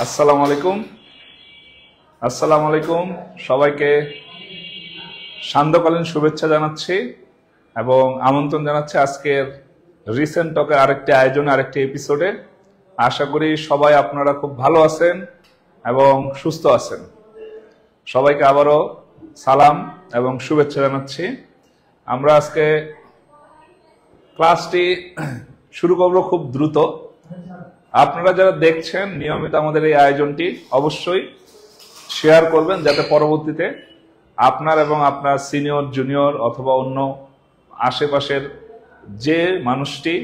আসসালামু আলাইকুম। আসসালামু আলাইকুম সবাইকে সান্ধ্যকালীন শুভেচ্ছা জানাচ্ছি এবং আমন্ত্রণ জানাচ্ছি আজকের রিসেন্ট টকে আরেকটি আয়োজনে, আরেকটি এপিসোডে। আশা করি সবাই আপনারা খুব ভালো আছেন এবং সুস্থ আছেন। সবাইকে আবারও সালাম এবং শুভেচ্ছা জানাচ্ছি। আমরা আজকে ক্লাসটি শুরু করব খুব দ্রুত। আপনারা যারা দেখছেন নিয়মিত আমাদের এই আয়োজনটি অবশ্যই শেয়ার করবেন, যাতে পরবর্তীতে আপনার এবং আপনার সিনিয়র, জুনিয়র অথবা অন্য আশেপাশের যে মানুষটি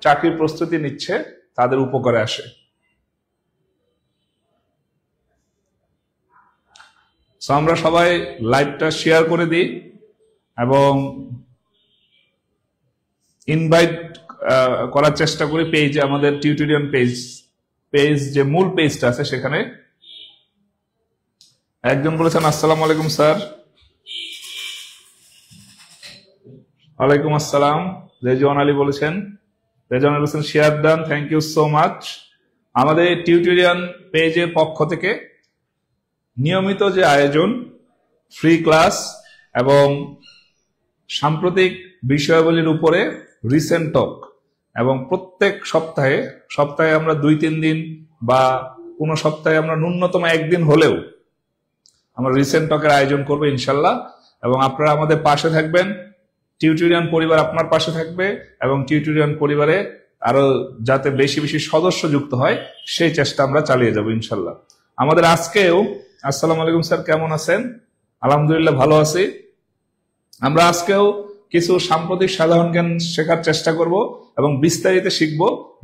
চাকরির প্রস্তুতি নিচ্ছে তাদের উপকারে আসে। সো আমরা সবাই লাইভটা শেয়ার করে দিই এবং ইনভাইট করার চেষ্টা করি পেজে, আমাদের টিউটোরিয়াল পেজ যে মূল পেজটা আছে সেখানে। একজন বলেছেন আসসালামু আলাইকুম স্যার। ওয়ালাইকুম আসসালাম। রেজওয়ান আলী বলেছেন, রেজওয়ান আলী বলেছেন share done, thank you so much. আমাদের টিউটোরিয়াল পেজের পক্ষ থেকে নিয়মিত যে আয়োজন, ফ্রি ক্লাস এবং সাম্প্রতিক বিষয়াবলীর উপরে রিসেন্ট টক, এবং প্রত্যেক সপ্তাহে আমরা 2-3 দিন বা কোনো সপ্তাহে আমরা ন্যূনতম একদিন হলেও আমরা রিসেন্ট টকের আয়োজন করবো ইনশাল্লাহ। এবং আপনারা আমাদের পাশে থাকবেন, টিউটোরিয়াল পরিবার আপনার পাশে থাকবে এবং টিউটোরিয়াল পরিবারে আরো যাতে বেশি বেশি সদস্য যুক্ত হয় সেই চেষ্টা আমরা চালিয়ে যাব ইনশাল্লাহ। আমাদের আজকেও, আসসালামু আলাইকুম স্যার, কেমন আছেন? আলহামদুলিল্লাহ ভালো আছি। আমরা আজকেও কিছু সাম্প্রতিক সাধারণ জ্ঞান শেখার চেষ্টা করব এবং বিস্তারিত শিখব,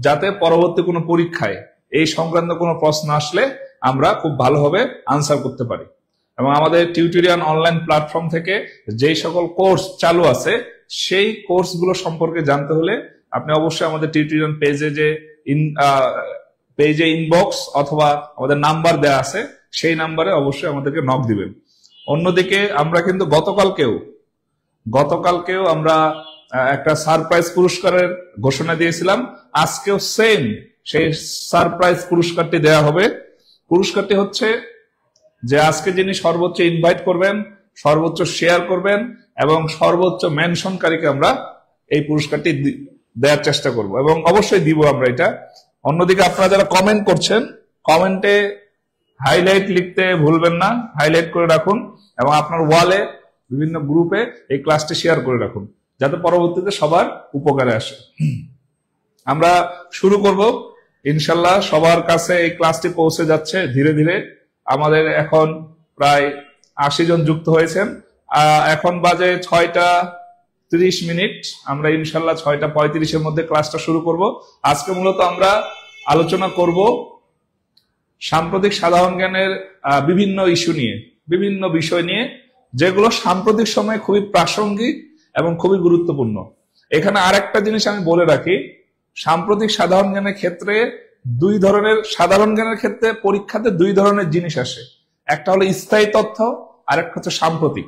যাতে পরবর্তী কোনো পরীক্ষায় এই সংক্রান্ত কোনো প্রশ্ন আসলে আমরা খুব ভালোভাবে আনসার করতে পারি। এবং আমাদের টিউটোরিয়াল অনলাইন প্ল্যাটফর্ম থেকে যেই সকল কোর্স চালু আছে সেই কোর্সগুলো সম্পর্কে জানতে হলে আপনি অবশ্যই আমাদের টিউটোরিয়াল পেজে ইনবক্স অথবা আমাদের নাম্বার দেওয়া আছে, সেই নাম্বারে অবশ্যই আমাদেরকে নক দিবেন। অন্যদিকে আমরা কিন্তু গতকালকেও আমরা একটা সারপ্রাইজ পুরস্কারের ঘোষণা দিয়েছিলাম। আজকেও সেম সেই সারপ্রাইজ পুরস্কারটি দেয়া হবে। পুরস্কারটি হচ্ছে যে আজকে যিনি সর্বোচ্চ ইনভাইট করবেন, সর্বোচ্চ শেয়ার করবেন এবং সর্বোচ্চ মেনশনকারীকে আমরা এই পুরস্কারটি দেওয়ার চেষ্টা করব এবং অবশ্যই দিব আমরা এটা। অন্যদিকে আপনারা যারা কমেন্ট করছেন, কমেন্টে হাইলাইট লিখতে ভুলবেন না, হাইলাইট করে রাখুন এবং আপনার ওয়ালে বিভিন্ন গ্রুপে এই ক্লাসটি শেয়ার করে রাখুন, যাতে পরবর্তীতে সবার উপকারে আসে। আমরা শুরু করব ইনশাল্লাহ। সবার কাছে এই ক্লাসটি পৌঁছে যাচ্ছে ধীরে ধীরে। আমাদের এখন প্রায় 80 জন যুক্ত হয়েছেন। এখন বাজে 6টা 30। আমরা ইনশাল্লাহ 6টা 35-এর মধ্যে ক্লাসটা শুরু করব। আজকে মূলত আমরা আলোচনা করব সাম্প্রতিক সাধারণ জ্ঞানের বিভিন্ন ইস্যু নিয়ে, বিভিন্ন বিষয় নিয়ে, যেগুলো সাম্প্রতিক সময়ে খুবই প্রাসঙ্গিক এবং খুবই গুরুত্বপূর্ণ। এখানে আরেকটা জিনিস আমি বলে রাখি, সাম্প্রতিক সাধারণ জ্ঞানের ক্ষেত্রে সাধারণ জ্ঞানের ক্ষেত্রে পরীক্ষাতে 2 ধরনের জিনিস আসে। একটা হলো স্থায়ী তথ্য, আর একটা হচ্ছে সাম্প্রতিক।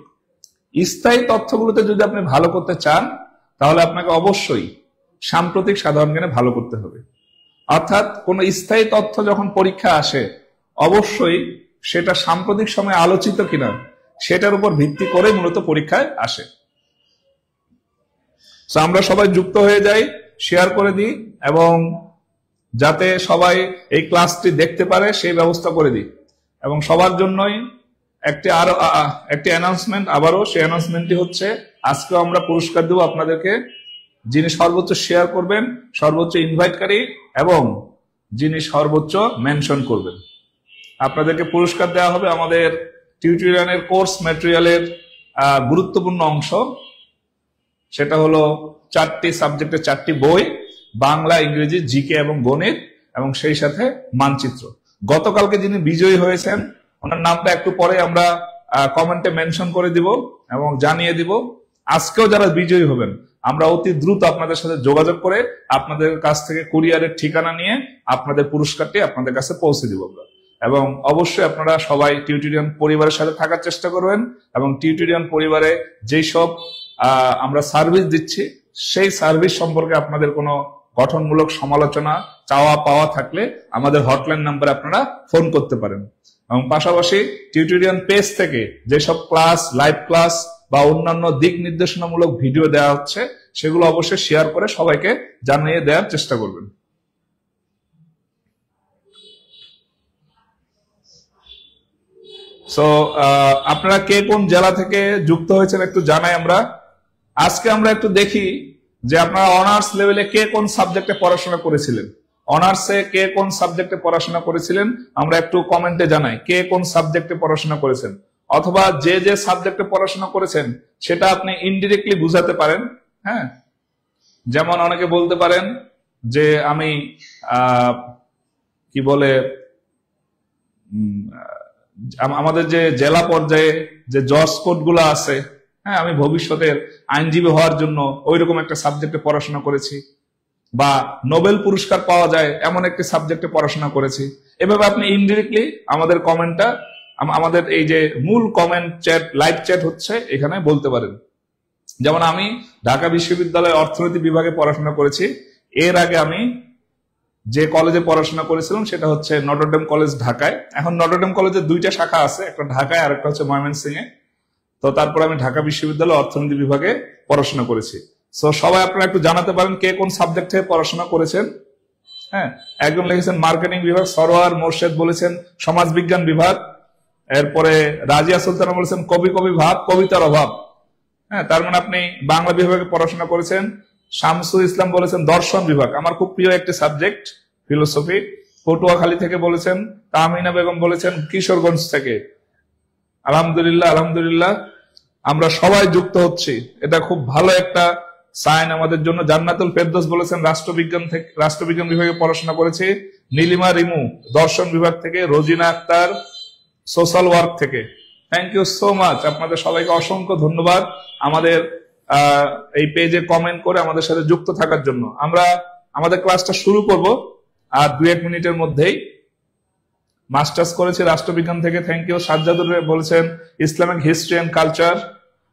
স্থায়ী তথ্যগুলোতে যদি আপনি ভালো করতে চান তাহলে আপনাকে অবশ্যই সাম্প্রতিক সাধারণ জ্ঞানে ভালো করতে হবে। অর্থাৎ কোন স্থায়ী তথ্য যখন পরীক্ষা আসে অবশ্যই সেটা সাম্প্রতিক সময়ে আলোচিত কিনা সেটার উপর ভিত্তি করে মূলত পরীক্ষায় আসে। তো আমরা সবাই যুক্ত হয়ে যাই, শেয়ার করে দিই এবং যাতে সবাই এই ক্লাসটি দেখতে পারে সেই ব্যবস্থা করে দিই। এবং সবার জন্যই একটি অ্যানাউন্সমেন্ট, আবারও সেই অ্যানাউন্সমেন্টটি হচ্ছে আজকেও আমরা পুরস্কার দেব আপনাদেরকে, যিনি সর্বোচ্চ শেয়ার করবেন, সর্বোচ্চ ইনভাইটকারী এবং যিনি সর্বোচ্চ মেনশন করবেন, আপনাদেরকে পুরস্কার দেওয়া হবে। আমাদের টিউটোরিয়ালের কোর্স ম্যাটেরিয়ালের গুরুত্বপূর্ণ অংশ, সেটা হলো 4টি সাবজেক্টের 4টি বই, বাংলা, ইংরেজি, জিকে এবং গণিত, এবং সেই সাথে মানচিত্র। গতকালকে যিনি বিজয়ী হয়েছেন ওনার নামটা একটু পরে আমরা কমেন্টে মেনশন করে দিব এবং জানিয়ে দিব। আজকেও যারা বিজয়ী হবেন আমরা অতি দ্রুত আপনাদের সাথে যোগাযোগ করে আপনাদের কাছ থেকে কুরিয়ারের ঠিকানা নিয়ে আপনাদের পুরস্কারটি আপনাদের কাছে পৌঁছে দিব আমরা। এবং অবশ্যই আপনারা সবাই টিউটোরিয়াল পরিবারের সাথে থাকার চেষ্টা করবেন এবং টিউটোরিয়াল পরিবারে যেই সব আমরা সার্ভিস দিচ্ছি সেই সার্ভিস সম্পর্কে আপনাদের কোনো গঠনমূলক সমালোচনা চাওয়া পাওয়া থাকলে আমাদের হটলাইন নাম্বারে আপনারা ফোন করতে পারেন। এবং পাশাপাশি টিউটোরিয়াল পেজ থেকে যেসব ক্লাস, লাইভ ক্লাস বা অন্যান্য দিক নির্দেশনামূলক ভিডিও দেওয়া হচ্ছে সেগুলো অবশ্যই শেয়ার করে সবাইকে জানিয়ে দেওয়ার চেষ্টা করবেন। সো আপনারা কে কোন জেলা থেকে যুক্ত হয়েছেন একটু জানাই আমরা। আজকে আমরা একটু দেখি যে আপনারা অনার্স লেভেলে কে কোন সাবজেক্টে পড়াশোনা করেছিলেন, অনার্সে কে কোন সাবজেক্টে পড়াশোনা করেছিলেন আমরা একটু কমেন্টে জানাই কে কোন সাবজেক্টে পড়াশোনা করেছেন, অথবা যে যে সাবজেক্টে পড়াশোনা করেছেন সেটা আপনি ইনডিরেক্টলি বুঝাতে পারেন। হ্যাঁ, যেমন অনেকে বলতে পারেন যে আমি কি বলে আমাদের যে জেলা পর্যায়ে যে জজ কোড গুলো আছে, হ্যাঁ, আমি ভবিষ্যতের আইনজীবী হওয়ার জন্য ওইরকম একটা সাবজেক্টে পড়াশোনা করেছি, বা নোবেল পুরস্কার পাওয়া যায় এমন একটি সাবজেক্টে পড়াশোনা করেছি। এভাবে আপনি ইনডিরেক্টলি আমাদের কমেন্টটা, আমাদের এই যে মূল কমেন্ট চ্যাট, লাইভ চ্যাট হচ্ছে, এখানে বলতে পারেন। যেমন আমি ঢাকা বিশ্ববিদ্যালয়ের অর্থনীতি বিভাগে পড়াশোনা করেছি। এর আগে আমি যে কলেজে পড়াশোনা করেছিলাম সেটা হচ্ছে নটরডেম কলেজ ঢাকায়। এখন নটরডেম কলেজের দুইটা শাখা আছে, একটা ঢাকায় আর একটা হচ্ছে ময়মনসিংহে। তো তারপর আমি ঢাকা বিশ্ববিদ্যালয় অর্থনীতি বিভাগে পড়াশোনা করেছি। সো সবাই আপনারা একটু জানাতে পারেন কে কোন সাবজেক্টে পড়াশোনা করেছেন। হ্যাঁ, একজন লিখেছেন মার্কেটিং বিভাগ, সরোয়ার মোর্শেদ বলেছেন সমাজবিজ্ঞান বিভাগ। এরপরে রাজিয়া সুলতানা বলেছেন কবি কবি ভাব, কবিতার অভাব। হ্যাঁ, তার মানে আপনি বাংলা বিভাগে পড়াশোনা করেছেন। শামসুল ইসলাম বলেছেন দর্শন বিভাগ, আমার খুব প্রিয় একটি সাবজেক্ট ফিলোসফি। পটুয়াখালী থেকে বলেছেন তাহমিনা বেগম বলেছেন কিশোরগঞ্জ থেকে। আলহামদুলিল্লাহ, আলহামদুলিল্লাহ, আমরা সবাই যুক্ত হচ্ছি, এটা খুব ভালো একটা সাইন আমাদের জন্য। জান্নাতুল ফেরদৌস বলেছেন রাষ্ট্রবিজ্ঞান বিভাগে পড়াশোনা করেছি। নীলিমা রিমু দর্শন বিভাগ থেকে। রোজিনা আক্তার সোশ্যাল ওয়ার্ক থেকে। থ্যাংক ইউ সো মাচ, আপনাদের সবাইকে অসংখ্য ধন্যবাদ আমাদের এই পেজে কমেন্ট করে আমাদের সাথে যুক্ত থাকার জন্য। আমরা আমাদের ক্লাসটা শুরু করব আর 2-1 মিনিটের মধ্যেই। মাস্টার্স করেছি রাষ্ট্রবিজ্ঞান থেকে, থ্যাংক ইউ। সাজ্জাদুর বলেছেন ইসলামিক হিস্ট্রি এন্ড কালচার।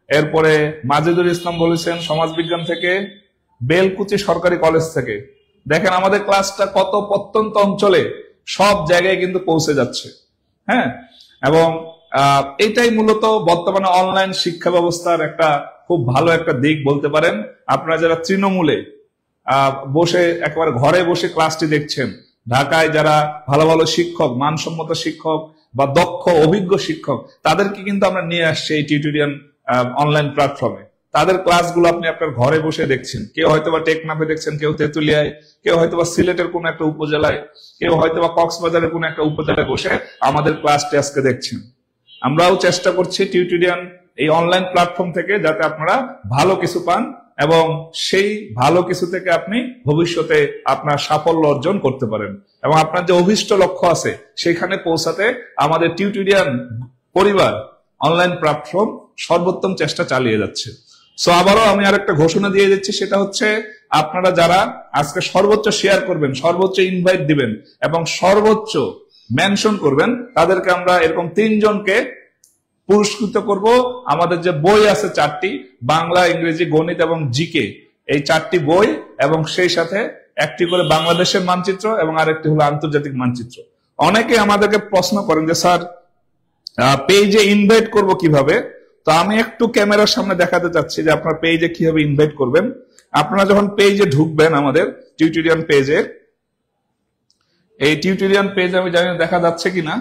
এরপরে মাজেদুল ইসলাম বলেছেন সমাজবিজ্ঞান থেকে, বেলকুচি সরকারি কলেজ থেকে। দেখেন আমাদের ক্লাসটা কত প্রত্যন্ত অঞ্চলে সব জায়গায় কিন্তু পৌঁছে যাচ্ছে। হ্যাঁ, এবং এটাই মূলত বর্তমানে অনলাইন শিক্ষা ব্যবস্থার একটা খুব ভালো একটা দিক বলতে পারেন। আপনারা যারা তৃণমূলে বসে একেবারে ঘরে বসে ক্লাসটি দেখছেন, ঢাকায় যারা ভালো ভালো শিক্ষক, মানসম্মত শিক্ষক বা দক্ষ অভিজ্ঞ শিক্ষক, তাদেরকে কিন্তু আমরা নিয়ে আসছি এই টিউটোরিয়াল অনলাইন প্ল্যাটফর্মে। তাদের ক্লাসগুলো আপনি আপনার ঘরে বসে দেখছেন। কেউ হয়তোবা টেকনাফে দেখছেন, কেউ তেতুলিয়ায়, কেউ হয়তোবা সিলেটের কোন একটা উপজেলায়, কেউ হয়তোবা কক্সবাজারের কোন একটা উপজেলায় বসে আমাদের ক্লাসটি আজকে দেখছেন। আমরাও চেষ্টা করছি টিউটোরিয়াল এই অনলাইন প্ল্যাটফর্ম থেকে যাতে আপনারা ভালো কিছু পান এবং সেই ভালো কিছু থেকে আপনি ভবিষ্যতে আপনার সাফল্য অর্জন করতে পারেন, এবং আপনার যে অভীষ্ট লক্ষ্য আছে সেখানে পৌঁছাতে আমাদের টিউটোরিয়াল পরিবার অনলাইন প্ল্যাটফর্ম সর্বোত্তম চেষ্টা চালিয়ে যাচ্ছে। সো আবারও আমি আরেকটা ঘোষণা দিয়ে দিচ্ছি, সেটা হচ্ছে আপনারা যারা আজকে সর্বোচ্চ শেয়ার করবেন, সর্বোচ্চ ইনভাইট দিবেন এবং সর্বোচ্চ মেনশন করবেন, তাদেরকে আমরা এরকম 3 জনকে পুরস্কৃত করব। আমাদের যে বই আছে 4টি, বাংলা, ইংরেজি, গণিত এবং জিকে, এই 4টি বই এবং সেই সাথে একটি করে বাংলাদেশের মানচিত্র এবং আরেকটি হলো আন্তর্জাতিক মানচিত্র। অনেকে আমাদেরকে প্রশ্ন করেন যে স্যার পেজে ইনভাইট করব কিভাবে। তো আমি একটু ক্যামেরার সামনে দেখাতে চাচ্ছি যে আপনার পেজে কিভাবে ইনভাইট করবেন। আপনারা যখন পেজে ঢুকবেন, আমাদের টিউটোরিয়াল পেজে, এই টিউটোরিয়াল পেজ আমি জানি দেখা যাচ্ছে কিনা,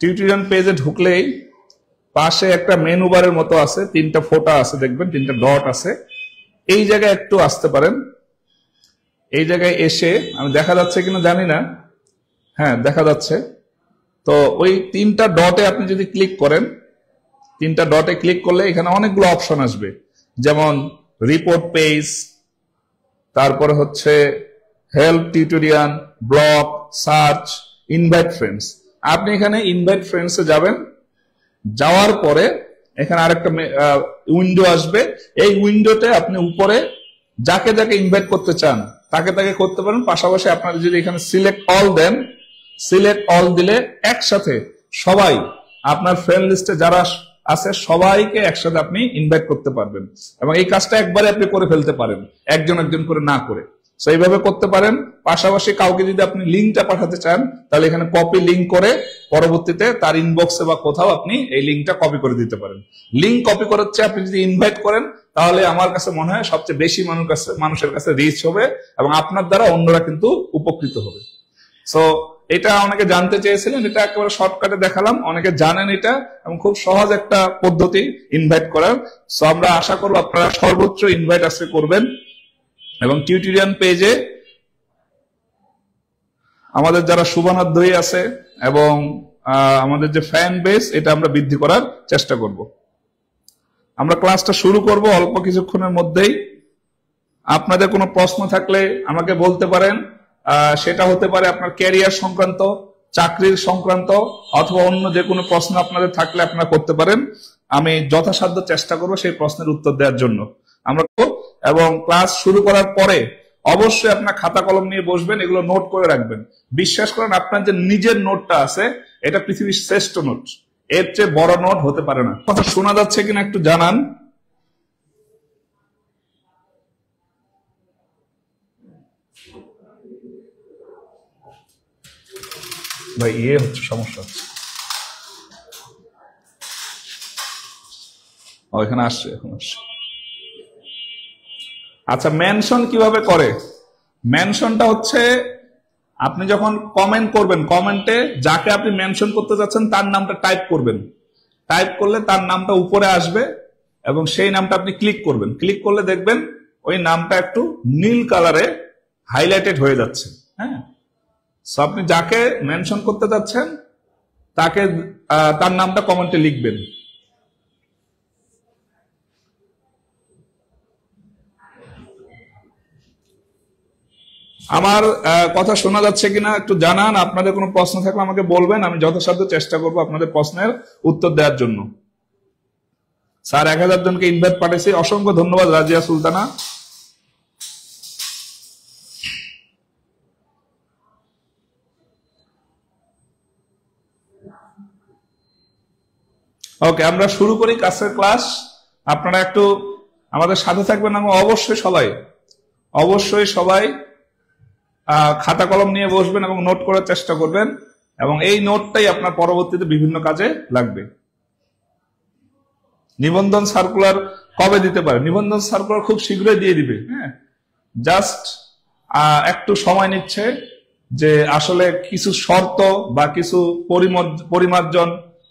টিউটোরিয়াল পেজে ঢুকলেই পাশে একটা মেনু বারের মতো আছে, 3টা ফোটা আছে, দেখবেন 3টা ডট আছে। এই জায়গায় একটু আসতে পারেন। এই জায়গায় এসে, আমি দেখা যাচ্ছে কিনা জানি না, হ্যাঁ দেখা যাচ্ছে। তো ওই 3টা ডটে আপনি যদি ক্লিক করেন, 3টা ডটে ক্লিক করলে এখানে অনেকগুলো অপশন আসবে, যেমন রিপোর্ট পেজ, তারপরে হচ্ছে help tutorial, blog, search, invite friends. আপনি এখানে ইনভাইট ফ্রেন্ডসে যাবেন। যাওয়ার পরে এখানে আরেকটা উইন্ডো আসবে। এই উইন্ডোতে আপনি উপরে যাকে যাকে ইনভাইট করতে চান তাকে তাকে করতে পারেন। পাশাপাশি আপনারা যদি এখানে সিলেক্ট অল দেন, সিলেক্ট অল দিলে একসাথে সবাই আপনার ফ্রেন্ড লিস্টে যারা আছে সবাইকে একসাথে আপনি ইনভাইট করতে পারবেন, এবং এই কাজটা একবারে আপনি করে ফেলতে পারেন, একজন একজন করে না করে। সো এইভাবে করতে পারেন। পাশাপাশি কাউকে যদি আপনি লিঙ্কটা পাঠাতে চান, তাহলে এখানে কপি লিঙ্ক করে পরবর্তীতে তার ইনবক্সে বা কোথাও আপনি এই লিঙ্কটা কপি করে দিতে পারেন। লিঙ্ক কপি করার চেয়ে আপনি যদি ইনভাইট করেন, তাহলে আমার কাছে মনে হয় সবচেয়ে বেশি মানুষের কাছে রিচ হবে এবং আপনার দ্বারা অন্যরা কিন্তু উপকৃত হবে। সো এটা অনেকে জানতে চেয়েছিলেন, এটা একেবারে শর্টকাটে দেখালাম, অনেকে জানেন এটা, এবং খুব সহজ একটা পদ্ধতি ইনভাইট করার। সো আমরা আশা করব আপনারা সর্বোচ্চ ইনভাইট আজকে করবেন এবং টিউটোরিয়াল পেজে আমাদের যারা শুভানুধ্যায়ী আছে এবং আমাদের যে ফ্যান বেস, এটা আমরা বৃদ্ধি করার চেষ্টা করব। আমরা ক্লাসটা শুরু করব অল্প কিছুক্ষণের মধ্যেই। আপনাদের কোনো প্রশ্ন থাকলে আমাকে বলতে পারেন। সেটা হতে পারে আপনার ক্যারিয়ার সংক্রান্ত, চাকরির সংক্রান্ত, অথবা অন্য যে কোনো প্রশ্ন আপনাদের থাকলে আপনারা করতে পারেন। আমি যথাসাধ্য চেষ্টা করব সেই প্রশ্নের উত্তর দেওয়ার জন্য। আমরা এবং ক্লাস শুরু করার পরে অবশ্যই আপনার খাতা কলম নিয়ে বসবেন, এগুলো নোট করে রাখবেন। বিশ্বাস করেন, আপনার যে নিজের নোটটা আছে এটা পৃথিবীর শ্রেষ্ঠ নোট, এর চেয়ে বড় নোট হতে পারে না। কথা শোনা যাচ্ছে কিনা একটু জানান। ভাই হচ্ছে সমস্যা হচ্ছে, এখানে আসছে, এখন আসছে। আচ্ছা, মেনশন কিভাবে করে? মেনশনটা হচ্ছে আপনি যখন কমেন্ট করবেন, কমেন্টে যাকে আপনি মেনশন করতে যাচ্ছেন তার নামটা টাইপ করবেন। টাইপ করলে তার নামটা উপরে আসবে এবং সেই নামটা আপনি ক্লিক করবেন। ক্লিক করলে দেখবেন ওই নামটা একটু নীল কালারে হাইলাইটেড হয়ে যাচ্ছে। হ্যাঁ, সো আপনি যাকে মেনশন করতে যাচ্ছেন তাকে তার নামটা কমেন্টে লিখবেন। আমার কথা শোনা যাচ্ছে কিনা একটু জানান। আপনাদের কোনো প্রশ্ন থাকলে আমাকে বলবেন, আমি যথাসাধ্য চেষ্টা করবো আপনাদের প্রশ্নের উত্তর দেওয়ার জন্য। স্যার 1000 জনকে ইনভাইট পাঠিয়েছি, অসংখ্য ধন্যবাদ রাজিয়া সুলতানা। ওকে, আমরা শুরু করি কাছের ক্লাস। আপনারা একটু আমাদের সাথে থাকবেন এবং অবশ্যই সবাই খাতা কলম নিয়ে বসবেন এবং নোট করার চেষ্টা করবেন, এবং এই নোটটাই আপনার পরবর্তীতে বিভিন্ন কাজে লাগবে। নিবন্ধন সার্কুলার কবে দিতে পারে? নিবন্ধন সার্কুলার খুব শীঘ্রই দিয়ে দিবে। হ্যাঁ, জাস্ট একটু সময় নিচ্ছে, যে আসলে কিছু শর্ত বা কিছু পরিমার্জন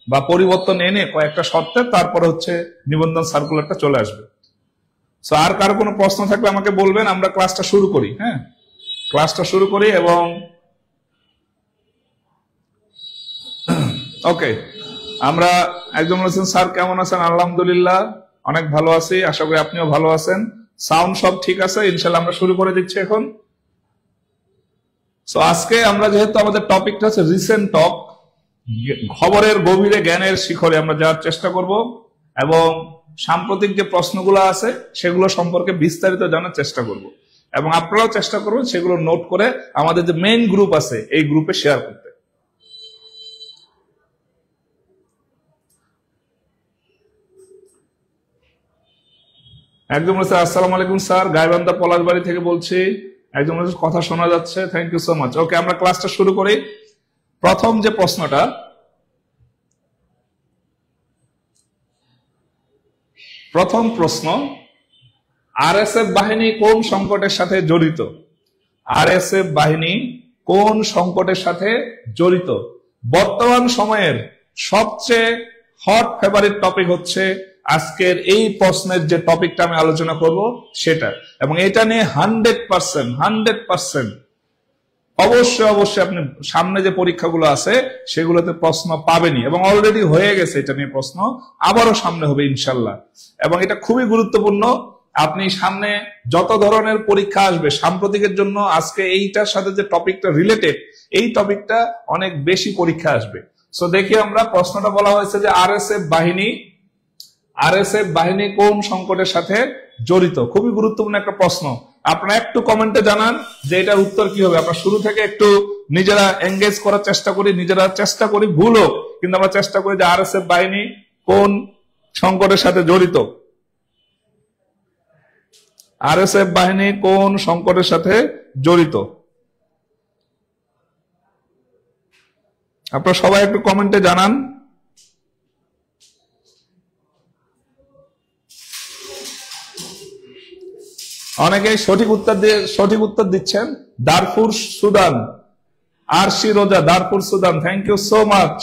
বা পরিবর্তন এনে কয়েকটা শর্তে তারপরে হচ্ছে নিবন্ধন সার্কুলারটা চলে আসবে। সো আর কারো কোনো প্রশ্ন থাকলে আমাকে বলবেন, আমরা ক্লাসটা শুরু করি। হ্যাঁ, ক্লাসটা শুরু করি। এবং ওকে, আমরা একজন বলেছেন স্যার কেমন আছেন? আলহামদুলিল্লাহ, অনেক ভালো আছি, আশা করি আপনিও ভালো আছেন। সাউন্ড সব ঠিক আছে, ইনশাল্লাহ আমরা শুরু করে দিচ্ছি এখন। সো আজকে আমরা যেহেতু আমাদের টপিকটা হচ্ছে রিসেন্ট টক, খবরের গভীরে জ্ঞানের শিখরে আমরা যাওয়ার চেষ্টা করব এবং সাম্প্রতিক যে প্রশ্নগুলো আছে সেগুলো সম্পর্কে বিস্তারিত জানার চেষ্টা করব, এবং আপনারাও চেষ্টা করবেন সেগুলো নোট করে আমাদের যে মেইন গ্রুপ আছে এই গ্রুপে শেয়ার করতে। একজন বলছে আসসালামু আলাইকুম স্যার, গাইবান্ধা পলাশবাড়ি থেকে বলছি। একজন বলছে কথা শোনা যাচ্ছে, থ্যাংক ইউ সো মাচ। ওকে, আমরা ক্লাসটা শুরু করি। প্রথম যে প্রশ্নটা, প্রথম প্রশ্ন, আরএসএফ বাহিনী কোন সংকটের সাথে জড়িত? আরএসএফ বাহিনী কোন সংকটের সাথে জড়িত? বর্তমান সময়ের সবচেয়ে হট ফেভারিট টপিক হচ্ছে আজকের এই প্রশ্নের যে টপিকটা আমি আলোচনা করব সেটা, এবং এটা নিয়ে 100% অবশ্যই আপনি সামনে যে পরীক্ষাগুলো আছে সেগুলোতে প্রশ্ন পাবেনই, এবং অলরেডি হয়ে গেছে এটা নিয়ে প্রশ্ন, আবারও সামনে হবে ইনশাল্লাহ। এবং এটা খুবই গুরুত্বপূর্ণ। আপনি সামনে যত ধরনের পরীক্ষা আসবে সাম্প্রতিকের জন্য, আজকে এইটার সাথে যে টপিকটা রিলেটেড, এই টপিকটা অনেক বেশি পরীক্ষা আসবে। সো দেখি আমরা, প্রশ্নটা বলা হয়েছে যে আরএসএফ বাহিনী কোন সংকটের সাথে জড়িত। খুবই গুরুত্বপূর্ণ একটা প্রশ্ন। আপনারা একটু কমেন্টে জানান যে এটার উত্তর কি হবে। আমরা শুরু থেকে একটু নিজেরা এঙ্গেজ করার চেষ্টা করি, ভুল হোক, কিন্তু আমরা চেষ্টা করি যে আরএসএফ বাহিনী কোন সংকটের সাথে জড়িত। আরএসএফ বাহিনী কোন সংকটের সাথে জড়িত? আপনারা সবাই একটু কমেন্টে জানান। অনেকেই সঠিক উত্তর দিচ্ছেন। Darfur Sudan. Arshi Roza, Darfur Sudan, thank you so much.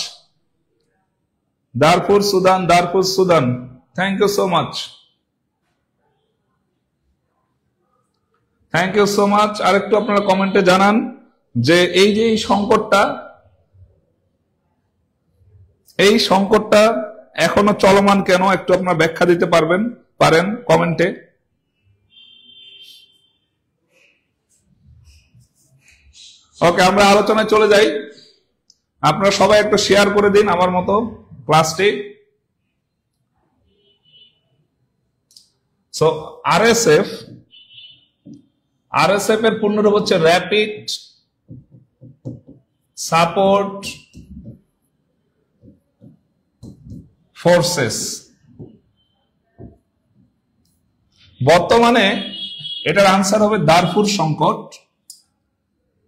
Darfur Sudan, thank you so much, thank you so much. আরেকটু আপনারা কমেন্টে জানান যে এই যে এই সংকটটা এখনো চলমান কেন, একটু আপনারা ব্যাখ্যা দিতে পারেন কমেন্টে। ওকে, আমরা আলোচনায় চলে যাই। আপনারা সবাই একটু শেয়ার করে দিন আমার মতো ক্লাসটি। সো আরএসএফ এর পূর্ণরূপ হচ্ছে র্যাপিড সাপোর্ট ফোর্সেস। বর্তমানে এটার আনসার হবে দারফুর সংকট।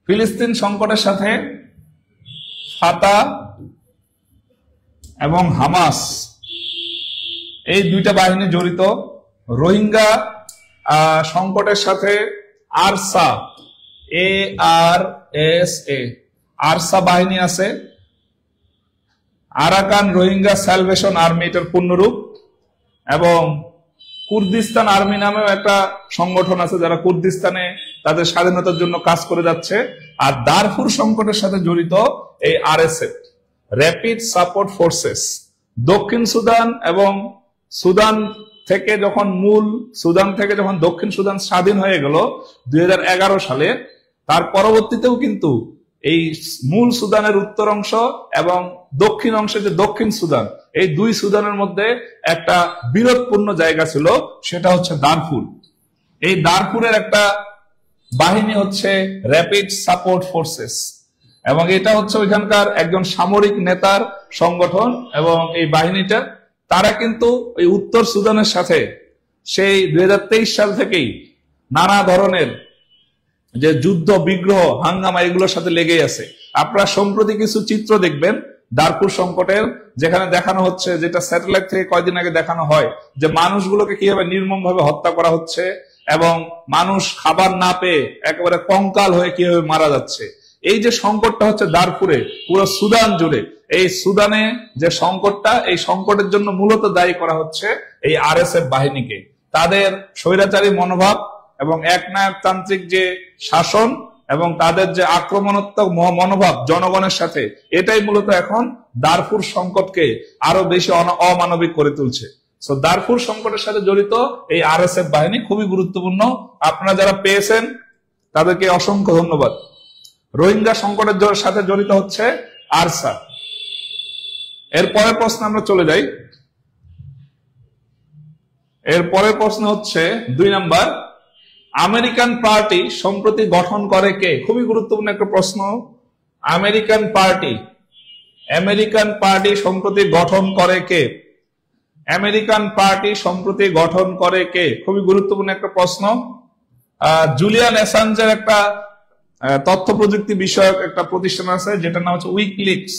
ফিলিস্তিন সংকটের সাথে ফাতা এবং হামাস এই দুইটা বাহিনী জড়িত। রোহিঙ্গা সংকটের সাথে আরসা, আরসা বাহিনী আছে। আরাকান রোহিঙ্গা স্যালভেশন আর্মি এটার পূর্ণরূপ। এবং কুর্দিস্তান আর্মি নামেও একটা সংগঠন আছে যারা কুর্দিস্তানে তাদের স্বাধীনতার জন্য কাজ করে যাচ্ছে। আর দারফুর সংকটের সাথে জড়িত এই আরএসএফ, র্যাপিড সাপোর্ট ফোর্সেস। দক্ষিণ সুদান এবং সুদান থেকে যখন দক্ষিণ সুদান স্বাধীন হয়ে গেল 2011 সালে, তার পরবর্তীতেও কিন্তু এই মূল সুদানের উত্তর অংশ এবং দক্ষিণ অংশে যে দক্ষিণ সুদান, এই দুই সুদানের মধ্যে একটা বিরোধপূর্ণ জায়গা ছিল, সেটা হচ্ছে দারফুর। এই দারফুরের একটা বাহিনী হচ্ছে র্যাপিড সাপোর্ট ফোর্সেস, এবং এটা হচ্ছে ওইখানকার একজন সামরিক নেতার সংগঠন। এবং এই বাহিনীটা তারা কিন্তু ওই উত্তর সুদানের সাথে সেই 2023 সাল থেকেই নানা ধরনের যে যুদ্ধ, বিগ্রহ, হাঙ্গামা এগুলোর সাথে লেগেই আছে। আপনারা সম্প্রতি কিছু চিত্র দেখবেন দারফুর সংকটের, যেখানে দেখানো হচ্ছে, যেটা স্যাটেলাইট থেকে কয়েকদিন আগে দেখানো হয়, যে মানুষগুলোকে কিভাবে নির্মমভাবে হত্যা করা হচ্ছে এবং মানুষ খাবার না পেয়ে একেবারে কঙ্কাল হয়ে কিভাবে মারা যাচ্ছে। এই যে সংকটটা হচ্ছে দারফুরে, পুরো সুদান জুড়ে, এই সুদানে যে সংকটটা, এই সংকটের জন্য মূলত দায়ী করা হচ্ছে এই আরএসএফ বাহিনীকে। তাদের স্বৈরাচারী মনোভাব এবং একনায়কতান্ত্রিক যে শাসন এবং তাদের যে আক্রমণাত্মক মনোভাব জনগণের সাথে, এটাই মূলত এখন দারফুর সংকটকে আরো বেশি অমানবিক করে তুলছে। সো দারফুর সংকটের সাথে জড়িত এই আরএসএফ বাহিনী খুবই গুরুত্বপূর্ণ। আপনারা যারা পেয়েছেন তাদেরকে অসংখ্য ধন্যবাদ। রোহিঙ্গা সংকটের সাথে জড়িত হচ্ছে আরসা। এর পরের প্রশ্ন আমরা চলে যাই। এর পরের প্রশ্ন হচ্ছে 2 নাম্বার, আমেরিকান পার্টি সম্প্রতি গঠন করে কে? খুবই গুরুত্বপূর্ণ একটা প্রশ্ন। আমেরিকান পার্টি সম্প্রতি গঠন করে কে? আমেরিকান পার্টি সম্প্রতি গঠন করে কে? খুবই গুরুত্বপূর্ণ একটা প্রশ্ন। জুলিয়ান অ্যাসাঞ্জের একটা তথ্য প্রযুক্তি বিষয়ক একটা প্রতিষ্ঠান আছে, যেটার নাম হচ্ছে উইকিলিক্স।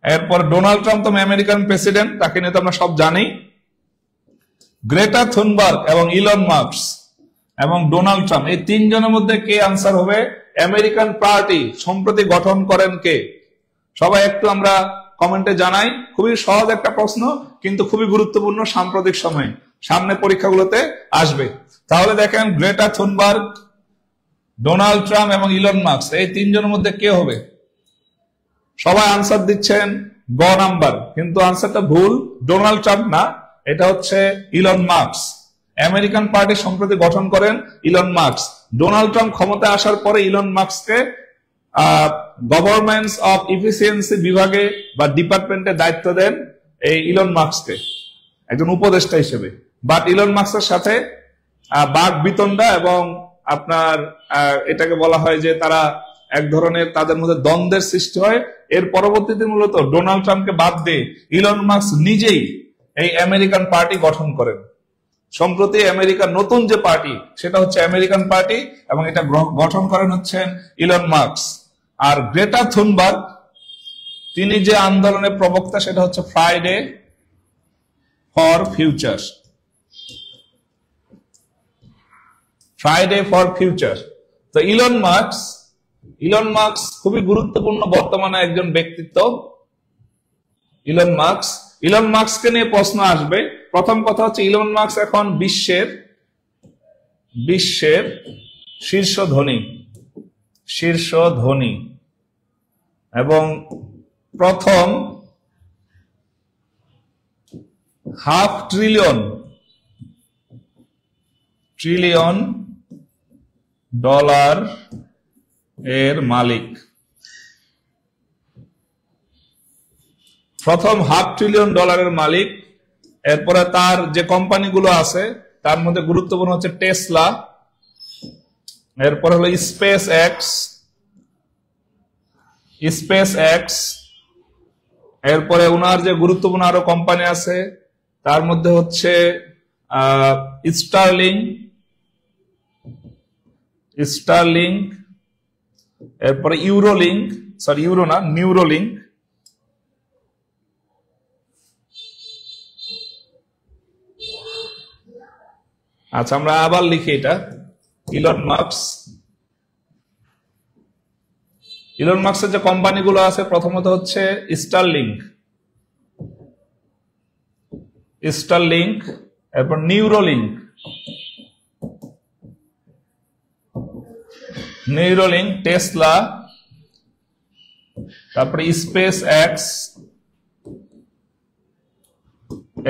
এরপর ডোনাল্ড ট্রাম্প তো আমেরিকান প্রেসিডেন্ট, তাকে নিয়ে তো আমরা সব জানি। গ্রেটা থুনবার্গ এবং ইলন মাস্ক এবং ডোনাল্ড ট্রাম্প, এই তিনজনের মধ্যে কে আনসার হবে? আমেরিকান পার্টি সম্প্রতি গঠন করেন কে? সবাই একটু আমরা কমেন্টে জানাই। খুবই সহজ একটা প্রশ্ন, কিন্তু খুবই গুরুত্বপূর্ণ সাম্প্রতিক সময়ে, সামনে পরীক্ষাগুলোতে আসবে। তাহলে দেখেন, গ্রেটা থুনবার্গ, ডোনাল্ড ট্রাম্প এবং ইলন মাস্ক, এই তিনজনের মধ্যে কে হবে? সবাই আনসার দিচ্ছেন গ নাম্বার, কিন্তু আনসারটা ভুল। ডোনাল্ড ট্রাম্প না, এটা হচ্ছে ইলন মাস্ক। আমেরিকান পার্টি সম্প্রতি গঠন করেন ইলন মাস্ক। ডোনাল্ড ট্রাম্প ক্ষমতায় আসার পরে ইলন মাস্ককে গভর্নমেন্টস অফ ইফিসিয়েন্সি বিভাগে বা ডিপার্টমেন্টে দায়িত্ব দেন এই ইলন মাস্ককে, একজন উপদেষ্টা হিসেবে। বাট ইলন মাস্কের সাথে বাক বিতণ্ডা এবং আপনার এটাকে বলা হয় যে তারা এক ধরনের, তাদের মধ্যে দ্বন্দ্বের সৃষ্টি হয়। এর পরবর্তীতে মূলত ডোনাল্ড ট্রাম্পকে বাদ দিয়ে ইলন মাস্ক নিজেই এই আমেরিকান পার্টি গঠন করেন। সম্প্রতি আমেরিকার নতুন যে পার্টি সেটা হচ্ছে আমেরিকান পার্টি, এবং এটা গঠন করেন হচ্ছেন ইলন মাস্ক। আর গ্রেটা থুনবার্গ, তিনি যে আন্দোলনের প্রবক্তা সেটা হচ্ছে Friday for future. Friday for future. তো ইলন মাস্ক খুবই গুরুত্বপূর্ণ বর্তমানে একজন ব্যক্তিত্ব। ইলন মাস্ককে নিয়ে প্রশ্ন আসবে। প্রথম কথা হচ্ছে ইলন মাস্ক এখন বিশ্বের শীর্ষ ধনী এবং প্রথম $500 ট্রিলিয়ন এর মালিক। প্রথম $500 ট্রিলিয়ন এর মালিক। এরপরে তার যে কোম্পানিগুলো আছে তার মধ্যে গুরুত্বপূর্ণ হচ্ছে টেসলা, এরপরে হলো স্পেস এক্স, এরপরে ওনার যে গুরুত্বপূর্ণ আরো কোম্পানি আছে তার মধ্যে হচ্ছে স্টারলিংক, এরপরে নিউরোলিংক, আচ্ছা আমরা আবার লিখি এটা। ইলন মাস্কের যে কোম্পানিগুলো আছে প্রথমত হচ্ছে স্টারলিংক, এরপর নিউরোলিংক, টেসলা, তারপরে স্পেস এক্স,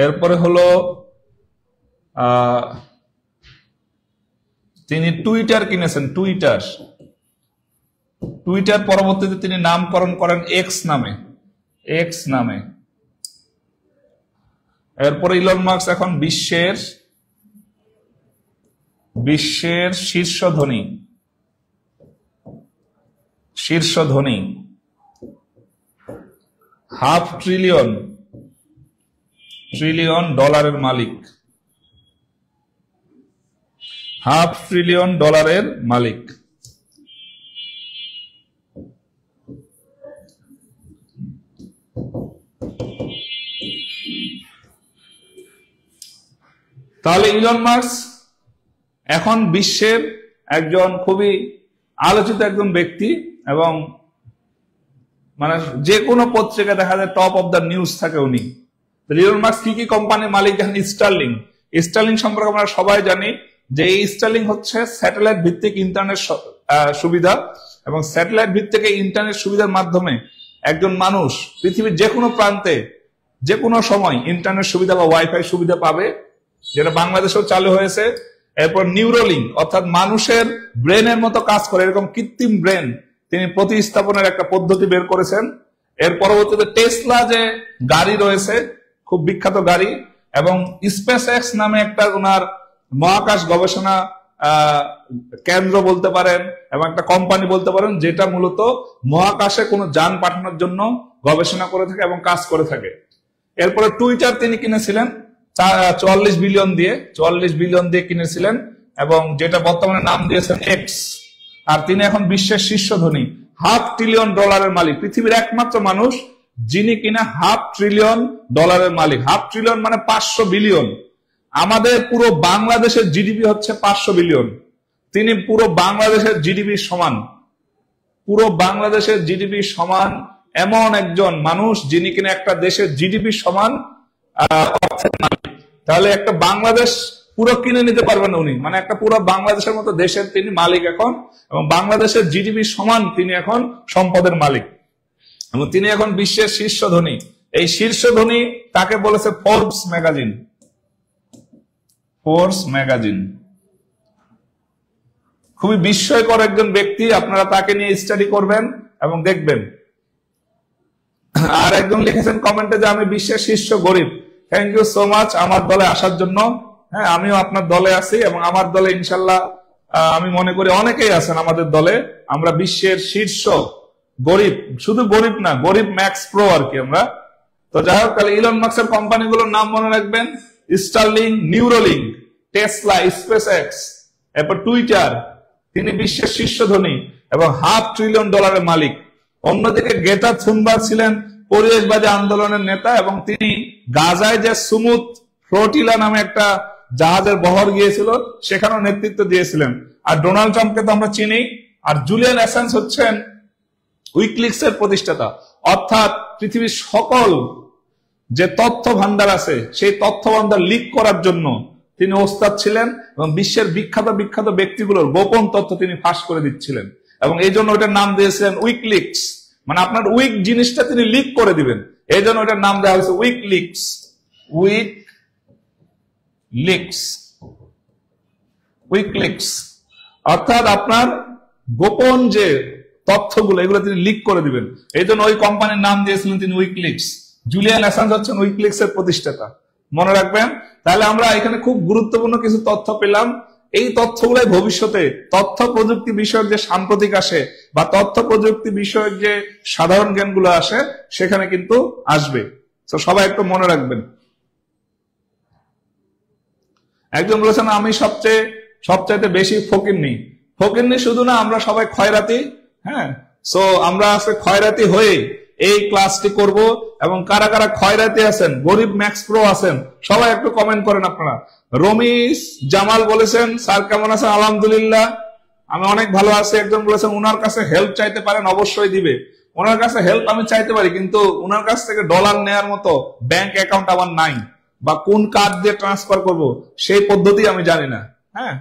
এরপরে হলো তিনি টুইটার কিনেছেন। টুইটার পরবর্তীতে তিনি নামকরণ করেন এক্স নামে। এরপরে ইলন মাস্ক এখন বিশ্বের শীর্ষ ধনী $500 ট্রিলিয়ন এর মালিক। $500 ট্রিলিয়ন এর মালিক। তাহলে ইলন মাস্ক এখন বিশ্বের একজন খুবই আলোচিত একজন ব্যক্তি, এবং মানে যে কোনো পত্রিকা দেখা যায় টপ অফ দ্য নিউজ থাকে উনি। ইলন মাস্ক কি কি কোম্পানির মালিক? দেখেন স্টারলিংক সম্পর্কে আমরা সবাই জানি যে এই স্টারলিংক হচ্ছে স্যাটেলাইট ভিত্তিক ইন্টারনেট সুবিধা, এবং স্যাটেলাইট ভিত্তিক ইন্টারনেট সুবিধার মাধ্যমে একজন মানুষ পৃথিবীর যে কোনো প্রান্তে যে কোনো সময় ইন্টারনেট সুবিধা বা ওয়াইফাই সুবিধা পাবে, যেটা বাংলাদেশেও চালু হয়েছে। এরপর নিউরোলিংক অর্থাৎ মানুষের ব্রেনের মতো কাজ করে এরকম কৃত্রিম ব্রেন তিনি প্রতিস্থাপনের একটা পদ্ধতি বের করেছেন। এর পরবর্তীতে টেসলা যে গাড়ি রয়েছে, খুব বিখ্যাত গাড়ি, এবং স্পেস এক্স নামে একটা ওনার মহাকাশ গবেষণা কেন্দ্র বলতে পারেন এবং একটা কোম্পানি বলতে পারেন, যেটা মূলত মহাকাশে কোনো যান পাঠানোর জন্য গবেষণা করে থাকে এবং কাজ করে থাকে। এরপরে টুইটার তিনি কিনেছিলেন 44 বিলিয়ন দিয়ে কিনেছিলেন, এবং যেটা বর্তমানে নাম দিয়েছেন এক্স। আর তিনি এখন বিশ্বের শীর্ষ ধনী, $500 ট্রিলিয়ন এর মালিক। পৃথিবীর একমাত্র মানুষ যিনি কিনা $500 ট্রিলিয়ন এর মালিক। $500 ট্রিলিয়ন মানে 500 বিলিয়ন। আমাদের পুরো বাংলাদেশের জিডিপি হচ্ছে 500 বিলিয়ন। তিনি পুরো বাংলাদেশের জিডিপি সমান এমন একজন মানুষ যিনি কিনা একটা দেশের জিডিপি সমান অর্থের মালিক। তাহলে একটা বাংলাদেশ পুরো কিনে নিতে পারবেন উনি, মানে একটা পুরো বাংলাদেশের মতো দেশের তিনি মালিক এখন, এবং বাংলাদেশের জিডিপি সমান তিনি এখন সম্পদের মালিক, এবং তিনি এখন বিশ্বের শীর্ষ ধনী। এই শীর্ষ ধনী তাকে বলেছে ফোর্বস ম্যাগাজিন। খুবই বিস্ময়কর একজন ব্যক্তি, আপনারা তাকে নিয়ে স্টাডি করবেন এবং দেখবেন। আর একজন লিখেছেন কমেন্টে যে আমি বিশ্বের শীর্ষ গরিব। থ্যাংক ইউ সো মাচ আমার দলে আসার জন্য। হ্যাঁ, আমিও আপনার দলে আছি, এবং আমার দলে ইনশাল্লাহ আমি মনে করি অনেকেই আছেন আমাদের দলে। আমরা বিশ্বের শীর্ষ গরিব, শুধু গরিব না, গরিব ম্যাক্স প্রো আর কি আমরা। তো যাই হোক, তাহলে ইলন মাস্কের কোম্পানিগুলোর নাম মনে রাখবেন: স্টারলিং, নিউরোলিংক, টেসলা, স্পেস এক্স, এরপর টুইটার। তিনি বিশ্বের শীর্ষ ধনী এবং $500 ট্রিলিয়ন মালিক। অন্যদিকে গ্রেটা থুনবার্গ ছিলেন পরিবেশবাদী আন্দোলনের নেতা এবং তিনি গাজায় যে সুমুদ ফ্লোটিলা নামে একটা জাহাজের বহর গিয়েছিল সেখানেও নেতৃত্ব দিয়েছিলেন। আর ডোনাল্ড ট্রাম্পকে তো আমরা চিনি। আর জুলিয়ান অ্যাসাঞ্জ হচ্ছেন উইকিলিক্স এর প্রতিষ্ঠাতা, অর্থাৎ পৃথিবীর সকল যে তথ্য ভান্ডার আছে সেই তথ্য ভান্ডার লিক করার জন্য তিনি ওস্তাদ ছিলেন এবং বিশ্বের বিখ্যাত বিখ্যাত ব্যক্তিগুলোর গোপন তথ্য তিনি ফাঁস করে দিচ্ছিলেন এবং এই জন্য ওটার নাম দিয়েছিলেন উইকিলিক্স। মানে আপনার উইক জিনিসটা তিনি লিক করে দিবেন, এই জন্য ওটার নাম দেওয়া হয়েছে উইকিলিক্স। উইকিলিক্স অর্থাৎ আপনার গোপন যে তথ্যগুলো এগুলো তিনি লিক করে দিবেন, এই জন্য ওই কোম্পানির নাম দিয়েছিলেন তিনি উইকিলিক্স। জুলিয়ান অ্যাসাঞ্জ হচ্ছেন উইকিলিক্স এর প্রতিষ্ঠাতা, মনে রাখবেন। তাহলে আমরা এখানে খুব গুরুত্বপূর্ণ কিছু তথ্য পেলাম। এই তথ্যগুলাই ভবিষ্যতে তথ্য প্রযুক্তি বিষয়ক যে সাম্প্রতিক আসে বা তথ্য প্রযুক্তি বিষয়ক যে সাধারণ জ্ঞানগুলো আসে সেখানে কিন্তু আসবে। তো সবাই একটু মনে রাখবেন। একজন বলেছেন আমি সবচাইতে বেশি ফকিরনি। ফকিরনি শুধু না, আমরা সবাই খয়রাতি। হ্যাঁ, সো আমরা আজকে খয়রাতি হয়ে এই ক্লাসটি করব এবং কারা কারা খয়রাতি আছেন, গরিব ম্যাক্স প্রো আছেন, সবাই একটু কমেন্ট করেন আপনারা। রমিস জামাল বলেছেন স্যার কেমন আছেন? আলহামদুলিল্লাহ আমি অনেক ভালো আছি। একজন বলেছেন উনার কাছে হেল্প চাইতে পারেন, অবশ্যই দিবে। ওনার কাছে হেল্প আমি চাইতে পারি, কিন্তু ওনার কাছ থেকে ডলার নেয়ার মতো ব্যাংক অ্যাকাউন্ট আমার নাই, বা কোন কার্ড দিয়ে ট্রান্সফার করব সেই পদ্ধতি আমি জানি না। হ্যাঁ,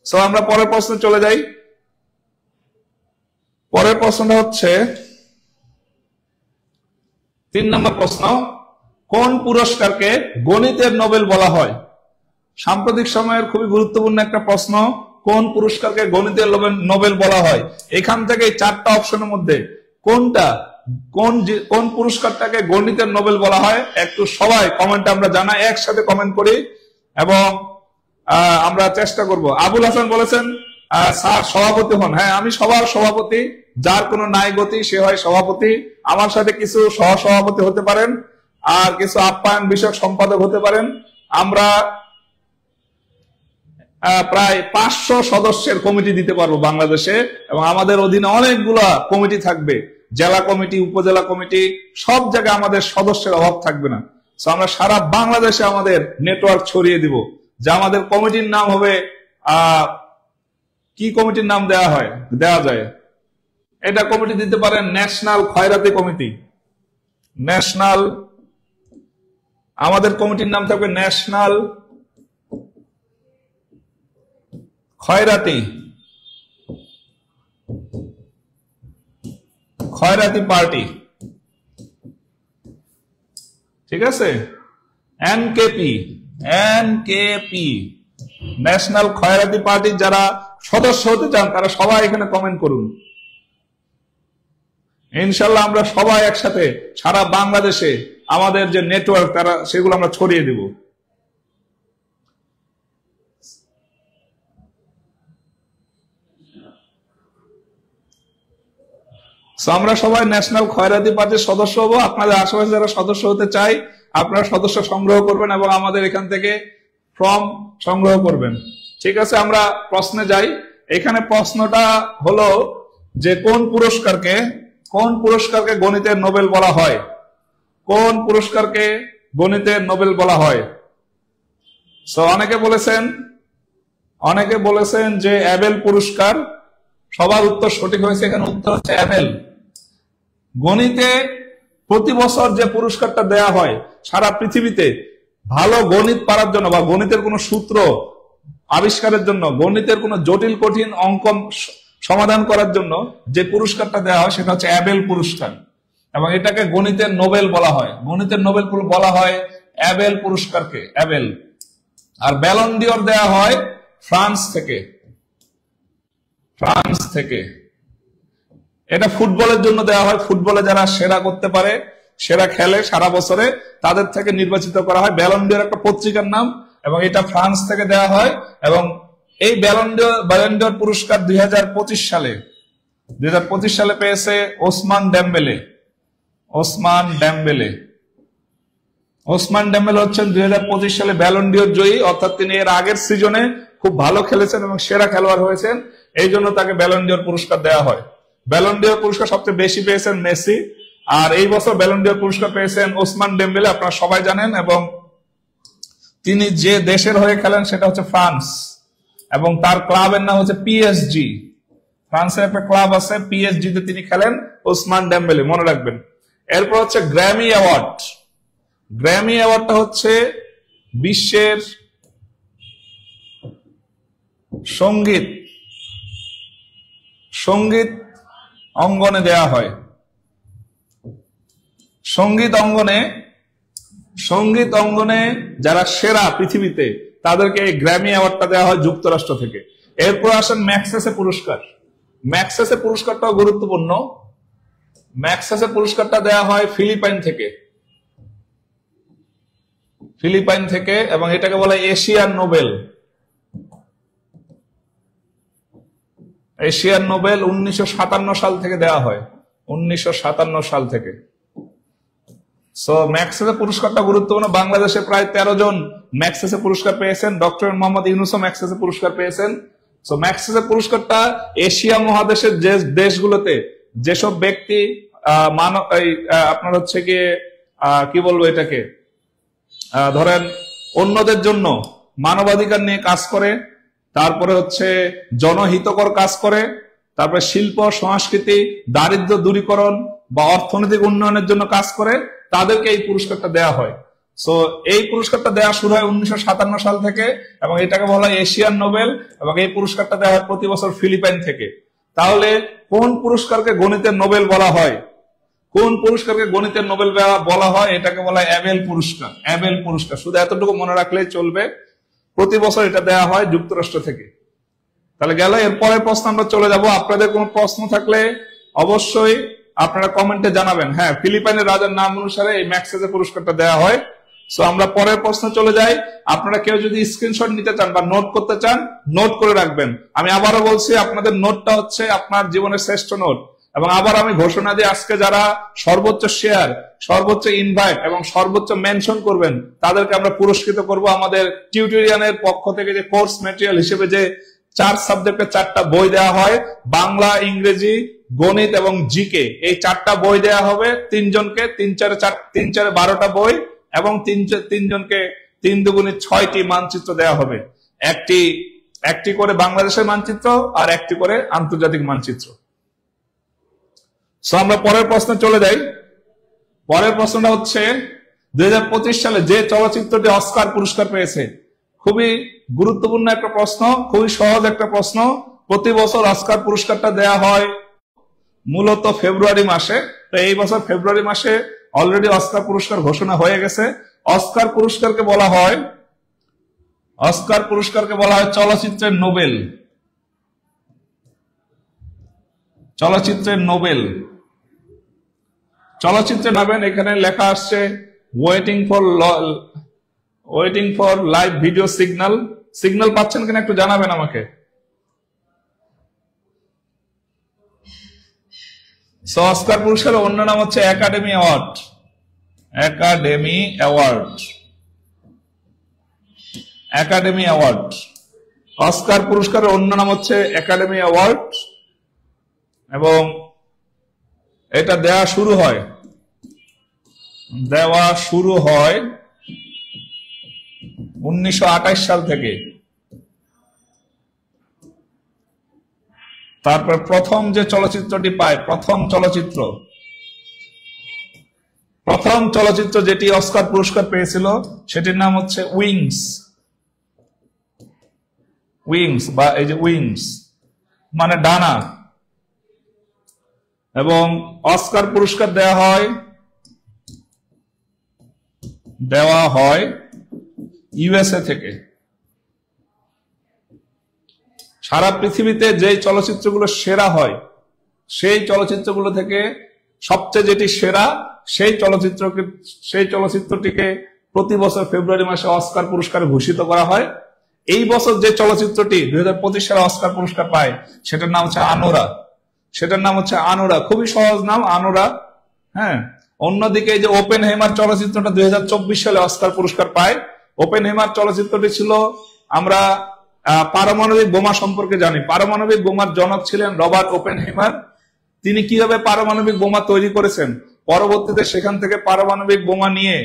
সো আমরা পরের প্রশ্নে চলে যাই। পরের প্রশ্নটা হচ্ছে 3 নম্বর প্রশ্ন, কোন পুরস্কারকে গণিতের নোবেল বলা হয়? সাম্প্রতিক সময়ের খুবই গুরুত্বপূর্ণ একটা প্রশ্ন, কোন পুরস্কারকে গণিতের নোবেল বলা হয়? এখান থেকে এই 4টা অপশনের মধ্যে কোনটা, কোন পুরস্কারটাকে গণিতের নোবেল বলা হয়? একটু সবাই কমেন্টে আমরা জানাই, একসাথে কমেন্ট করি এবং আমরা চেষ্টা করব। আবুল হাসান বলেছেন স্যার সভাপতি হন। হ্যাঁ, আমি সবার সভাপতি, যার কোনো নাই গতি সে হয় সভাপতি। আমার সাথে কিছু সহসভাপতি হতে পারেন আর কিছু আপ্যায়ন বিষয়ক সম্পাদক হতে পারেন। আমরা প্রায় 500 সদস্যের কমিটি দিতে পারবো বাংলাদেশে এবং আমাদের অধীনে অনেকগুলা কমিটি থাকবে, জেলা কমিটি, উপজেলা কমিটি, সব জায়গায় আমাদের সদস্যের অভাব থাকবে না। তো আমরা সারা বাংলাদেশে আমাদের নেটওয়ার্ক ছড়িয়ে দিব। যে আমাদের কমিটির নাম হবে কি কমিটির নাম দেওয়া যায়, এটা কমিটি দিতে পারেন ন্যাশনাল খয়রাতি কমিটি। ন্যাশনাল, আমাদের কমিটির নাম থাকবে ন্যাশনাল খয়রাতি পার্টি। ঠিক আছে, এনকেপি, ন্যাশনাল খয়রাতি পার্টির যারা সদস্য হতে চান তারা সবাই এখানে কমেন্ট করুন। ইনশাল্লাহ আমরা সবাই একসাথে সারা বাংলাদেশে আমাদের যে নেটওয়ার্ক তারা সেগুলো আমরা ছড়িয়ে দেব। আমরা সবাই ন্যাশনাল খয়রাতি পার্টির সদস্য হবো। আপনাদের আশেপাশে যারা সদস্য হতে চাই আপনারা সদস্য সংগ্রহ করবেন এবং আমাদের এখান থেকে ফর্ম সংগ্রহ করবেন। ঠিক আছে, আমরা প্রশ্নে যাই। এখানে প্রশ্নটা হলো যে কোন পুরস্কারকে গণিতের নোবেল বলা হয়? কোন পুরস্কারকে গণিতের নোবেল বলা হয়? সো অনেকে বলেছেন যে অ্যাবেল পুরস্কার। সবার উত্তর সঠিক হয়েছে, এখানে উত্তর হচ্ছে অ্যাবেল। গণিতে প্রতি বছর যে পুরস্কারটা দেয়া হয় সারা পৃথিবীতে ভালো গণিত পারার জন্য বা গণিতের কোন সূত্র আবিষ্কারের জন্য, গণিতের কোন জটিল কঠিন অঙ্ক সমাধান করার জন্য যে পুরস্কারটা দেওয়া হয় সেটা হচ্ছে অ্যাবেল পুরস্কার এবং এটাকে গণিতের নোবেল বলা হয়। গণিতের নোবেল বলা হয় অ্যাবেল পুরস্কারকে, অ্যাবেল। আর ব্যালন ডিওর দেওয়া হয় ফ্রান্স থেকে। এটা ফুটবলের জন্য দেওয়া হয়। ফুটবলে যারা সেরা করতে পারে, সেরা খেলে সারা বছরে, তাদের থেকে নির্বাচিত করা হয়। ব্যালন ডিওর একটা পত্রিকার নাম এবং এটা ফ্রান্স থেকে দেওয়া হয়। এবং এই ব্যালন ডিওর পুরস্কার 2025 সালে পেয়েছে ওসমান ডেম্বেলে। ওসমান ডেম্বেলে হচ্ছেন 2025 সালে ব্যালন ডিওর জয়ী, অর্থাৎ তিনি এর আগের সিজনে খুব ভালো খেলেছেন এবং সেরা খেলোয়াড় হয়েছেন, এই জন্য তাকে ব্যালন ডিওর পুরস্কার দেওয়া হয়। ব্যালন ডিওর পুরস্কার সবচেয়ে বেশি পেয়েছেন মেসি, আর এই বছর ব্যালন ডিওর পুরস্কার পেয়েছেন ওসমান ডেম্বেলে, আপনারা সবাই জানেন। এবং তিনি যে দেশের হয়ে খেলেন সেটা হচ্ছে ফ্রান্স, এবং তার ক্লাবের নাম হচ্ছে পিএসজি। ফ্রান্সের একটা ক্লাব আছে, পিএসজি তে তিনি খেলেন ওসমান ডেম্বেলে, মনে রাখবেন। এরপর হচ্ছে গ্র্যামি অ্যাওয়ার্ড। গ্র্যামি অ্যাওয়ার্ডটা হচ্ছে বিশ্বের সঙ্গীত অঙ্গনে দেয়া হয়। সঙ্গীত অঙ্গনে যারা সেরা পৃথিবীতে, তাদেরকে এই গ্র্যামি অ্যাওয়ার্ডটা দেওয়া হয় যুক্তরাষ্ট্র থেকে। এরপর আসেন ম্যাগসেসে পুরস্কার। ম্যাগসেসে পুরস্কারটাও গুরুত্বপূর্ণ। ম্যাগসেসে পুরস্কারটা দেওয়া হয় ফিলিপাইন থেকে, এবং এটাকে বলা হয় এশিয়ান নোবেল। 1957 সাল থেকে দেওয়া হয়, 1957 সাল থেকে। সো ম্যাগসেসে পুরস্কারটা গুরুত্বপূর্ণ। বাংলাদেশে প্রায় 13 জন ম্যাগসেসে পুরস্কার পেয়েছেন। ডক্টর মোহাম্মদ ইউনূসও ম্যাগসেসে পুরস্কার পেয়েছেন। সো ম্যাগসেসে পুরস্কারটা এশিয়া মহাদেশের যে দেশগুলোতে যেসব ব্যক্তি আপনার হচ্ছে গিয়ে কি বলবো এটাকে, ধরেন অন্যদের জন্য মানবাধিকার নিয়ে কাজ করে, তারপরে হচ্ছে জনহিতকর কাজ করে, তারপরে শিল্প সংস্কৃতি, দারিদ্র দূরীকরণ বা অর্থনৈতিক উন্নয়নের জন্য কাজ করে, তাদেরকে এই পুরস্কারটা দেওয়া হয়। সো এই পুরস্কারটা দেওয়া শুরু হয় 1957 সাল থেকে, এবং এটাকে বলা হয় এশিয়ান নোবেল, এবং এই পুরস্কারটা দেওয়া হয় প্রতি বছর ফিলিপাইন থেকে। তাহলে কোন পুরস্কারকে গণিতের নোবেল বলা হয়? বলা হয় এটাকে বলা হয় অ্যাবেল পুরস্কার। অ্যাবেল পুরস্কার, শুধু এতটুকু মনে রাখলেই চলবে। প্রতি বছর এটা দেওয়া হয় যুক্তরাষ্ট্র থেকে। তাহলে গেল। এরপরের প্রশ্ন আমরা চলে যাব। আপনাদের কোনো প্রশ্ন থাকলে অবশ্যই আপনারা কমেন্টে জানাবেন। হ্যাঁ, ফিলিপাইনের রাজার নাম অনুসারে এই ম্যাগসেসে পুরস্কারটা দেওয়া হয়। সো আমরা পরের প্রশ্ন চলে যাই। আপনারা কেউ যদি স্ক্রিনশট নিতে চান বা নোট করতে চান, নোট করে রাখবেন। আমি আবারও বলছি, আপনাদের নোটটা হচ্ছে আপনার জীবনের শ্রেষ্ঠ নোট। এবং আবার আমি ঘোষণা দিই, আজকে যারা সর্বোচ্চ শেয়ার, সর্বোচ্চ ইনভাইট এবং সর্বোচ্চ মেনশন করবেন, তাদেরকে আমরা পুরস্কৃত করব। আমাদের টিউটোরিয়ালের পক্ষ থেকে যে কোর্স ম্যাটেরিয়াল হিসেবে যে 4 সাবজেক্টের 4টা বই দেওয়া হয়, বাংলা, ইংরেজি, গণিত এবং জিকে, এই 4টা বই দেওয়া হবে 3 জনকে। 3 4 12টা বই, এবং 3 জনকে 3 দুগুণে 6টি মানচিত্র দেওয়া হবে। একটি করে বাংলাদেশের মানচিত্র আর একটি করে আন্তর্জাতিক মানচিত্র। সো আমরা পরের প্রশ্নে চলে যাই। পরের প্রশ্নটা হচ্ছে 2025 সালে যে চলচ্চিত্রটি অস্কার পুরস্কার পেয়েছে। খুবই গুরুত্বপূর্ণ একটা প্রশ্ন, খুবই সহজ একটা প্রশ্ন। প্রতি বছর অস্কার পুরস্কারটা দেয়া হয় মূলত ফেব্রুয়ারি মাসে। তো এই বছর ফেব্রুয়ারি মাসে অলরেডি অস্কার পুরস্কার ঘোষণা হয়ে গেছে। অস্কার পুরস্কারকে বলা হয় চলচ্চিত্রের নোবেল। চলচ্চিত্রে ভাবেন, এখানে লেখা আসছে waiting for live video signal পাচ্ছেন কিনা একটু জানাবেন আমাকে। অস্কার পুরস্কারের অন্য নাম হচ্ছে একাডেমি অ্যাওয়ার্ড। অস্কার পুরস্কারের অন্য নাম হচ্ছে একাডেমি অ্যাওয়ার্ড, এবং এটা দেওয়া শুরু হয় 1928 সাল থেকে। তারপর প্রথম যে চলচ্চিত্রটি পায়, প্রথম চলচ্চিত্র যেটি অস্কার পুরস্কার পেয়েছিল, সেটির নাম হচ্ছে উইংস, বা এই যে উইংস মানে ডানা। এবং অস্কার পুরস্কার দেওয়া হয় ইউএসএ থেকে। সারা পৃথিবীতে যে চলচ্চিত্রগুলো সেরা হয়, সেই চলচ্চিত্রগুলো থেকে সবচেয়ে যেটি সেরা, সেই চলচ্চিত্রটিকে প্রতি বছর ফেব্রুয়ারি মাসে অস্কার পুরস্কার ঘোষিত করা হয়। এই বছর যে চলচ্চিত্রটি 2025 সালে অস্কার পুরস্কার পায়, সেটার নাম হচ্ছে আনোরা। খুবই সহজ নাম, আনোরা। হ্যাঁ, অন্যদিকে এই যে ওপেন হেমার চলচ্চিত্রটা 2024 সালে অস্কার পুরস্কার পায়। ওপেন হেমার চলচ্চিত্রটি ছিল, আমরা পারমাণবিক বোমা সম্পর্কে জানি। পারমাণবিক বোমার জনক ছিলেন রবার্ট ওপেন হেমার। তিনি কিভাবে পারমাণবিক বোমা তৈরি করেছেন, পরবর্তীতে সেখান থেকে পারমাণবিক বোমা নিয়ে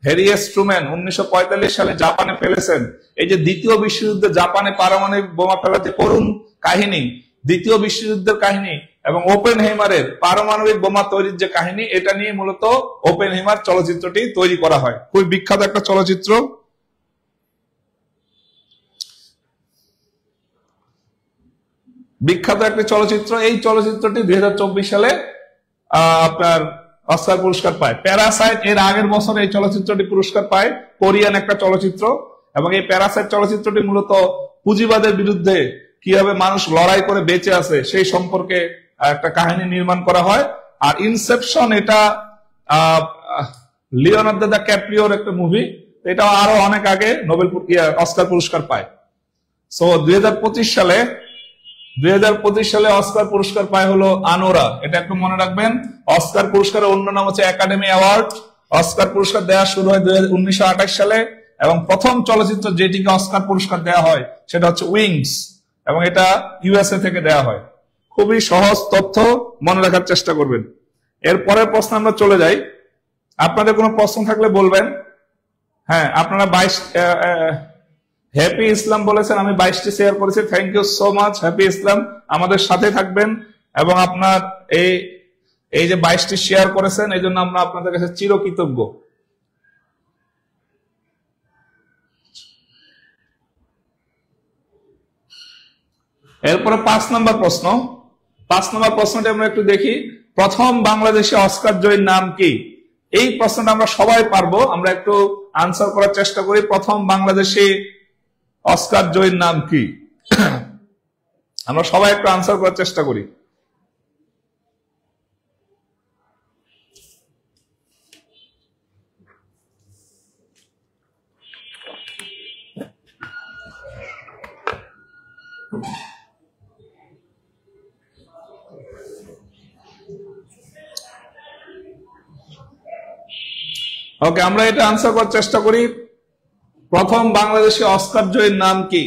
হ্যারি এস ট্রুম্যান 1945 সালে জাপানে ফেলেছেন। এই যে দ্বিতীয় বিশ্বযুদ্ধে জাপানে পারমাণবিক বোমা ফেলার যে করুণ কাহিনী, দ্বিতীয় বিশ্বযুদ্ধের কাহিনী, এবং ওপেন হেমারের পারমাণবিক বোমা তৈরির যে কাহিনী, এটা নিয়ে মূলত ওপেন হেমার চলচ্চিত্রটি তৈরি করা হয়। খুবই বিখ্যাত একটা চলচ্চিত্র। বিখ্যাত একটি চলচ্চিত্র। এই চলচ্চিত্রটি 2024 সালে আপনার অস্কার পুরস্কার পায়। প্যারাসাইট এর আগের বছর এই চলচ্চিত্রটি পুরস্কার পায়, কোরিয়ান একটা চলচ্চিত্র। এবং এই প্যারাসাইট চলচ্চিত্রটি মূলত পুঁজিবাদের বিরুদ্ধে কিভাবে মানুষ লড়াই করে বেঁচে আছে সেই সম্পর্কে একটা কাহিনী নির্মাণ করা হয়। আর ইনসেপশন, এটা লিওনার্দো দ্য ক্যাপ্রিওর একটা মুভি, এটা আরো অনেক আগে নোবেল অস্কার পুরস্কার পায়। সো 2025 সালে অস্কার পুরস্কার পায় হলো আনোরা। এটা একটু মনে রাখবেন। অস্কার পুরস্কারের অন্য নাম হচ্ছে একাডেমি অ্যাওয়ার্ড। অস্কার পুরস্কার দেওয়া শুরু হয় 1928 সালে, এবং প্রথম চলচ্চিত্র যেটিকে অস্কার পুরস্কার দেওয়া হয় সেটা হচ্ছে উইংস, এবং এটা ইউএসএ থেকে দেওয়া হয়। খুবই সহজ তথ্য, মনে রাখার চেষ্টা করবেন। এরপরের প্রশ্ন আমরা চলে যাই। আপনাদের কোনো প্রশ্ন থাকলে বলবেন। হ্যাঁ, আপনারা 22 হ্যাপি ইসলাম বলেছেন, আমি 22টি শেয়ার করেছি। Thank you so much Happy Islam. আমাদের সাথে থাকবেন, এবং আপনার এই যে 22টি শেয়ার করেছেন, এই জন্য আমরা আপনাদের কাছে চিরকৃতজ্ঞ। এরপরে 5 নম্বর প্রশ্ন। 5 নম্বর প্রশ্নটি আমরা একটু দেখি। প্রথম বাংলাদেশি অস্কার জয়ীর নাম কি? এই প্রশ্নটা আমরা সবাই পারবো, আমরা একটু আনসার করার চেষ্টা করি। প্রথম বাংলাদেশি অস্কার জয়ীর নাম কি? আমরা সবাই একটু আনসার করার চেষ্টা করি। ওকে, আমরা এটা আনসার করার চেষ্টা করি। প্রথম বাংলাদেশি অস্কার জয়ীর নাম কি?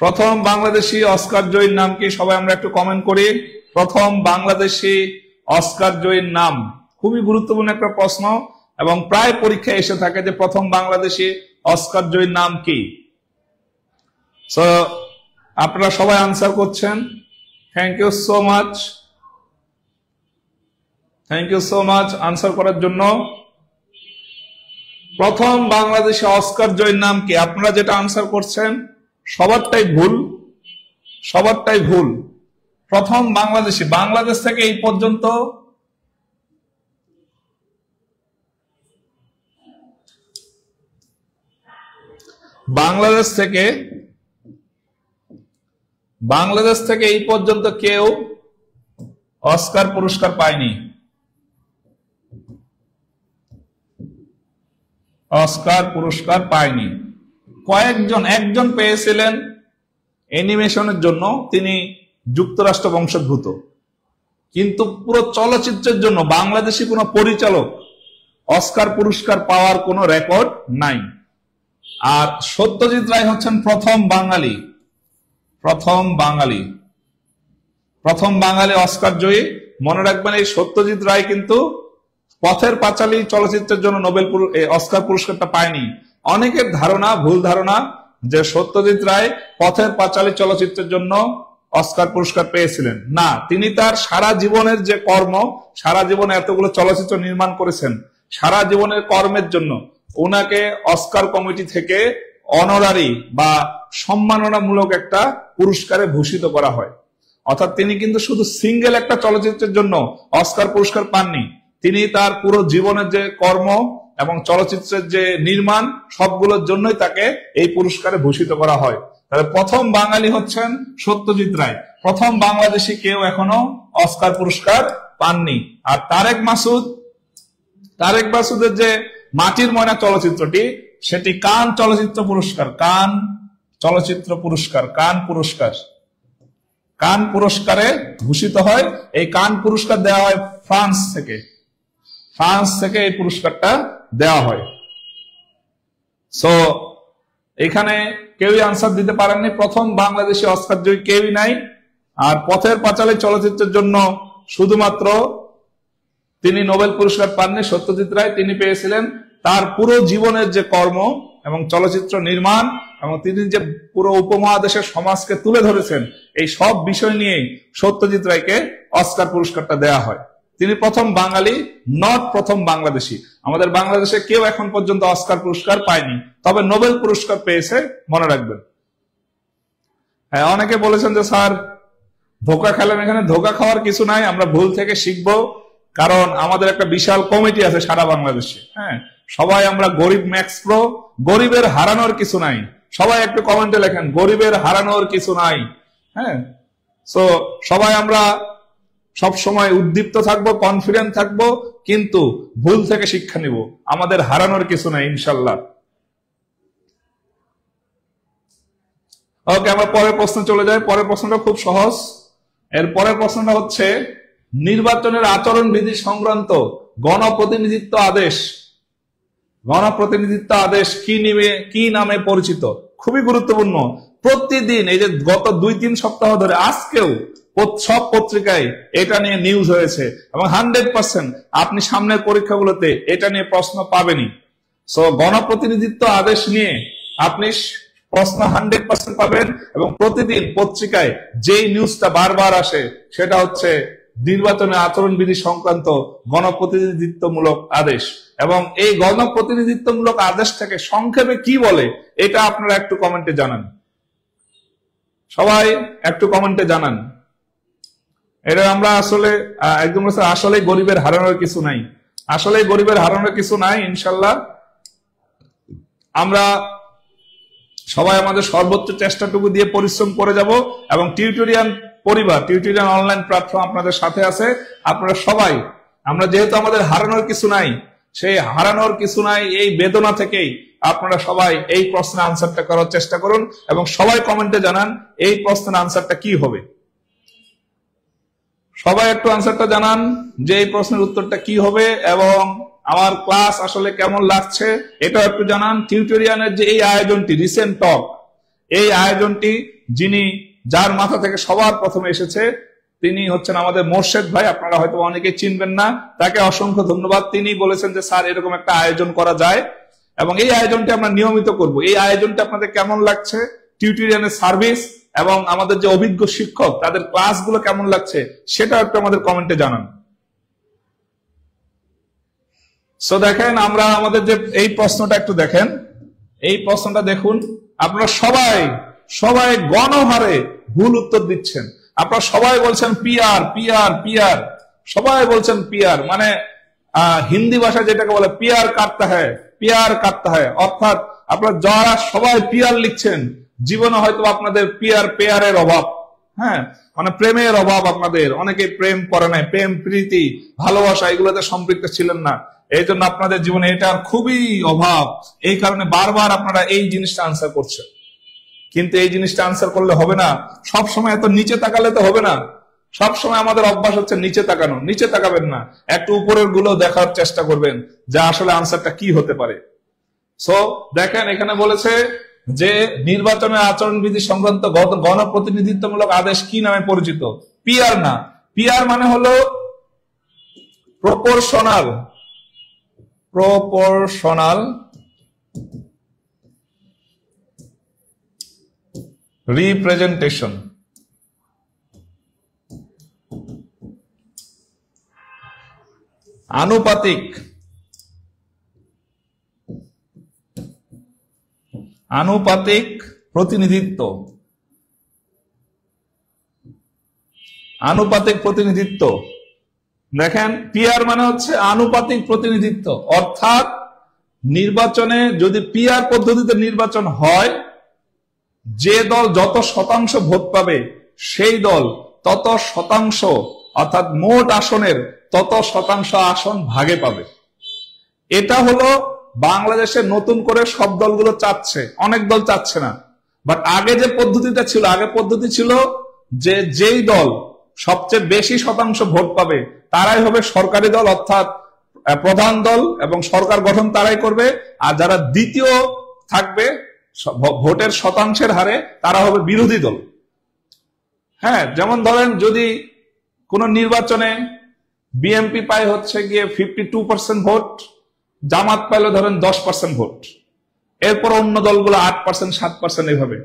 প্রথম বাংলাদেশি অস্কার জয়ীর নাম কি? সবাই আমরা একটু কমেন্ট করি। প্রথম বাংলাদেশি অস্কার জয়ীর নাম, খুবই গুরুত্বপূর্ণ একটা প্রশ্ন, এবং প্রায় পরীক্ষায় এসে থাকে যে প্রথম বাংলাদেশি অস্কার জয়ীর নাম কি। সো আপনারা সবাই আনসার করছেন। Thank you so much, thank you so much answer করার জন্য। প্রথম বাংলাদেশি অস্কার জয়ীর নাম কি? আপনারা যেটা আনসার করছেন সবারটাই ভুল, সবারটাই ভুল। প্রথম বাংলাদেশি, বাংলাদেশ থেকে এই পর্যন্ত বাংলাদেশ থেকে এই পর্যন্ত কেউ অস্কার পুরস্কার পায়নি। অস্কার পুরস্কার পায়নি। একজন পেয়েছিলেন অ্যানিমেশনের জন্য, তিনি যুক্তরাষ্ট্র বংশোদ্ভূত। কিন্তু পুরো চলচ্চিত্রের জন্য বাংলাদেশি কোনো পরিচালক অস্কার পুরস্কার পাওয়ার কোনো রেকর্ড নাই। আর সত্যজিৎ রায় হচ্ছেন প্রথম বাঙালি অস্কার জয়ী। মনে রাখবেন, এই সত্যজিৎ রায় কিন্তু পথের পাঁচালী চলচ্চিত্রের জন্য অস্কার পুরস্কারটা পায়নি। অনেকের ধারণা, ভুল ধারণা, যে সত্যজিৎ রায় পথের পাঁচালী চলচ্চিত্রের জন্য অস্কার পুরস্কার পেয়েছিলেন। না, তিনি তার সারা জীবনের যে কর্ম, সারা জীবনে এতগুলো চলচ্চিত্র নির্মাণ করেছেন, সারা জীবনের কর্মের জন্য ওনাকে অস্কার কমিটি থেকে অনারারি বা সম্মাননামূলক একটা পুরস্কারে ভূষিত করা হয়। অর্থাৎ তিনি কিন্তু শুধু সিঙ্গেল একটা চলচ্চিত্রের জন্য অস্কার পুরস্কার পাননি, তিনি তার পুরো জীবনের যে কর্ম এবং চলচ্চিত্রের যে নির্মাণ, সবগুলোর জন্যই তাকে এই পুরস্কারে ভূষিত করা হয়। তাহলে প্রথম বাঙালি হচ্ছেন সত্যজিৎ রায়। প্রথম বাংলাদেশি কেউ এখনো অস্কার পুরস্কার পাননি। আর তারেক মাসুদের যে মাটির ময়না চলচ্চিত্রটি, সেটি কান চলচ্চিত্র পুরস্কার, কান পুরস্কার। কান পুরস্কারে ভূষিত হয়। এই কান পুরস্কার দেওয়া হয় ফ্রান্স থেকে। ফ্রান্স থেকে এই পুরস্কারটা দেওয়া হয়। সো এখানে কেউই আনসার দিতে পারেননি। প্রথম বাংলাদেশি অস্কার জয়ী কেউই নাই। আর পথের পাঁচালী চলচ্চিত্রের জন্য শুধুমাত্র তিনি নোবেল পুরস্কার পাননি, সত্যজিৎ রায়। তিনি পেয়েছিলেন তার পুরো জীবনের যে কর্ম এবং চলচ্চিত্র নির্মাণ এবং তিনি যে পুরো উপমহাদেশের সমাজকে তুলে ধরেছেন, এই সব বিষয় নিয়েই সত্যজিৎ রায়কে অস্কার পুরস্কারটা দেওয়া হয়। তিনি প্রথম বাঙালি, নট প্রথম বাংলাদেশি। আমাদের বাংলাদেশে কেউ এখন পর্যন্ত অস্কার পুরস্কার পায়নি, তবে নোবেল পুরস্কার পেয়েছে, মনে রাখবেন। হ্যাঁ, অনেকে বলেছেন যে স্যার ধোঁকা খেলেন। এখানে ধোঁকা খাওয়ার কিছু নাই, আমরা ভুল থেকে শিখবো। কারণ আমাদের একটা বিশাল কমিটি আছে সারা বাংলাদেশে। হ্যাঁ, সবাই আমরা গরিব ম্যাক্স প্রো, গরিবের হারানোর কিছু নাই। সবাই একটু কমেন্টে লেখেন গরিবের হারানোর কিছু নাই। হ্যাঁ, সো সবাই আমরা সব সময় উদ্দীপ্ত থাকবো, কনফিডেন্ট থাকবো, কিন্তু ভুল থেকে শিক্ষা নিব। আমাদের হারানোর কিছু নাই ইনশাল্লাহ। ওকে, আমরা পরের প্রশ্ন চলে যাই। পরের প্রশ্নটা খুব সহজ। এর পরের প্রশ্নটা হচ্ছে নির্বাচনের আচরণ বিধি সংক্রান্ত গণপ্রতিনিধিত্ব আদেশ। গণপ্রতিনিধিত্ব আদেশ কি নামে পরিচিত? খুবই গুরুত্বপূর্ণ। প্রতিদিন এই যে গত 2-3 সপ্তাহ ধরে আজকেও সব পত্রিকায় এটা নিয়ে নিউজ হয়েছে এবং 100% আপনি সামনের পরীক্ষাগুলোতে এটা নিয়ে প্রশ্ন পাবেনই। সো গণপ্রতিনিধিত্ব আদেশ নিয়ে আপনি প্রশ্ন 100% পাবেন এবং প্রতিদিন পত্রিকায় যেই নিউজটা বারবার আসে সেটা হচ্ছে নির্বাচনের আচরণবিধি সংক্রান্ত গণপ্রতিনিধিত্বমূলক আদেশ। এবং এই গণপ্রতিনিধিত্বমূলক আদেশটাকে সংক্ষেপে কি বলে এটা আপনারা একটু কমেন্টে জানান। সবাই একটু কমেন্টে জানান। এটা আমরা আসলে একদম আসলে গরিবের হারানোর কিছু নাই। আসলে গরিবের হারানোর কিছু নাই। ইনশাল্লাহ আমরা সবাই আমাদের সর্বোচ্চ চেষ্টাটুকু দিয়ে পরিশ্রম করে যাব এবং টিউটোরিয়াল পরিবার, টিউটোরিয়াল অনলাইন প্ল্যাটফর্ম আপনাদের সাথে আছে। আপনারা সবাই, আমরা যেহেতু আমাদের হারানোর কিছু নাই, সেই হারানোর কিছু নাই এই বেদনা থেকেই আপনারা সবাই এই প্রশ্নের আনসারটা করার চেষ্টা করুন এবং সবাই কমেন্টে জানান এই প্রশ্নের আনসারটা কি হবে। সবাই একটু আনসারটা জানান যে এই প্রশ্নের উত্তরটা কি হবে এবং আমার ক্লাস আসলে কেমন লাগছে এটা একটু জানান। টিউটোরিয়ালের যে এই আয়োজনটি, রিসেন্ট টক, এই আয়োজনটি যার মাথা থেকে সবার প্রথমে এসেছে তিনি হচ্ছেন আমাদের মোর্শেদ ভাই। আপনারা হয়তো অনেকে চিনবেন না, তাকে অসংখ্য ধন্যবাদ। তিনি বলেছেন যে স্যার এরকম একটা আয়োজন করা যায় এবং এই আয়োজনটি আমরা নিয়মিত করব। এই আয়োজনটি আপনাদের কেমন লাগছে, টিউটোরিয়ালের সার্ভিস এবং আমাদের যে অভিজ্ঞ শিক্ষক তাদের ক্লাসগুলো কেমন লাগছে সেটা একটু আমাদের কমেন্টে জানান। সো দেখেন, আমরা আমাদের যে এই প্রশ্নটা একটু দেখেন, এই প্রশ্নটা দেখুন। আপনারা সবাই গণহারে ভুল উত্তর দিচ্ছেন। আপনারা সবাই বলছেন পিআর পিআর পিআর, সবাই বলছেন পিআর, মানে হিন্দি ভাষায় যেটাকে বলে পিআর কাটতা হ্যায়, পিআর কাটতা হ্যায়। অর্থাৎ আপনারা যারা সবাই পিআর লিখছেন, জীবনে হয়তো আপনাদের পেয়ারের অভাব। হ্যাঁ, মানে প্রেমের অভাব আপনাদের। অনেকে প্রেম করে নাই, প্রেম প্রীতি ভালোবাসা এগুলোতে সম্পৃক্ত ছিলেন না, এই জন্য আপনাদের জীবনে এটার খুবই অভাব। এই কারণে বারবার আপনারা এই জিনিসটা আনসার করছেন। কিন্তু এই জিনিসটা আনসার করলে হবে না, সব সময় এত নিচে তাকালে তো হবে না। সব সময় আমাদের অভ্যাস হচ্ছে নিচে তাকানো। নিচে তাকাবেন না, একটু উপরের গুলো দেখার চেষ্টা করবেন যা আসলে আনসারটা কি হতে পারে। সো দেখেন, এখানে বলেছে যে নির্বাচনের আচরণবিধি সংক্রান্ত গণপ্রতিনিধিত্বমূলক আদেশ কি নামে পরিচিত? পিআর না, পিআর মানে হলো প্রপোর্শনাল রিপ্রেজেন্টেশন। আনুপাতিক প্রতিনিধিত্ব। আনুপাতিক প্রতিনিধিত্ব দেখেন, পিআর মানে হচ্ছে আনুপাতিক প্রতিনিধিত্ব। অর্থাৎ নির্বাচনে যদি পিআর পদ্ধতিতে নির্বাচন হয়, যে দল যত শতাংশ ভোট পাবে সেই দল তত শতাংশ, অর্থাৎ মোট আসনের তত শতাংশ আসন ভাগে পাবে। এটা হলো বাংলাদেশে নতুন করে সব দলগুলো চাচ্ছে, অনেক দল চাচ্ছে না। বাট আগে যে পদ্ধতিটা ছিল, আগে পদ্ধতি ছিল যে যেই দল সবচেয়ে বেশি শতাংশ ভোট পাবে তারাই হবে সরকারি দল, অর্থাৎ প্রধান দল, এবং সরকার গঠন তারাই করবে। আর যারা দ্বিতীয় থাকবে ভোটের শতাংশের হারে তারা হবে বিরোধী দল। হ্যাঁ, যেমন ধরেন যদি কোন নির্বাচনে বিএনপি পায় হচ্ছে গিয়ে 52% ভোট, জামাত পাইলে ধরেন 10% ভোট, এরপর অন্য দলগুলো 8%, 7% এইভাবে,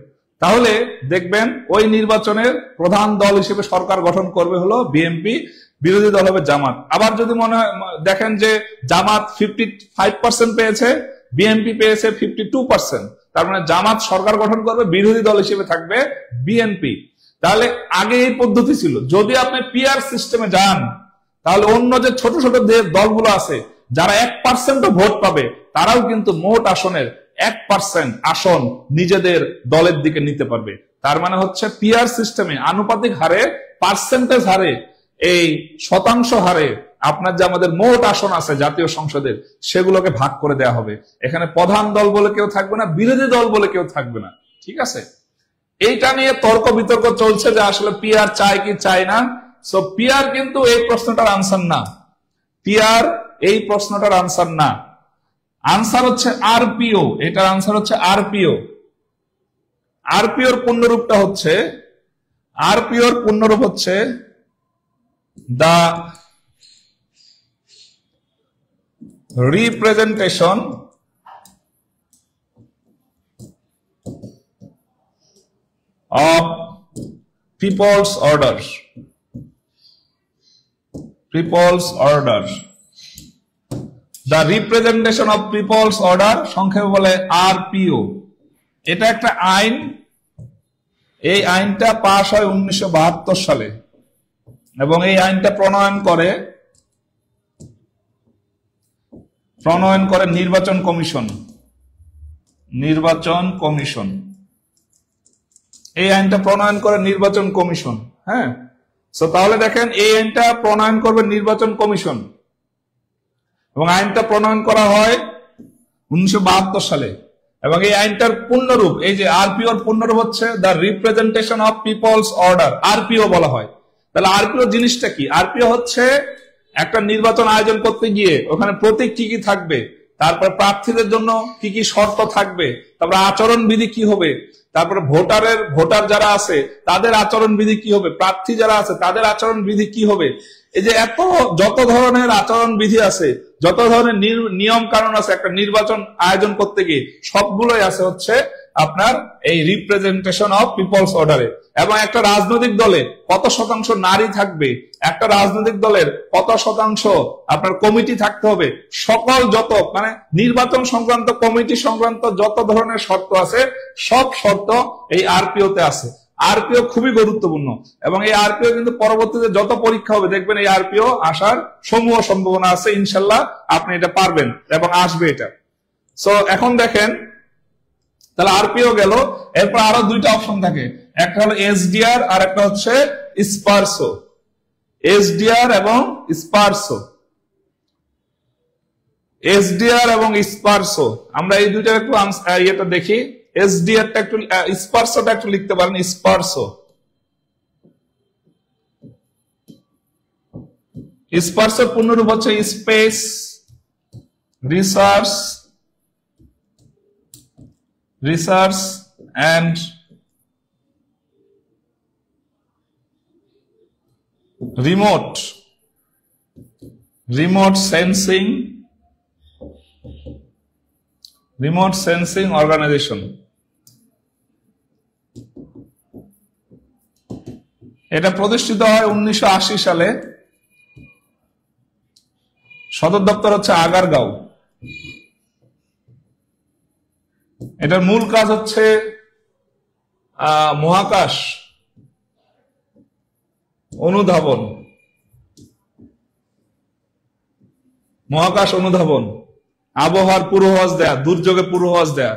তাহলে দেখবেন ওই নির্বাচনের প্রধান দল হিসেবে সরকার গঠন করবে হলো বিএনপি, বিরোধী দল হবে জামাত। আবার যদি মনে হয় দেখেন যে জামাত 55% পেয়েছে, বিএনপি পেয়েছে 52%, তার মানে জামাত সরকার গঠন করবে, বিরোধী দল হিসেবে থাকবে বিএনপি। তাহলে আগে এই পদ্ধতি ছিল। যদি আপনি পিআর সিস্টেমে যান তাহলে অন্য যে ছোট ছোট দলগুলো আছে যারা 1% ভোট পাবে তারাও কিন্তু মোট আসনের 1% আসন নিজেদের দলের দিকে নিতে পারবে। তার মানে হচ্ছে পিআর সিস্টেমে আনুপাতিক হারে, পার্সেন্টেজ হারে, এই শতাংশ হারে আপনার যে আমাদের মোট আসন আছে জাতীয় সংসদের সেগুলোকে ভাগ করে দেওয়া হবে। এখানে প্রধান দল বলে কেউ থাকবে না, বিরোধী দল বলে কেউ থাকবে না। ঠিক আছে, এইটা নিয়ে তর্ক বিতর্ক চলছে যে আসলে পিআর চাই কি চাই না। সো পিআর কিন্তু এই প্রশ্নটার আনসার না, পিআর এই প্রশ্নটার আনসার না। আনসার হচ্ছে আরপিও, এটার আনসার হচ্ছে আরপিও। আরপিওর পূর্ণরূপটা হচ্ছে, আরপিওর পূর্ণরূপ হচ্ছে the representation of people's order, people's order, the representation of people's order সংক্ষেপে বলে আরপিও। এটা একটা আইন, এই আইনটা পাশ হয় 1972 সালে এবং এই আইনটা প্রণয়ন করে নির্বাচন কমিশন। নির্বাচন কমিশন এই আইনটা প্রণয়ন করে নির্বাচন কমিশন। হ্যাঁ, সো তাহলে দেখেন এই আইনটা প্রণয়ন করবে নির্বাচন কমিশন এবং আইনটা প্রণয়ন করা হয় 1972 সালে। এবং এই আইনটার পূর্ণরূপ, এই যে আরপিওর পূর্ণরূপ হচ্ছে the representation of people's order, RPO বলা হয়। তাহলে আরপিও জিনিসটা কি? আরপিও হচ্ছে একটা নির্বাচন আয়োজন করতে গিয়ে ওখানে প্রতীক কি কি থাকবে, তারপর প্রার্থীদের জন্য কি কি শর্ত থাকবে, তারপর আচরণ বিধি কি হবে, তারপরে ভোটার যারা আছে তাদের আচরণ বিধি কি হবে, প্রার্থী যারা আছে তাদের আচরণ বিধি কি হবে, এই যে যত ধরনের আচরণ বিধি আছে, যত ধরনের নিয়ম কানুন আছে একটা নির্বাচন আয়োজন করতে গিয়ে, সবগুলোই আছে হচ্ছে আপনার এই রিপ্রেজেন্টেশন অফ পিপলস অর্ডারে। এবং একটা রাজনৈতিক দলে কত শতাংশ নারী থাকবে, একটা রাজনৈতিক দলের কত শতাংশ আপনার কমিটি থাকতে হবে, সকল যত মানে নির্বাচন সংক্রান্ত, কমিটি সংক্রান্ত যত ধরনের শর্ত আছে সব শর্ত এই আরপিও তে আছে। আরপিও খুবই গুরুত্বপূর্ণ এবং এই আরপিও কিন্তু পরবর্তীতে যত পরীক্ষা হবে দেখবেন এই আরপিও আসার সমূহ সম্ভাবনা আছে। ইনশাল্লাহ আপনি এটা পারবেন এবং আসবে এটা। সো এখন দেখেন, তাহলে আরপিও গেল, এরপর আরো দুইটা অপশন থাকে, একটা হলো এসডিআর আর একটা হচ্ছে স্পারসো। এসডিআর এবং স্পারসো, এসডিআর এবং স্পারসো, আমরা এই দুইটার একটু ইয়েটা দেখি। এসডিআরটা একটু, স্পারসোটা একটু লিখতে পারেন, স্পারসো। স্পারসোর পূর্ণরূপ হচ্ছে space research and remote sensing organization। এটা প্রতিষ্ঠিত হয় 1980 সালে। সদর দপ্তর হচ্ছে আগারগাঁও। এটার মূল কাজ হচ্ছে মহাকাশ অনুধাবন, আবহাওয়ার পূর্বাভাস দেয়া, দুর্যোগে পূর্বাভাস দেয়া,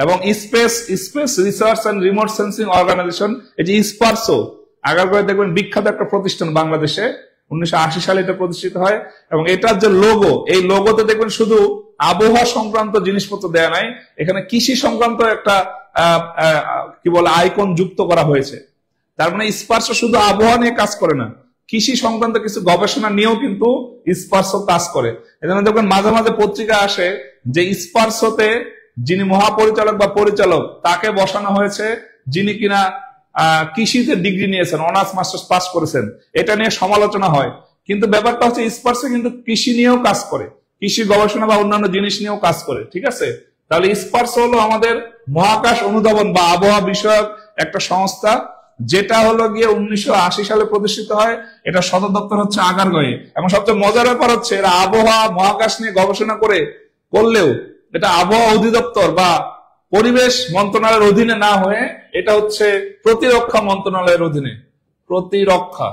এবং space research and remote sensing organisation, এই যে স্পারসো, আগারগাঁও দেখবেন বিখ্যাত একটা প্রতিষ্ঠান বাংলাদেশে, 1980 সালে এটা প্রতিষ্ঠিত হয়। এবং এটার যে লোগো, এই লোগোতে দেখবেন শুধু আবহাওয়া সংক্রান্ত জিনিসপত্র দেয়া নাই, এখানে কৃষি সংক্রান্ত একটা কি বলে আইকন যুক্ত করা হয়েছে। তার মানে স্পার্সো শুধু আবহাওয়া নিয়ে কাজ করে না, কৃষি সংক্রান্ত কিছু গবেষণা নিয়েও কিন্তু স্পার্সো কাজ করে। এজন্য দেখবেন মাঝে মাঝে পত্রিকা আসে যে স্পার্সোতে যিনি মহাপরিচালক বা পরিচালক তাকে বসানো হয়েছে যিনি কিনা কৃষিতে ডিগ্রি নিয়েছেন, অনার্স মাস্টার্স পাস করেছেন, এটা নিয়ে সমালোচনা হয়। কিন্তু ব্যাপারটা হচ্ছে স্পার্সো কিন্তু কৃষি নিয়েও কাজ করে, কৃষি গবেষণা বা অন্যান্য জিনিস নিয়েও কাজ করে, ঠিক আছে। তাহলে স্পার্সো হলো আমাদের মহাকাশ অনুধাবন বা আবহাওয়া বিষয়ক একটা সংস্থা, যেটা হলো গিয়ে 1980 সালে প্রতিষ্ঠিত হয়। এটা সদর দপ্তর হচ্ছে আগারগাঁওয়ে। এবং সবচেয়ে মজার ব্যাপার হচ্ছে এরা আবহাওয়া মহাকাশ নিয়ে গবেষণা করলেও এটা আবহাওয়া অধিদপ্তর বা পরিবেশ মন্ত্রণালয়ের অধীনে না হয়ে এটা হচ্ছে প্রতিরক্ষা মন্ত্রণালয়ের অধীনে। প্রতিরক্ষা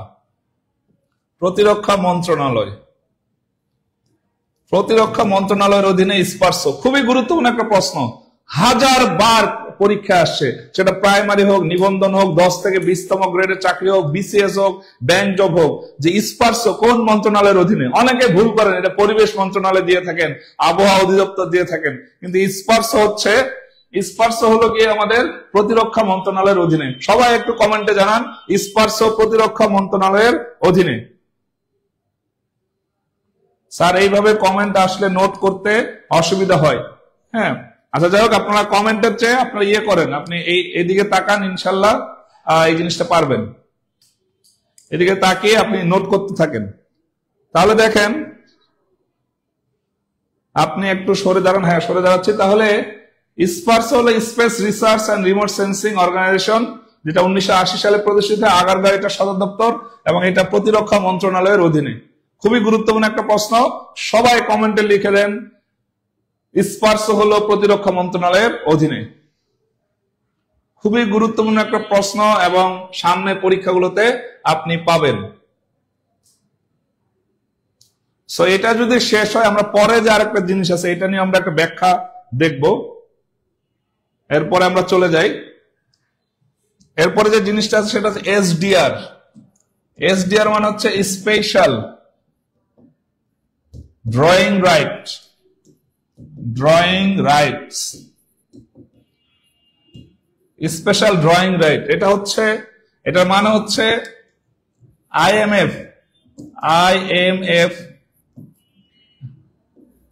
মন্ত্রণালয়ের অধীনে স্পার্সো। খুবই গুরুত্বপূর্ণ একটা প্রশ্ন, 1000 বার পরীক্ষা আসছে, সেটা প্রাইমারি হোক, নিবন্ধন হোক, 10 থেকে 20তম গ্রেডের চাকরি হোক, বিসিএস হোক, ব্যাংক জব হোক, যে স্পার্সো কোন মন্ত্রণালয়ের অধীনে। অনেকে ভুল করেন, এটা পরিবেশ মন্ত্রণালয় দিয়ে থাকেন, আবহাওয়া অধিদপ্তর দিয়ে থাকেন, কিন্তু স্পার্সো হলো গিয়ে আমাদের প্রতিরক্ষা মন্ত্রণালয়ের অধীনে। সবাই একটু কমেন্টে জানান স্পার্সো প্রতিরক্ষা মন্ত্রণালয়ের অধীনে। স্যার এইভাবে কমেন্ট আসলে নোট করতে অসুবিধা হয়। হ্যাঁ, আচ্ছা যাই হোক, আপনারা কমেন্টের চেয়ে আপনারা করেন, আপনি এইদিকে তাকান, ইনশাল্লাহ এই জিনিসটা পারবেন। এদিকে তাকিয়ে আপনি নোট করতে থাকেন। তাহলে দেখেন, আপনি একটু সরে দাঁড়ান। হ্যাঁ, সরে দাঁড়াচ্ছি। তাহলে স্পার্সো হলো space research and remote sensing organisation, যেটা 1980 সালে প্রতিষ্ঠিত, আগারগাঁও এটা সদর দপ্তর, এবং এটা প্রতিরক্ষা মন্ত্রণালয়ের অধীনে। খুবই গুরুত্বপূর্ণ একটা প্রশ্ন, সবাই কমেন্টে লিখে দেন স্পার্সো হলো প্রতিরক্ষা মন্ত্রণালয়ের অধীনে। খুবই গুরুত্বপূর্ণ একটা প্রশ্ন এবং সামনে পরীক্ষাগুলোতে আপনি পাবেন। সো এটা যদি শেষ হয়, আমরা পরে যে আরেকটা জিনিস আছে এটা নিয়ে আমরা একটা ব্যাখ্যা দেখব। এরপরে আমরা চলে যাই, এরপরে যে জিনিসটা আছে সেটা হচ্ছে এসডিআর। এসডিআর মানে হচ্ছে special drawing rights, special drawing right. এটার মানে হচ্ছে আইএমএফ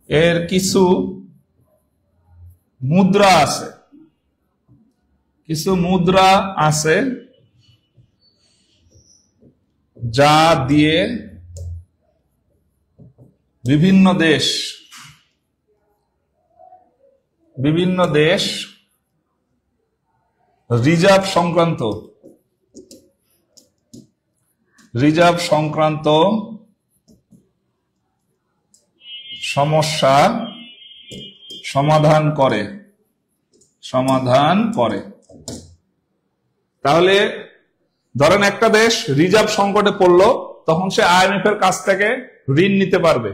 এর কিছু মুদ্রা আছে, যা দিয়ে বিভিন্ন দেশ রিজার্ভ সংক্রান্ত সমস্যা সমাধান করে। তাহলে ধরেন একটা দেশ রিজার্ভ সংকটে পড়লো, তখন সে আইএমএফ এর কাছ থেকে ঋণ নিতে পারবে।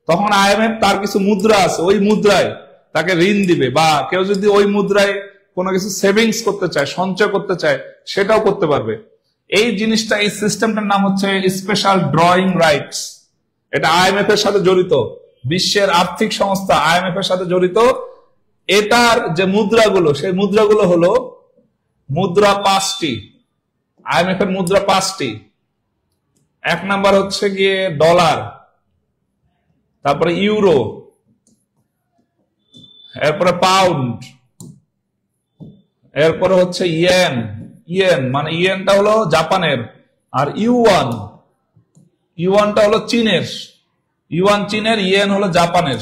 তখন আইএমএফ তার কিছু মুদ্রা আছে, ওই মুদ্রায় তাকে ঋণ দিবে, বা কেউ যদি ওই মুদ্রায় কোনো কিছু সেভিংস করতে চায়, সঞ্চয় করতে চায়, সেটাও করতে পারবে। এই জিনিসটা, এই সিস্টেমটার নাম হচ্ছে স্পেশাল ড্রয়িং রাইটস। এটা আইএমএফ এর সাথে জড়িত, বিশ্বের আর্থিক সংস্থা আইএমএফ এর সাথে জড়িত। এটার যে মুদ্রাগুলো, সেই মুদ্রাগুলো হলো মুদ্রা 5টি। আইএমএফ এর মুদ্রা 5টি। এক নাম্বার হচ্ছে গিয়ে ডলার, তারপরে ইউরো, এরপরে পাউন্ড, এরপরে হচ্ছে ইয়েন মানে ইয়েনটা হলো জাপানের, আর ইউয়ানটা হলো চীনের। ইয়েন হলো জাপানের।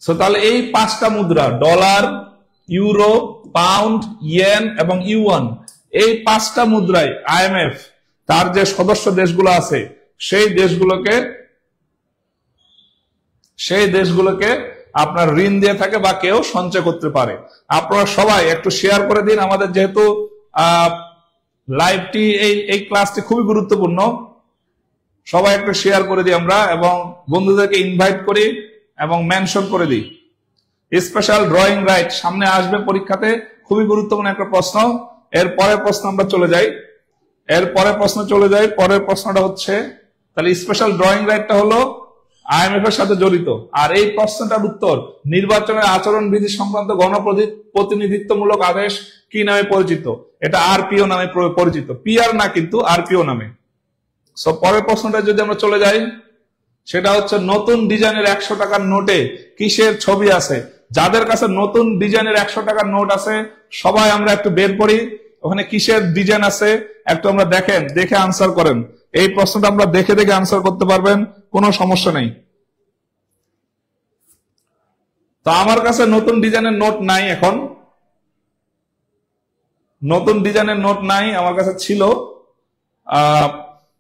তাহলে এই 5টা মুদ্রা, ডলার, ইউরো, পাউন্ড, ইয়েন এবং ইউয়ান, এই 5টা মুদ্রায় আইএমএফ তার যে সদস্য দেশগুলো আছে সেই দেশগুলোকে আপনার ঋণ দিয়ে থাকে বা কেউ সঞ্চয় করতে পারে। আপনারা সবাই একটু শেয়ার করে দিন। আমাদের যেহেতু লাইভটি এই ক্লাসটি খুবই গুরুত্বপূর্ণ, সবাই একটু শেয়ার করে দিই আমরা, এবং বন্ধুদেরকে ইনভাইট করি এবং মেনশন করে দিই। স্পেশাল ড্রয়িং রাইট সামনে আসবে পরীক্ষাতে, খুবই গুরুত্বপূর্ণ একটা প্রশ্ন। এর পরের প্রশ্ন আমরা চলে যাই। পরের প্রশ্নটা হচ্ছে, তাহলে স্পেশাল ড্রয়িং রাইটটা হলো আইএমএফ এর সাথে জড়িত। আর এই প্রশ্নটার উত্তর, নির্বাচনের আচরণ বিধি সংক্রান্ত গণপ্রতিনিধিত্বমূলক আদেশ কি নামে পরিচিত? এটা আরপিও নামে পরিচিত, পিআর না কিন্তু আরপিও নামে। সো পরের প্রশ্নটা যদি আমরা চলে যাই, সেটা হচ্ছে নতুন ডিজাইনের 100 টাকার নোটে কিসের ছবি আছে? যাদের কাছে নতুন ডিজাইনের 100 টাকার নোট আছে সবাই আমরা একটু বের করি, ওখানে কিসের ডিজাইন আছে একটু আমরা দেখে আনসার করেন। এই প্রশ্নটা আমরা দেখে আনসার করতে পারবেন, কোনো সমস্যা নেই। তো আমার কাছে নতুন ডিজাইনের নোট নাই, এখন নতুন ডিজাইনের নোট নাই, আমার কাছে ছিল।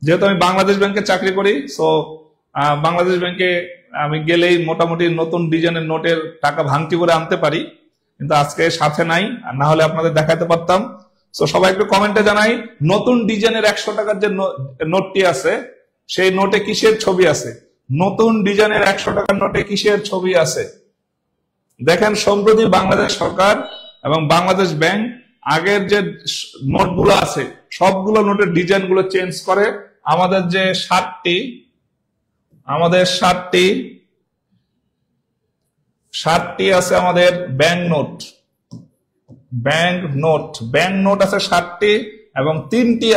যেহেতু আমি বাংলাদেশ ব্যাংকে চাকরি করি, সো বাংলাদেশ ব্যাংকে আমি গেলেই মোটামুটি নতুন ডিজাইনের নোটের টাকা ভাঙতি করে আনতে পারি, কিন্তু আজকে সাথে নাই, আর না হলে আপনাদের দেখাতে পারতাম। সো সবাই একটু কমেন্টে জানাই, নতুন ডিজাইনের 100 টাকার যে নোটটি আছে সেই নোটে কিসের ছবি আছে? নতুন ডিজাইনের 100 টাকার নোটে কিসের ছবি আছে? দেখেন, সম্প্রতি বাংলাদেশ সরকার এবং বাংলাদেশ ব্যাংক আগের যে নোটগুলো আছে সবগুলো নোটের ডিজাইন গুলো চেঞ্জ করে। আমাদের যে 60টি আছে আমাদের ব্যাংক নোট আছে 60টি, এবং 3টি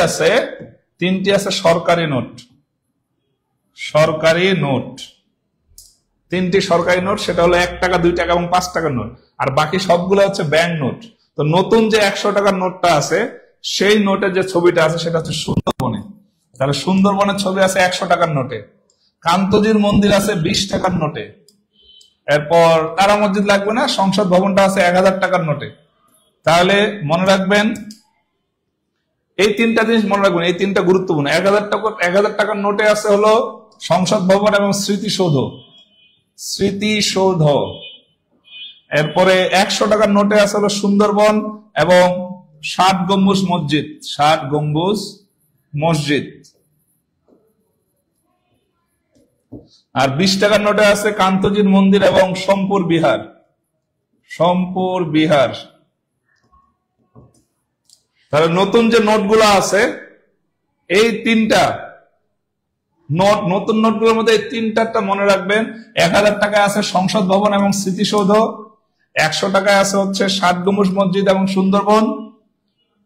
আছে সরকারি নোট। 3টি সরকারি নোট, সেটা হলো 1 টাকা, 2 টাকা এবং 5 টাকার নোট, আর বাকি সবগুলো হচ্ছে ব্যাংক নোট। তো নতুন যে 100 টাকার নোটটা আছে সেই নোটের যে ছবিটা আছে সেটা হচ্ছে সুন্দরবনে। তাহলে সুন্দরবনের ছবি আছে 100 টাকার নোটে। কান্তজির মন্দির আছে 20 টাকার নোটে। এরপর তারা মসজিদ লাগবে না, সংসদ ভবনটা আছে 1000 টাকার নোটে। তাহলে মনে রাখবেন এই 3টা জিনিস মনে রাখবেন, এই 3টা গুরুত্বপূর্ণ। 1000 টাকার নোটে আছে হলো সংসদ ভবন এবং স্মৃতিসৌধ। এরপরে 100 টাকার নোটে আছে হলো সুন্দরবন এবং 7 গম্বুজ মসজিদ। আর 20 টাকার নোটে আছে কান্তজির মন্দির এবং সোমপুর বিহার। তাহলে নতুন যে নোটগুলো আছে এই 3টা নতুন নোটগুলোর মধ্যে এই 3টা মনে রাখবেন। 1000 টাকায় আছে সংসদ ভবন এবং স্মৃতিসৌধ, 100 টাকায় আছে হচ্ছে 7 গম্বুজ মসজিদ এবং সুন্দরবন,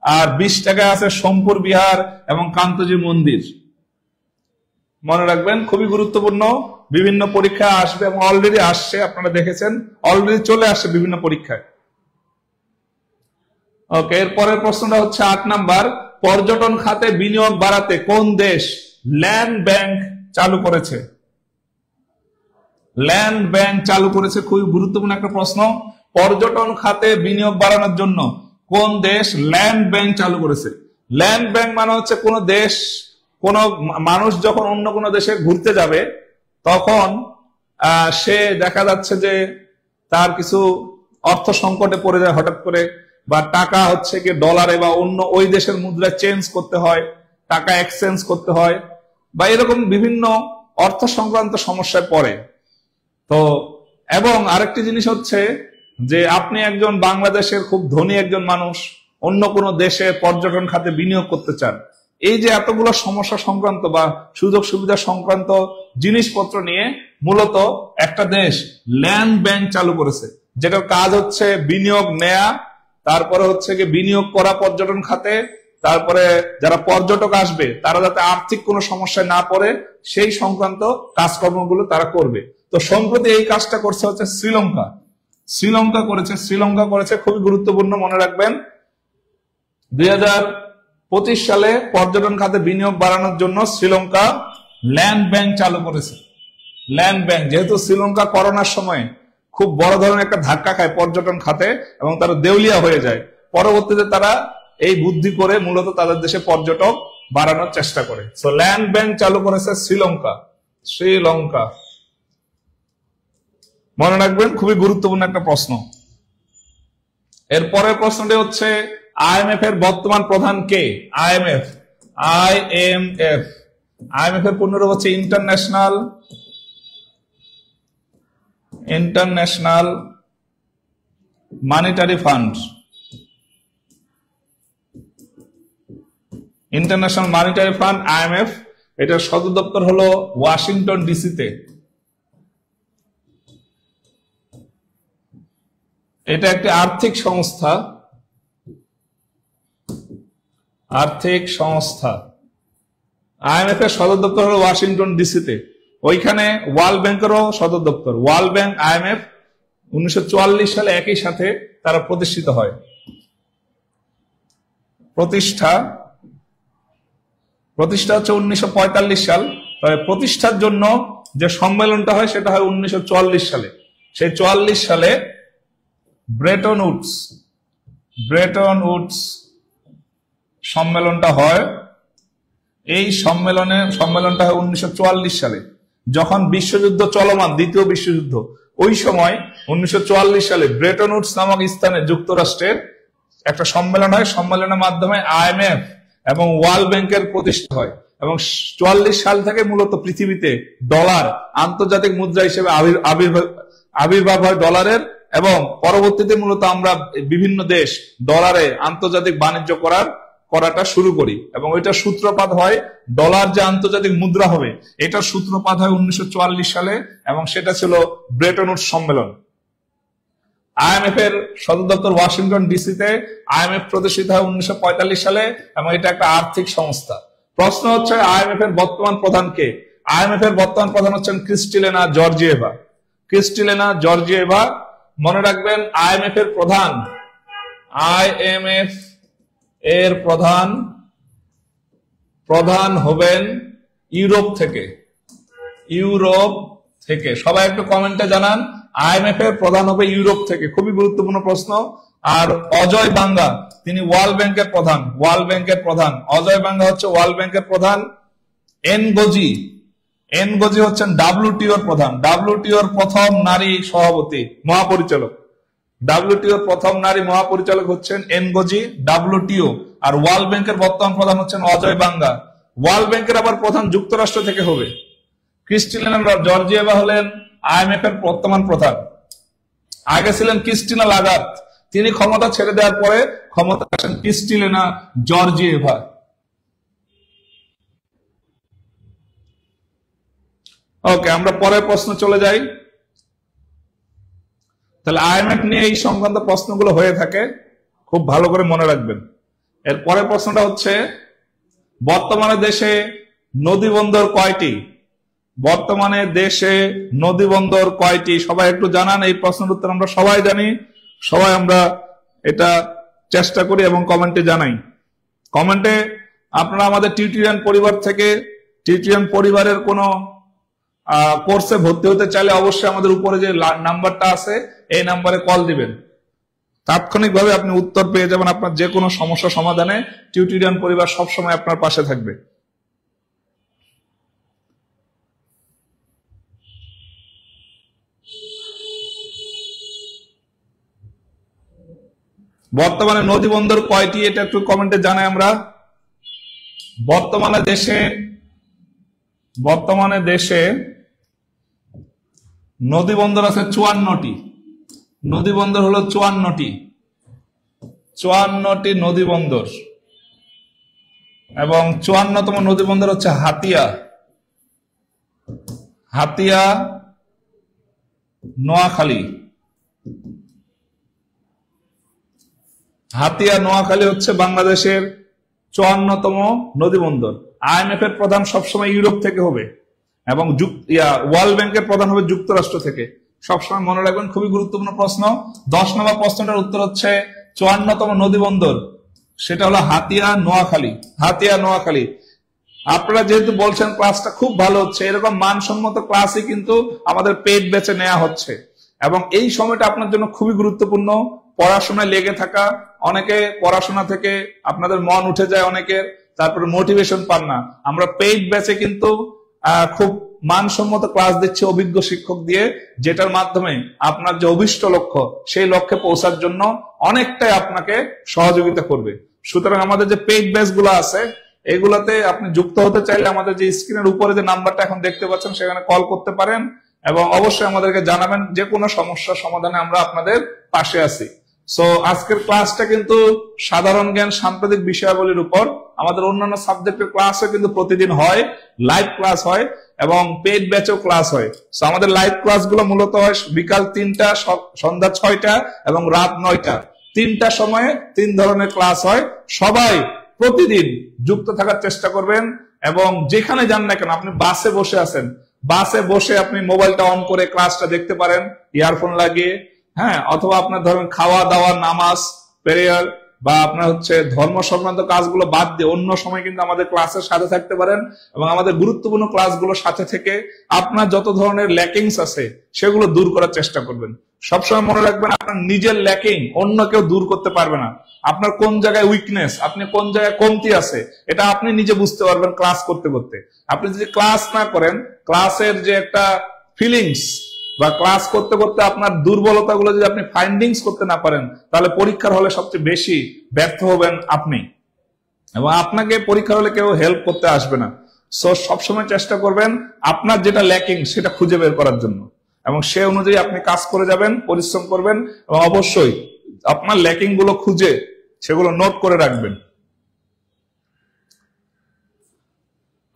আর 20 টাকায় আছে সোমপুর বিহার এবং কান্তজি মন্দির। মনে রাখবেন, খুবই গুরুত্বপূর্ণ, বিভিন্ন পরীক্ষায় আসবে এবং অলরেডি আসছে, আপনারা দেখেছেন, অলরেডি চলে আসছে বিভিন্ন পরীক্ষায়। ওকে, এর পরের প্রশ্নটা হচ্ছে 8 নাম্বার, পর্যটন খাতে বিনিয়োগ বাড়াতে কোন দেশ ল্যান্ড ব্যাংক চালু করেছে? খুবই গুরুত্বপূর্ণ একটা প্রশ্ন। পর্যটন খাতে বিনিয়োগ বাড়ানোর জন্য কোন দেশ ল্যান্ড ব্যাংক চালু করেছে? ল্যান্ড ব্যাংক মানে হচ্ছে কোন মানুষ যখন অন্য কোনো দেশে ঘুরতে যাবে তখন সে দেখা যাচ্ছে যে তার কিছু অর্থ সংকটে পড়ে যায় হঠাৎ করে, বা টাকা হচ্ছে কি ডলারে বা অন্য ওই দেশের মুদ্রায় চেঞ্জ করতে হয়, টাকা এক্সচেঞ্জ করতে হয়, বা এরকম বিভিন্ন অর্থ সংক্রান্ত সমস্যায় পড়ে। তো এবং আরেকটি জিনিস হচ্ছে যে আপনি একজন বাংলাদেশের খুব ধনী একজন মানুষ অন্য কোনো দেশে পর্যটন খাতে বিনিয়োগ করতে চান, এই যে এতগুলো সমস্যা সংক্রান্ত বা সুযোগ সুবিধা সংক্রান্ত জিনিসপত্র নিয়ে মূলত একটা দেশ ল্যান্ড ব্যাংক চালু করেছে, যেটার কাজ হচ্ছে বিনিয়োগ নেয়া, তারপরে হচ্ছে কি বিনিয়োগ করা পর্যটন খাতে, তারপরে যারা পর্যটক আসবে তারা যাতে আর্থিক কোনো সমস্যায় না পড়ে সেই সংক্রান্ত কাজকর্মগুলো তারা করবে। তো সম্প্রতি এই কাজটা করছে হচ্ছে শ্রীলঙ্কা করেছে। খুবই গুরুত্বপূর্ণ, মনে রাখবেন। 2025 সালে পর্যটন খাতে বিনিয়োগ বাড়ানোর জন্য শ্রীলঙ্কা ল্যান্ড ব্যাংক চালু করেছে। ল্যান্ড ব্যাংক, যেহেতু শ্রীলঙ্কা করোনার সময় খুব বড় ধরনের একটা ধাক্কা খায় পর্যটন খাতে এবং তারা দেউলিয়া হয়ে যায়, পরবর্তীতে তারা এই বুদ্ধি করে মূলত তাদের দেশে পর্যটক বাড়ানোর চেষ্টা করে। সো ল্যান্ড ব্যাংক চালু করেছে শ্রীলঙ্কা। মনে রাখবেন, খুবই গুরুত্বপূর্ণ একটা প্রশ্ন। এর পরের প্রশ্নটি হচ্ছে আইএমএফ এর বর্তমান প্রধান কে? আইএমএফ এর পূর্ণরূপ হচ্ছে international monetary fund. International monetary fund IMF, এটার সদর দপ্তর হলো ওয়াশিংটন ডিসিতে। এটা একটি আর্থিক সংস্থা আর্থিক সংস্থা। আইএমএফ এর সদর দপ্তর হলো ওয়াশিংটন ডিসিতে। ওইখানে ওয়ার্ল্ড ব্যাংকেরও সদর দপ্তর। ওয়ার্ল্ড ব্যাংক আইএমএফ 1944 সালে একই সাথে তারা প্রতিষ্ঠিত হয়। প্রতিষ্ঠা হচ্ছে 1945 সাল। তবে প্রতিষ্ঠার জন্য যে সম্মেলনটা হয় সেটা হয় 1944 সালে। সেই 44 সালে ব্রেটন উডস সম্মেলনটা হয়। এই সম্মেলনটা হয় 1944 সালে, যখন বিশ্বযুদ্ধ চলমান, দ্বিতীয় বিশ্বযুদ্ধ। ওই সময় 1944 সালে ব্রেটন উডস নামক স্থানে যুক্তরাষ্ট্রের একটা সম্মেলন হয়। সম্মেলনের মাধ্যমে আইএমএফ এবং ওয়ার্ল্ড ব্যাংকের প্রতিষ্ঠা হয় এবং 44 সাল থেকে মূলত পৃথিবীতে ডলার আন্তর্জাতিক মুদ্রা হিসেবে আবির্ভাব হয় ডলারের, এবং পরবর্তীতে মূলত আমরা বিভিন্ন দেশ ডলারে আন্তর্জাতিক বাণিজ্য করাটা শুরু করি এবং ওইটার সূত্রপাত হয়, ডলার যে আন্তর্জাতিক মুদ্রা হবে এটার সূত্রপাত হয় 1944 সালে, এবং সেটা ছিল ব্রেটন উডস সম্মেলন। আইএমএফ এর সদর দপ্তর ওয়াশিংটন ডিসিতে। আইএমএফ প্রতিষ্ঠিত হয় 1945 সালে এবং এটা একটা আর্থিক সংস্থা। প্রশ্ন হচ্ছে আইএমএফ এর বর্তমান প্রধান কে? আইএমএফ এর বর্তমান প্রধান হচ্ছেন ক্রিস্টালিনা জর্জিয়েভা। মনে রাখবেন আইএমএফ এর প্রধান হবেন ইউরোপ থেকে। সবাই একটু কমেন্টে জানান আইএমএফ এর প্রধান হবে ইউরোপ থেকে। খুবই গুরুত্বপূর্ণ প্রশ্ন। আর অজয় বাঙ্গা তিনি ওয়ার্ল্ড ব্যাংকের প্রধান। অজয় বাঙ্গা হচ্ছে ওয়ার্ল্ড ব্যাংকের প্রধান। এনগোজি হচ্ছেন ডাব্লিউটিওর প্রধান। ডাব্লিউটিওর প্রথম নারী সভাপতি মহাপরিচালক। ডাব্লিউটিওর প্রথম নারী মহাপরিচালক হচ্ছেন এনগোজি, ডাব্লিউটিও। আর ওয়ার্ল্ড ব্যাংকের বর্তমান প্রধান হচ্ছেন অজয় বাঙ্গা। ওয়ার্ল্ড ব্যাংকের আবার প্রধান যুক্তরাষ্ট্র থেকে হবে। ক্রিস্টালিনা জর্জিয়েভা হলেন আইএমএফ এর বর্তমান প্রধান। আগে ছিলেন ক্রিস্টিনা লাগার্দ, তিনি ক্ষমতা ছেড়ে দেওয়ার পরে ক্ষমতা আসেন ক্রিস্টালিনা জর্জিয়েভা। ওকে, আমরা পরের প্রশ্ন চলে যাই। তাহলে আইএমএফ নিয়ে এই সংক্রান্ত প্রশ্নগুলো হয়ে থাকে, খুব ভালো করে মনে রাখবেন। এর পরের প্রশ্নটা হচ্ছে বর্তমানে দেশে নদী বন্দর কয়টি? সবাই একটু জানান। এই প্রশ্নের উত্তর আমরা সবাই জানি, সবাই আমরা এটা চেষ্টা করি এবং কমেন্টে জানাই। কমেন্টে আপনারা আমাদের টিউটোরিয়াল পরিবার থেকে টিউটোরিয়াল পরিবারের কোনো কোর্সে ভর্তি হতে চাইলে অবশ্যই আমাদের উপরে যে নাম্বারটা আছে এই নাম্বারে কল দিবেন। তাৎক্ষণিকভাবে আপনি উত্তর পেয়ে যাবেন। আপনার যে কোনো সমস্যা সমাধানে টিউটোরিয়াল পরিবার সবসময় আপনার পাশে থাকবে। বর্তমানে নদী বন্দর কয়টি এটা একটু কমেন্টে জানাই আমরা। বর্তমানে দেশে নদী বন্দর আছে 54টি। নদী বন্দর হলো 54টি নদী বন্দর, এবং 54তম নদী বন্দর হচ্ছে হাতিয়া নোয়াখালী। হচ্ছে বাংলাদেশের 54তম নদী বন্দর। আইএমএফ এর প্রধান সবসময় ইউরোপ থেকে হবে এবং ওয়ার্ল্ড ব্যাংকের প্রধান হবে যুক্তরাষ্ট্র থেকে। সবসময় মনে রাখবেন, খুবই গুরুত্বপূর্ণ প্রশ্ন। 10 নম্বর প্রশ্নটার উত্তর হচ্ছে 54তম নদী বন্দর, সেটা হলো হাতিয়া নোয়াখালী। আপনারা যেহেতু বলছেন ক্লাসটা খুব ভালো হচ্ছে, এরকম মানসম্মত ক্লাসই কিন্তু আমাদের পেইড ব্যাচে নেওয়া হচ্ছে, এবং এই সময়টা আপনার জন্য খুবই গুরুত্বপূর্ণ। পড়াশোনায় লেগে থাকা, অনেকে পড়াশোনা থেকে আপনাদের মন উঠে যায়, অনেকের তারপরে মোটিভেশন পান না। আমরা পেইড ব্যাচে কিন্তু খুব মানসম্মত ক্লাস দিচ্ছি অভিজ্ঞ শিক্ষক দিয়ে, যেটার মাধ্যমে আপনার যে অভিষ্ট লক্ষ্য সেই লক্ষ্যে পৌঁছার জন্য অনেকটাই আপনাকে সহযোগিতা করবে। সুতরাং আমাদের যে পেইড ব্যাচ গুলো আছে এগুলাতে আপনি যুক্ত হতে চাইলে আমাদের যে স্ক্রিনের উপরে যে নাম্বারটা এখন দেখতে পাচ্ছেন সেখানে কল করতে পারেন, এবং অবশ্যই আমাদেরকে জানাবেন। যে কোনো সমস্যার সমাধানে আমরা আপনাদের পাশে আছি। সো আজকের ক্লাসটা কিন্তু সাধারণ জ্ঞান সাম্প্রতিক বিষয়াবলীর উপর। আমাদের অন্যান্য সাবজেক্টের ক্লাসও কিন্তু প্রতিদিন হয়, লাইভ ক্লাস হয় এবং পেইড ব্যাচও ক্লাস হয়। সো আমাদের লাইভ ক্লাসগুলো মূলত হয় বিকাল 3টা, সন্ধ্যা 6টা এবং রাত 9টা। 3টার সময়ে 3 ধরনের ক্লাস হয়। সবাই প্রতিদিন যুক্ত থাকার চেষ্টা করবেন। এবং যেখানে যান না কেন, আপনি বাসে বসে আছেন, বাসে বসে আপনি মোবাইলটা অন করে ক্লাসটা দেখতে পারেন ইয়ারফোন লাগিয়ে, হ্যাঁ, অথবা আপনার ধরেন খাওয়া দাওয়া, নামাজ, প্রেয়ার বা আপনার হচ্ছে ধর্ম সংক্রান্ত কাজগুলো বাদ দিয়ে অন্য সময় কিন্তু আমাদের ক্লাসের সাথে থাকতে পারেন এবং আমাদের গুরুত্বপূর্ণ ক্লাসগুলোর সাথে থেকে আপনার যত ধরনের ল্যাকিংস আছে সেগুলো দূর করার চেষ্টা করবেন। সবসময় মনে রাখবেন, আপনার নিজের ল্যাকিং অন্য কেউ দূর করতে পারবে না। আপনার কোন জায়গায় উইকনেস, আপনি কোন জায়গায় কমতি আছে, এটা আপনি নিজে বুঝতে পারবেন ক্লাস করতে করতে। আপনি যদি ক্লাস না করেন, ক্লাসের যে একটা ফিলিংস বা ক্লাস করতে করতে আপনার দুর্বলতাগুলো যদি আপনি ফাইন্ডিংস করতে না পারেন, তাহলে পরীক্ষার হলে সবচেয়ে বেশি ব্যর্থ হবেন আপনি, এবং আপনাকে পরীক্ষার হলে কেউ হেল্প করতে আসবে না। সো সবসময় চেষ্টা করবেন আপনার যেটা ল্যাকিং সেটা খুঁজে বের করার জন্য, এবং সে অনুযায়ী আপনি কাজ করে যাবেন, পরিশ্রম করবেন, এবং অবশ্যই আপনার ল্যাকিং গুলো খুঁজে সেগুলো নোট করে রাখবেন।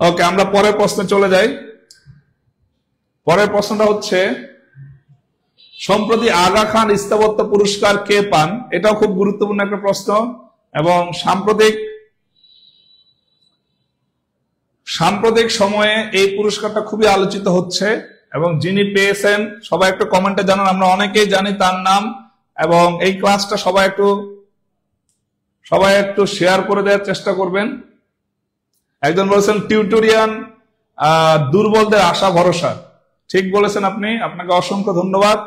ওকে, আমরা পরের প্রশ্নে চলে যাই। পরের প্রশ্নটা হচ্ছে, সম্প্রতি আগা খান স্থাপত্য পুরস্কার কে পান? এটাও খুব গুরুত্বপূর্ণ একটা প্রশ্ন, এবং সাম্প্রতিক সময়ে এই পুরস্কারটা খুবই আলোচিত হচ্ছে, এবং যিনি পেয়েছেন সবাই একটু কমেন্টে জানান, আমরা অনেকেই জানি তার নাম, এবং এই ক্লাসটা সবাই একটু শেয়ার করে দেওয়ার চেষ্টা করবেন। একজন বলেছেন টিউটোরিয়াল দুর্বলদের আশা ভরসা। ঠিক বলেছেন আপনি, আপনাকে অসংখ্য ধন্যবাদ।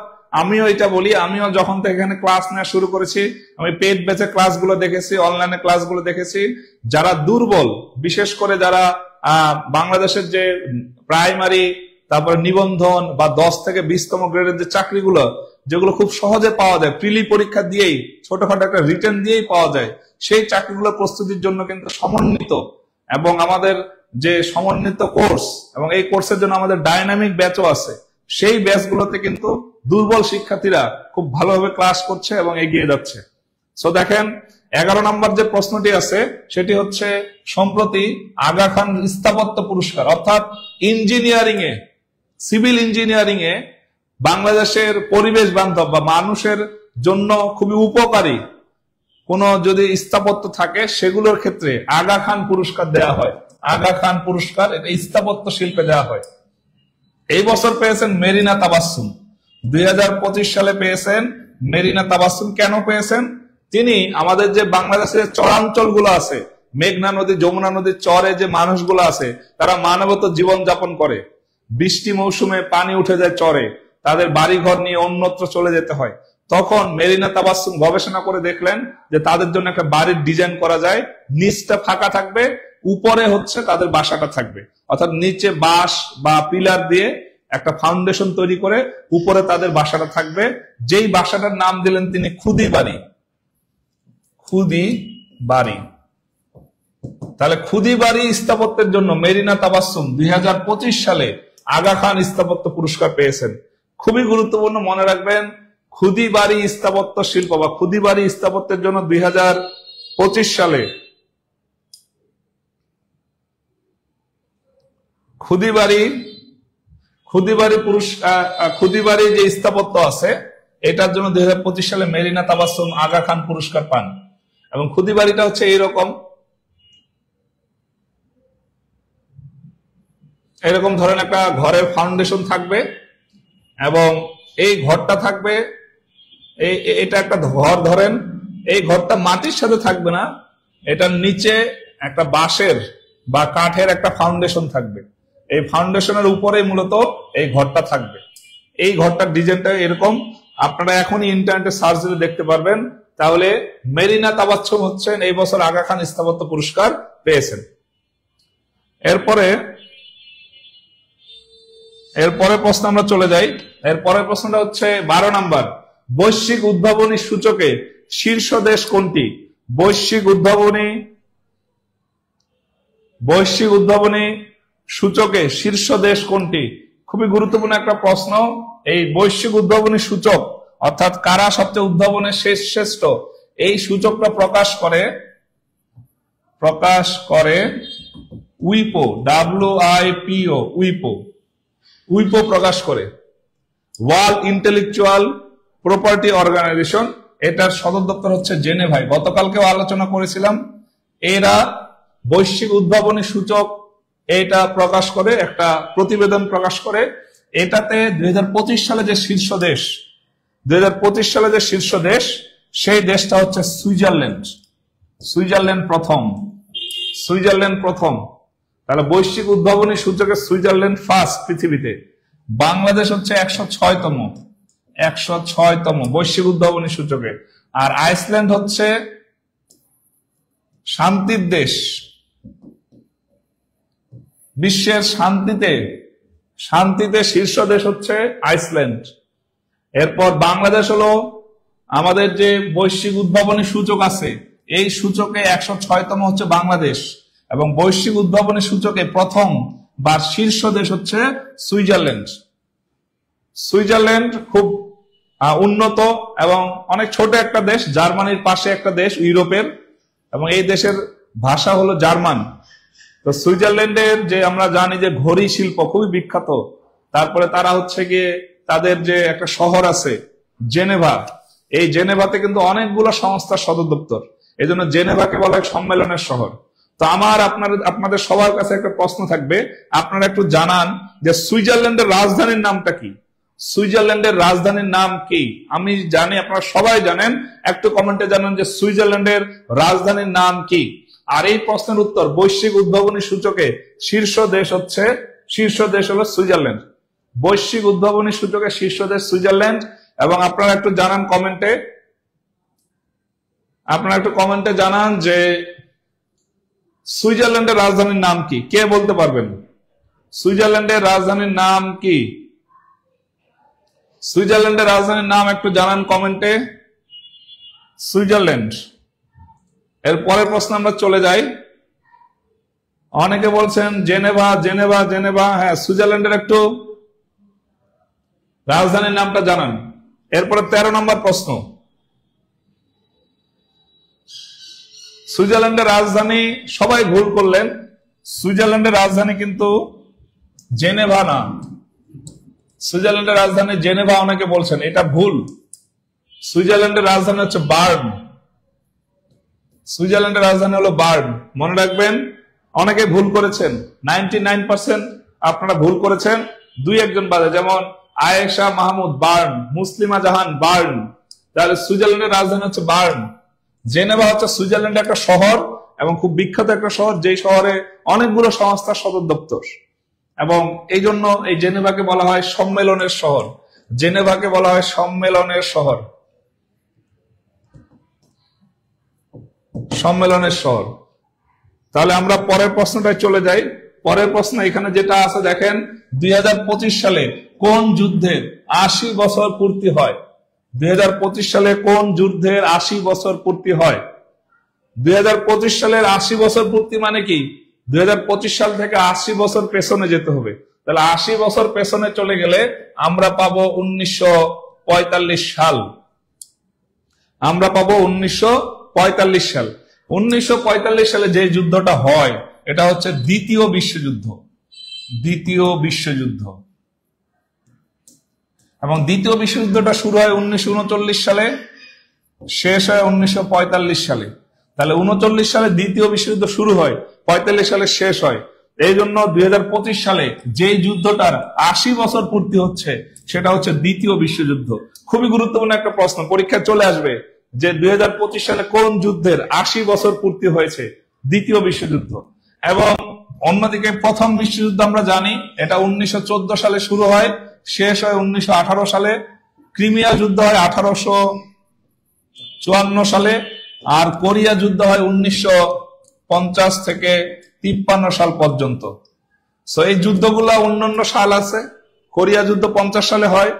আমিও এটা বলি, আমিও যখন থেকে এখানে ক্লাস নেওয়া শুরু করেছি, আমি পেইড ব্যাচে ক্লাসগুলো দেখেছি, অনলাইনে ক্লাসগুলো দেখেছি, যারা দুর্বল, বিশেষ করে যারা বাংলাদেশের যে প্রাইমারি, তারপরে নিবন্ধন বা 10 থেকে 20তম গ্রেডের যে চাকরিগুলো, যেগুলো খুব সহজে পাওয়া যায়, প্রিলি পরীক্ষা দিয়েই, ছোটখাটো একটা রিটেন দিয়েই পাওয়া যায়, সেই চাকরিগুলোর প্রস্তুতির জন্য কিন্তু সমন্বিত এবং আমাদের যে সমন্বিত কোর্স, এবং এই কোর্সের জন্য আমাদের ডাইনামিক ব্যাচও আছে, সেই ব্যাচগুলোতে কিন্তু দুর্বল শিক্ষার্থীরা খুব ভালোভাবে ক্লাস করছে এবং এগিয়ে যাচ্ছে। সো দেখেন, 11 নম্বর যে প্রশ্নটি আছে সেটি হচ্ছে, সম্প্রতি আগা খান স্থাপত্য পুরস্কার, অর্থাৎ ইঞ্জিনিয়ারিং এ, সিভিল ইঞ্জিনিয়ারিং এ বাংলাদেশের পরিবেশ বান্ধব বা মানুষের জন্য খুবই উপকারী কোন যদি স্থাপত্য থাকে, সেগুলোর ক্ষেত্রে আগা খান পুরস্কার দেওয়া হয়। আগা খান পুরস্কার এটা স্থাপত্য শিল্পে দেওয়া হয়। এই বছর পেয়েছেন মেরিনা তাবাসসুম, 2025 সালে পেয়েছেন মেরিনা তাবাসসুম। কেন পেয়েছেন? তিনি আমাদের যে বাংলাদেশের চরাঞ্চল গুলো আছে, মেঘনা নদী, যমুনা নদীর চরে যে মানুষগুলো আছে, তারা মানবত জীবন যাপন করে, বৃষ্টি মৌসুমে পানি উঠে যায় চরে, তাদের বাড়িঘর নিয়ে অন্যত্র চলে যেতে হয়। তখন মেরিনা তাবাসসুম গবেষণা করে দেখলেন যে তাদের জন্য একটা বাড়ির ডিজাইন করা যায়, নিচটা ফাঁকা থাকবে, উপরে হচ্ছে তাদের বাসাটা থাকবে, অর্থাৎ নিচে বাঁশ বা পিলার দিয়ে একটা ফাউন্ডেশন তৈরি করে উপরে তাদের বাসাটা থাকবে। যেই বাসাটার নাম দিলেন তিনি খুদি বাড়ি। খুদি বাড়ি। তাহলে খুদি বাড়ি স্থাপত্যের জন্য মেরিনা তাবাসসুম 2025 সালে আগা খান স্থাপত্য পুরস্কার পেয়েছেন। খুবই গুরুত্বপূর্ণ, মনে রাখবেন, খুদি বাড়ি স্থাপত্য শিল্প বা খুদি বাড়ি স্থাপত্যের জন্য 2025 সালে খুদি বাড়ি যে স্থাপত্য আছে, এটার জন্য 2025 সালে মেরিনা তাবাসসুম আগা খান পুরস্কার পান। এবং খুদি বাড়িটা হচ্ছে এরকম ধরেন একটা ঘরের ফাউন্ডেশন থাকবে, এবং এই ঘরটা থাকবে, এটা একটা ঘর ধরেন, এই ঘরটা মাটির সাথে থাকবে না, এটার নিচে একটা বাঁশের বা কাঠের একটা ফাউন্ডেশন থাকবে, এই ফাউন্ডেশনের উপরে মূলত এই ঘরটা থাকবে। এই ঘরটার ডিজাইনটা এরকম, আপনারা এখনই ইন্টারনেটে সার্চ দিয়ে দেখতে পারবেন। তাহলে মেরিনা তাবাসসুম হচ্ছেন এই বছর আগা খান স্থাপত্য পুরস্কার পেয়েছেন। এরপরে প্রশ্ন আমরা চলে যাই। এরপরের প্রশ্নটা হচ্ছে 12 নাম্বার, বৈশ্বিক উদ্ভাবনী সূচকে শীর্ষ দেশ কোনটি? বৈশ্বিক উদ্ভাবনী সূচকে শীর্ষ দেশ কোনটি? খুবই গুরুত্বপূর্ণ একটা প্রশ্ন। এই বৈশ্বিক উদ্ভাবনী সূচক, অর্থাৎ কারা সবচেয়ে উদ্ভাবনে শ্রেষ্ঠ, এই সূচকটা প্রকাশ করে উইপো, WIPO, উইপো প্রকাশ করে, ওয়ার্ল্ড ইন্টেলেকচুয়াল প্রপার্টি অর্গানাইজেশন। এটার সদর দপ্তর হচ্ছে জেনেভায়। গতকালকেও আলোচনা করেছিলাম, এরা বৈশ্বিক উদ্ভাবনী সূচক এটা প্রকাশ করে, একটা প্রতিবেদন প্রকাশ করে। এটাতে 2025 সালে যে শীর্ষ দেশ, 2025 সালে যে শীর্ষ দেশ, সেই দেশটা হচ্ছে সুইজারল্যান্ড। সুইজারল্যান্ড প্রথম। তাহলে বৈশ্বিক উদ্ভাবনী সূচকে সুইজারল্যান্ড ফার্স্ট পৃথিবীতে। বাংলাদেশ হচ্ছে 106তম বৈশ্বিক উদ্ভাবনী সূচকে। আর আইসল্যান্ড হচ্ছে শান্তির দেশ, বিশ্বের শান্তিতে শীর্ষ দেশ হচ্ছে আইসল্যান্ড। এরপর বাংলাদেশ হলো আমাদের যে বৈশ্বিক উদ্ভাবনী সূচক আছে, এই সূচকে 106তম হচ্ছে বাংলাদেশ, এবং বৈশ্বিক উদ্ভাবনী সূচকে প্রথম বা শীর্ষ দেশ হচ্ছে সুইজারল্যান্ড। সুইজারল্যান্ড খুব উন্নত এবং অনেক ছোট একটা দেশ, জার্মানির পাশে একটা দেশ ইউরোপের, এবং এই দেশের ভাষা হলো জার্মান। তো সুইজারল্যান্ডের যে আমরা জানি যে ঘড়ি শিল্প খুবই বিখ্যাত। তারপরে তারা হচ্ছে গিয়ে তাদের যে একটা শহর আছে জেনেভা, এই জেনেভাতে কিন্তু অনেকগুলো সংস্থার সদর দপ্তর, এই জন্য জেনেভাকে বলা হয় সম্মেলনের শহর। তো আপনাদের সবার কাছে একটা প্রশ্ন থাকবে, আপনারা একটু জানান যে সুইজারল্যান্ডের রাজধানীর নামটা কি? সুইজারল্যান্ডের রাজধানীর নাম কি? আমি জানি আপনারা সবাই জানেন, একটু কমেন্টে জানান যে সুইজারল্যান্ডের রাজধানীর নাম কি। আর এই প্রশ্নের উত্তর, বৈশ্বিক উদ্ভাবনী সূচকে শীর্ষ দেশ হলো সুইজারল্যান্ড। বৈশ্বিক উদ্ভাবনী সূচকে শীর্ষ দেশ সুইজারল্যান্ড। এবং আপনারা একটু জানান কমেন্টে জানান যে সুইজারল্যান্ডের রাজধানীর নাম কি? কে বলতে পারবেন সুইজারল্যান্ডের রাজধানীর নাম কি? সুইজারল্যান্ডের রাজধানীর নাম একটু জানান কমেন্টে। সুইজারল্যান্ড। এর পরের প্রশ্ন আমরা চলে যাই। অনেকে বলছেন জেনেভা। হ্যাঁ, সুইজারল্যান্ডের একটু রাজধানীর নামটা জানান। এরপরে 13 নম্বর প্রশ্ন, সুইজারল্যান্ডের রাজধানী সবাই ভুল করলেন। সুইজারল্যান্ডের রাজধানী কিন্তু জেনেভা না। সুইজারল্যান্ডের রাজধানী জেনেভা অনেকে বলছেন, এটা ভুল। সুইজারল্যান্ডের রাজধানী হচ্ছে বার্ন। সুইজারল্যান্ডের রাজধানী হলো বার্ন, মনে রাখবেন। অনেকে ভুল করেছেন, 99% আপনারা ভুল করেছেন, 2-1 বাদে, যেমন আয়েশা মাহমুদ বার্ন, মুসলিমা জাহান বার্ন। তাহলে সুইজারল্যান্ডের রাজধানী হচ্ছে বার্ন। জেনেভা হচ্ছে সুইজারল্যান্ডের একটা শহর এবং খুব বিখ্যাত একটা শহর, যেই শহরে অনেকগুলো সংস্থার সদর দপ্তর, এবং এই জন্য এই জেনেভাকে বলা হয় সম্মেলনের শহর। জেনেভাকে বলা হয় সম্মেলনের শহর। তাহলে আমরা পরের প্রশ্নটায় চলে যাই। পরের প্রশ্ন এখানে যেটা আছে দেখেন, 2025 সালে কোন যুদ্ধের 80 বছর পূর্তি হয়? 2025 সালে কোন যুদ্ধের 80 বছর পূর্তি হয়? 2025 সালের 80 বছর পূর্তি মানে কি? 2025 সাল থেকে 80 বছর পেছনে যেতে হবে। তাহলে 80 বছর পেছনে চলে গেলে আমরা পাবো 1945 সাল। আমরা পাবো 1945 সাল। 1945 সালে যে যুদ্ধটা হয়, এটা হচ্ছে দ্বিতীয় বিশ্বযুদ্ধ। এবং দ্বিতীয় বিশ্বযুদ্ধটা শুরু হয় 1939 সালে, শেষ হয় 1945 সালে। তাহলে 39 সালে দ্বিতীয় বিশ্বযুদ্ধ শুরু হয়, 45 সালে শেষ হয়। এই জন্য 2025 সালে যে যুদ্ধটার 80 বছর পূর্তি হচ্ছে, সেটা হচ্ছে দ্বিতীয় বিশ্বযুদ্ধ। খুবই গুরুত্বপূর্ণ একটা প্রশ্ন, পরীক্ষায় চলে আসবে যে 2025 সালে কোন যুদ্ধের 80 বছর পূর্তি হয়েছে? দ্বিতীয় বিশ্বযুদ্ধ। এবং অন্যদিকে প্রথম বিশ্বযুদ্ধ আমরা জানি, এটা 1914 সালে শুরু হয়, শেষ হয় 1918 সালে। ক্রিমিয়া যুদ্ধ হয় 1854 সালে, আর কোরিয়া যুদ্ধ হয় 1950 থেকে 53 সাল পর্যন্ত। সো এই যুদ্ধগুলা অন্যান্য সাল আছে। কোরিয়া যুদ্ধ 50 সালে হয়,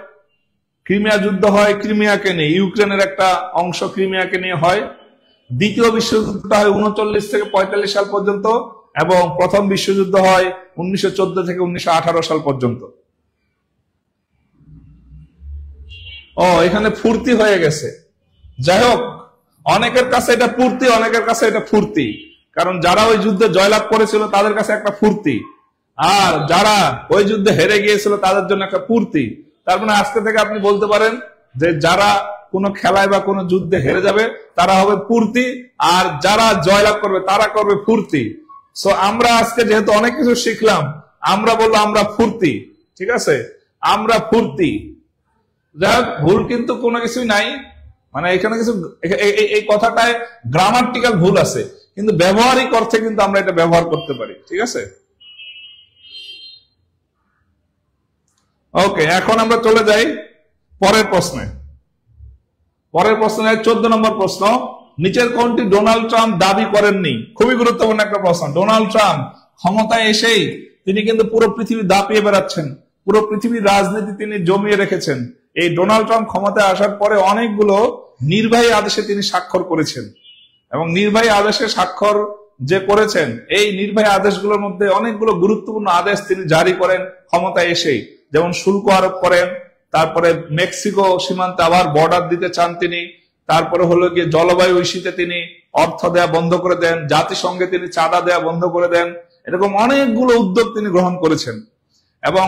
ক্রিমিয়া যুদ্ধ হয় ক্রিমিয়াকে নিয়ে, ইউক্রেনের একটা অংশ ক্রিমিয়াকে নিয়ে হয়। দ্বিতীয় বিশ্বযুদ্ধটা হয় 39 থেকে 45 সাল পর্যন্ত, এবং প্রথম বিশ্বযুদ্ধ হয় 1914 থেকে 1918 সাল পর্যন্ত। এখানে ফুর্তি হয়ে গেছে। যাই হোক, অনেকের কাছে এটা পূর্তি, অনেকের কাছে এটা ফুর্তি, কারণ যারা ওই যুদ্ধে জয়লাভ করেছিল তাদের কাছে একটা ফুর্তি, আর যারা ওই যুদ্ধে হেরে গিয়েছিল তাদের জন্য একটা ফুর্তি। তার মানে আজকে থেকে আপনি বলতে পারেন যে যারা কোনো খেলায় বা কোনো যুদ্ধে হেরে যাবে তারা হবে পূর্তি, আর যারা জয়লাভ করবে তারা করবে ফুর্তি। সো আমরা আজকে যেহেতু অনেক কিছু শিখলাম, আমরা বলবো আমরা ফুর্তি, ঠিক আছে, আমরা ফুর্তি। যাই হোক, ভুল কিন্তু কোনো কিছুই নাই, মানে এখানে কিছু এই কথাটায় গ্রামাটিক্যাল ভুল আছে, কিন্তু ব্যবহারিক অর্থে কিন্তু আমরা এটা ব্যবহার করতে পারি, ঠিক আছে। ওকে, এখন আমরা চলে যাই পরের প্রশ্নে। পরের প্রশ্নে 14 নম্বর প্রশ্ন, নিচের কোনটি ডোনাল্ড ট্রাম্প দাবি করেননি? খুবই গুরুত্বপূর্ণ একটা প্রশ্ন। ডোনাল্ড ট্রাম্প ক্ষমতায় এসেই তিনি কিন্তু পুরো পৃথিবী দাপিয়ে বেড়াচ্ছেন, পুরো পৃথিবীর রাজনীতি তিনি জমিয়ে রেখেছেন। এই ডোনাল্ড ট্রাম্প ক্ষমতায় আসার পরে অনেকগুলো নির্বাহী আদেশে তিনি স্বাক্ষর করেছেন, এবং নির্বাহী আদেশে স্বাক্ষর যে করেছেন, এই নির্বাহী আদেশগুলোর মধ্যে অনেকগুলো গুরুত্বপূর্ণ আদেশ তিনি জারি করেন ক্ষমতায় এসেই। যেমন শুল্ক আরোপ করেন, তারপরে মেক্সিকো সীমান্তে আবার বর্ডার দিতে চান তিনি, তারপরে হলো গিয়ে জলবায়ু ইস্যুতে তিনি অর্থ দেয়া বন্ধ করে দেন, জাতিসংঘে তিনি চাঁদা দেয়া বন্ধ করে দেন। এরকম অনেকগুলো উদ্যোগ তিনি গ্রহণ করেছেন। এবং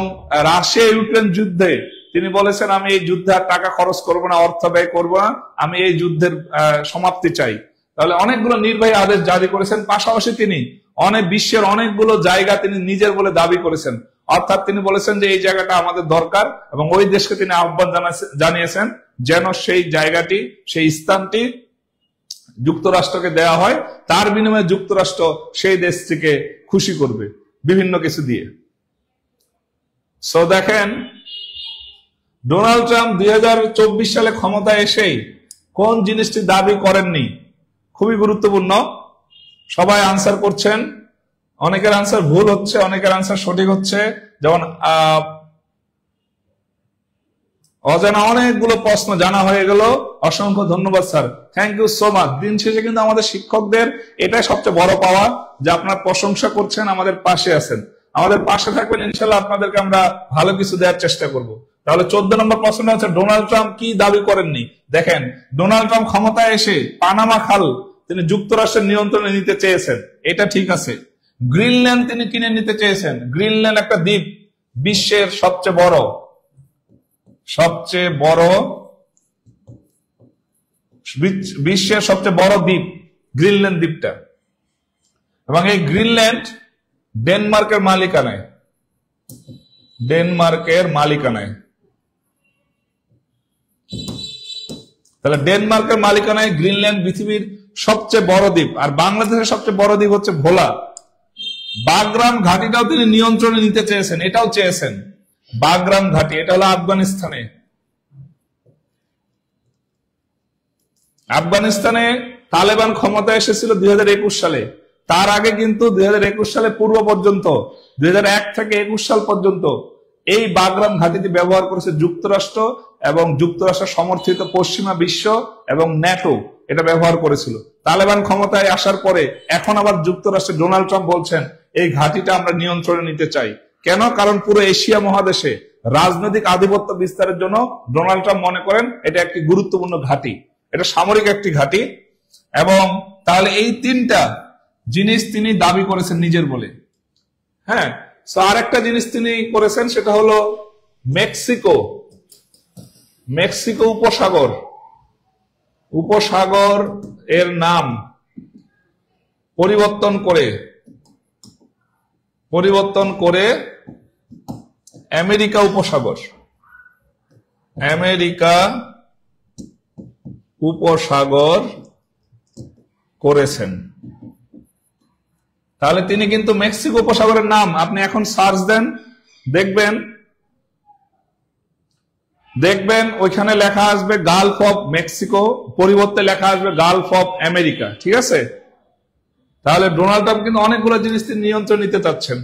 রাশিয়া ইউক্রেন যুদ্ধে তিনি বলেছেন, আমি এই যুদ্ধে আর টাকা খরচ করবো না, অর্থ ব্যয় করবো না, আমি এই যুদ্ধের সমাপ্তি চাই। তাহলে অনেকগুলো নির্বাহী আদেশ জারি করেছেন। পাশাপাশি তিনি বিশ্বের অনেকগুলো জায়গা তিনি নিজের বলে দাবি করেছেন, অর্থাৎ তিনি বলেছেন যে এই জায়গাটা আমাদের দরকার, এবং ওই দেশকে তিনি আহ্বান জানিয়েছেন যেন সেই জায়গাটি, সেই স্থানটি যুক্তরাষ্ট্রকে দেওয়া হয়, তার বিনিময়ে যুক্তরাষ্ট্র সেই দেশটিকে খুশি করবে বিভিন্ন কিছু দিয়ে। সো দেখেন, ডোনাল্ড ট্রাম্প 2024 সালে ক্ষমতায় এসেই কোন জিনিসটি দাবি করেননি? খুবই গুরুত্বপূর্ণ। সবাই আনসার করছেন, অনেকের আনসার ভুল হচ্ছে, অনেকের আনসার সঠিক হচ্ছে। যেমন অজানা অনেকগুলো প্রশ্ন জানা হয়ে গেল, অসংখ্য ধন্যবাদ sir, thank you so much. দিন শেষে কিন্তু আমাদের শিক্ষকদের এটাই সবচেয়ে বড় পাওয়া যে আপনারা প্রশংসা করছেন, আমাদের পাশে আছেন। আমাদের পাশে থাকবেন, ইনশাল্লাহ আপনাদেরকে আমরা ভালো কিছু দেওয়ার চেষ্টা করব। তাহলে 14 নম্বর প্রশ্নটা হচ্ছে, ডোনাল্ড ট্রাম্প কি দাবি করেননি? দেখেন, ডোনাল্ড ট্রাম্প ক্ষমতায় এসে পানামা খাল তিনি যুক্তরাষ্ট্রের নিয়ন্ত্রণে নিতে চেয়েছেন, এটা ঠিক আছে। গ্রিনল্যান্ড তিনি কিনে নিতে চেয়েছেন। গ্রিনল্যান্ড একটা দ্বীপ, বিশ্বের সবচেয়ে বড় বিশ্বের সবচেয়ে বড় দ্বীপ গ্রিনল্যান্ড দ্বীপটা, এবং এই গ্রিনল্যান্ড ডেনমার্কের মালিকানায়, ডেনমার্কের মালিকানায়। তাহলে ডেনমার্কের মালিকানায় গ্রিনল্যান্ড পৃথিবীর সবচেয়ে বড় দ্বীপ। আর বাংলাদেশের সবচেয়ে বড় দ্বীপ হচ্ছে ভোলা। বাগরাম ঘাটিটাও তিনি নিয়ন্ত্রণে নিতে চেয়েছেন, এটাও চেয়েছেন। বাগরাম ঘাটি, এটা হলো আফগানিস্তানে। আফগানিস্তানে তালেবান ক্ষমতায় এসেছিল 2021 সালে। তার আগে কিন্তু 2021 সালে পূর্ব পর্যন্ত, 2001 থেকে 21 সাল পর্যন্ত এই বাগরাম ঘাটিটি ব্যবহার করেছে যুক্তরাষ্ট্র, এবং যুক্তরাষ্ট্র সমর্থিত পশ্চিমা বিশ্ব এবং ন্যাটো এটা ব্যবহার করেছিল। তালেবান ক্ষমতায় আসার পরে এখন আবার যুক্তরাষ্ট্রের ডোনাল্ড ট্রাম্প বলছেন এই ঘাটিটা আমরা নিয়ন্ত্রণে নিতে চাই। কেন? কারণ পুরো এশিয়া মহাদেশে রাজনৈতিক আধিপত্য বিস্তারের জন্য ডোনাল্ড ট্রাম্প মনে করেন এটা একটি গুরুত্বপূর্ণ ঘাটি, এটা সামরিক একটি ঘাটি। এবং তাহলে এই 3টা জিনিস তিনি দাবি করেছেন নিজের বলে। হ্যাঁ, আর একটা জিনিস তিনি করেছেন, সেটা হলো মেক্সিকো উপসাগর এর নাম পরিবর্তন করে আমেরিকা উপসাগর করেছেন। তাহলে তিনি কিন্তু মেক্সিকো উপসাগরের নাম, আপনি এখন সার্চ দেন, দেখবেন ওইখানে লেখা আসবে গালফ অফ মেক্সিকো, পরিবর্তে লেখা আসবে গালফ অফ আমেরিকা, ঠিক আছে। তাহলে ডোনাল্ড ট্রাম্প কিন্তু অনেকগুলো জিনিস তিনি নিয়ন্ত্রণ নিতে চাচ্ছেন।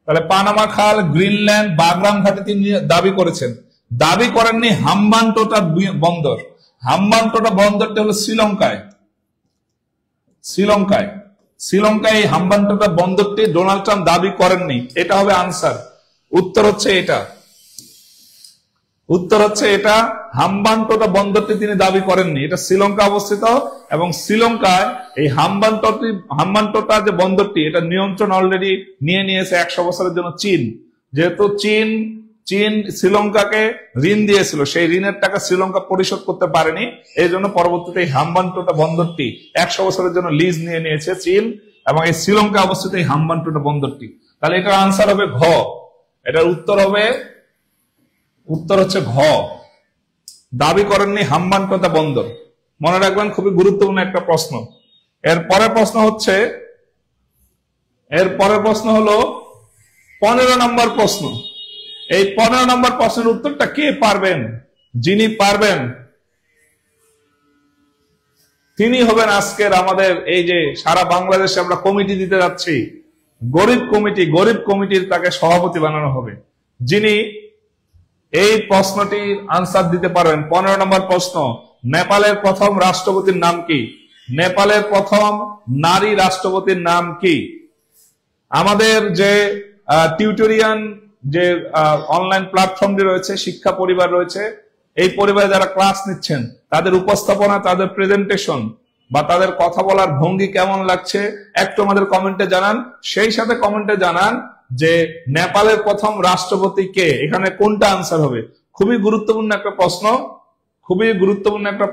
তাহলে পানামা খাল, গ্রিনল্যান্ড, বাগরাম ঘাটি তিনি দাবি করেছেন। দাবি করেননি হাম্বানটোটা বন্দর। হাম্বানটোটা বন্দরটা হলো শ্রীলঙ্কায় এই হাম্বানটোটা বন্দরটি ডোনাল্ড ট্রাম্প দাবি করেননি। এটা হবে আনসার। উত্তর হচ্ছে এটা হাম্বানটোটা বন্দরটি তিনি দাবি করেননি। এটা শ্রীলঙ্কা অবস্থিত, এবং শ্রীলঙ্কায় এই হাম্বানটোটা যে বন্দরটি, এটা নিয়ন্ত্রণ অলরেডি নিয়েছে 100 বছরের জন্য চীন। যেহেতু চীন চীন শ্রীলঙ্কাকে ঋণ দিয়েছিল, সেই ঋণের টাকা শ্রীলঙ্কা পরিশোধ করতে পারেনি, এই জন্য পরবর্তীতে এই হাম্বানটোটা বন্দরটি 100 বছরের জন্য লিজ নিয়ে নিয়েছে চীন, এবং এই শ্রীলঙ্কা অবস্থিত এই হাম্বানটোটা বন্দরটি। তাহলে এটার আনসার হবে ঘ, এটার উত্তর হচ্ছে ঘ। দাবি করেননি হাম্বানটোটা বন্দর। মনে রাখবেন, খুবই গুরুত্বপূর্ণ একটা প্রশ্ন। এর পরের প্রশ্ন হলো 15 নম্বর প্রশ্ন। এই 15 নম্বর প্রশ্নের উত্তরটা কে পারবেন? যিনি পারবেন তিনি হবেন আজকের আমাদের এই যে সারা বাংলাদেশে আমরা কমিটি দিতে যাচ্ছি, গরিব কমিটির তাকে সভাপতি বানানো হবে। যিনি এই প্রশ্নটির আনসার দিতে পারবেন। 15 নম্বর প্রশ্ন, নেপালের প্রথম রাষ্ট্রপতির নাম কি? নেপালের প্রথম নারী রাষ্ট্রপতির নাম কি? আমাদের যে টিউটোরিয়াল যে অনলাইন প্ল্যাটফর্মটি রয়েছে, শিক্ষা পরিবার রয়েছে, এই পরিবারে যারা ক্লাস নিচ্ছেন তাদের উপস্থাপনা, তাদের প্রেজেন্টেশন বা তাদের কথা বলার ভঙ্গি কেমন লাগছে একটু আমাদের কমেন্টে জানান। সেই সাথে কমেন্টে জানান যে নেপালের প্রথম রাষ্ট্রপতি কে, এখানে কোনটা আনসার হবে। খুবই গুরুত্বপূর্ণ একটা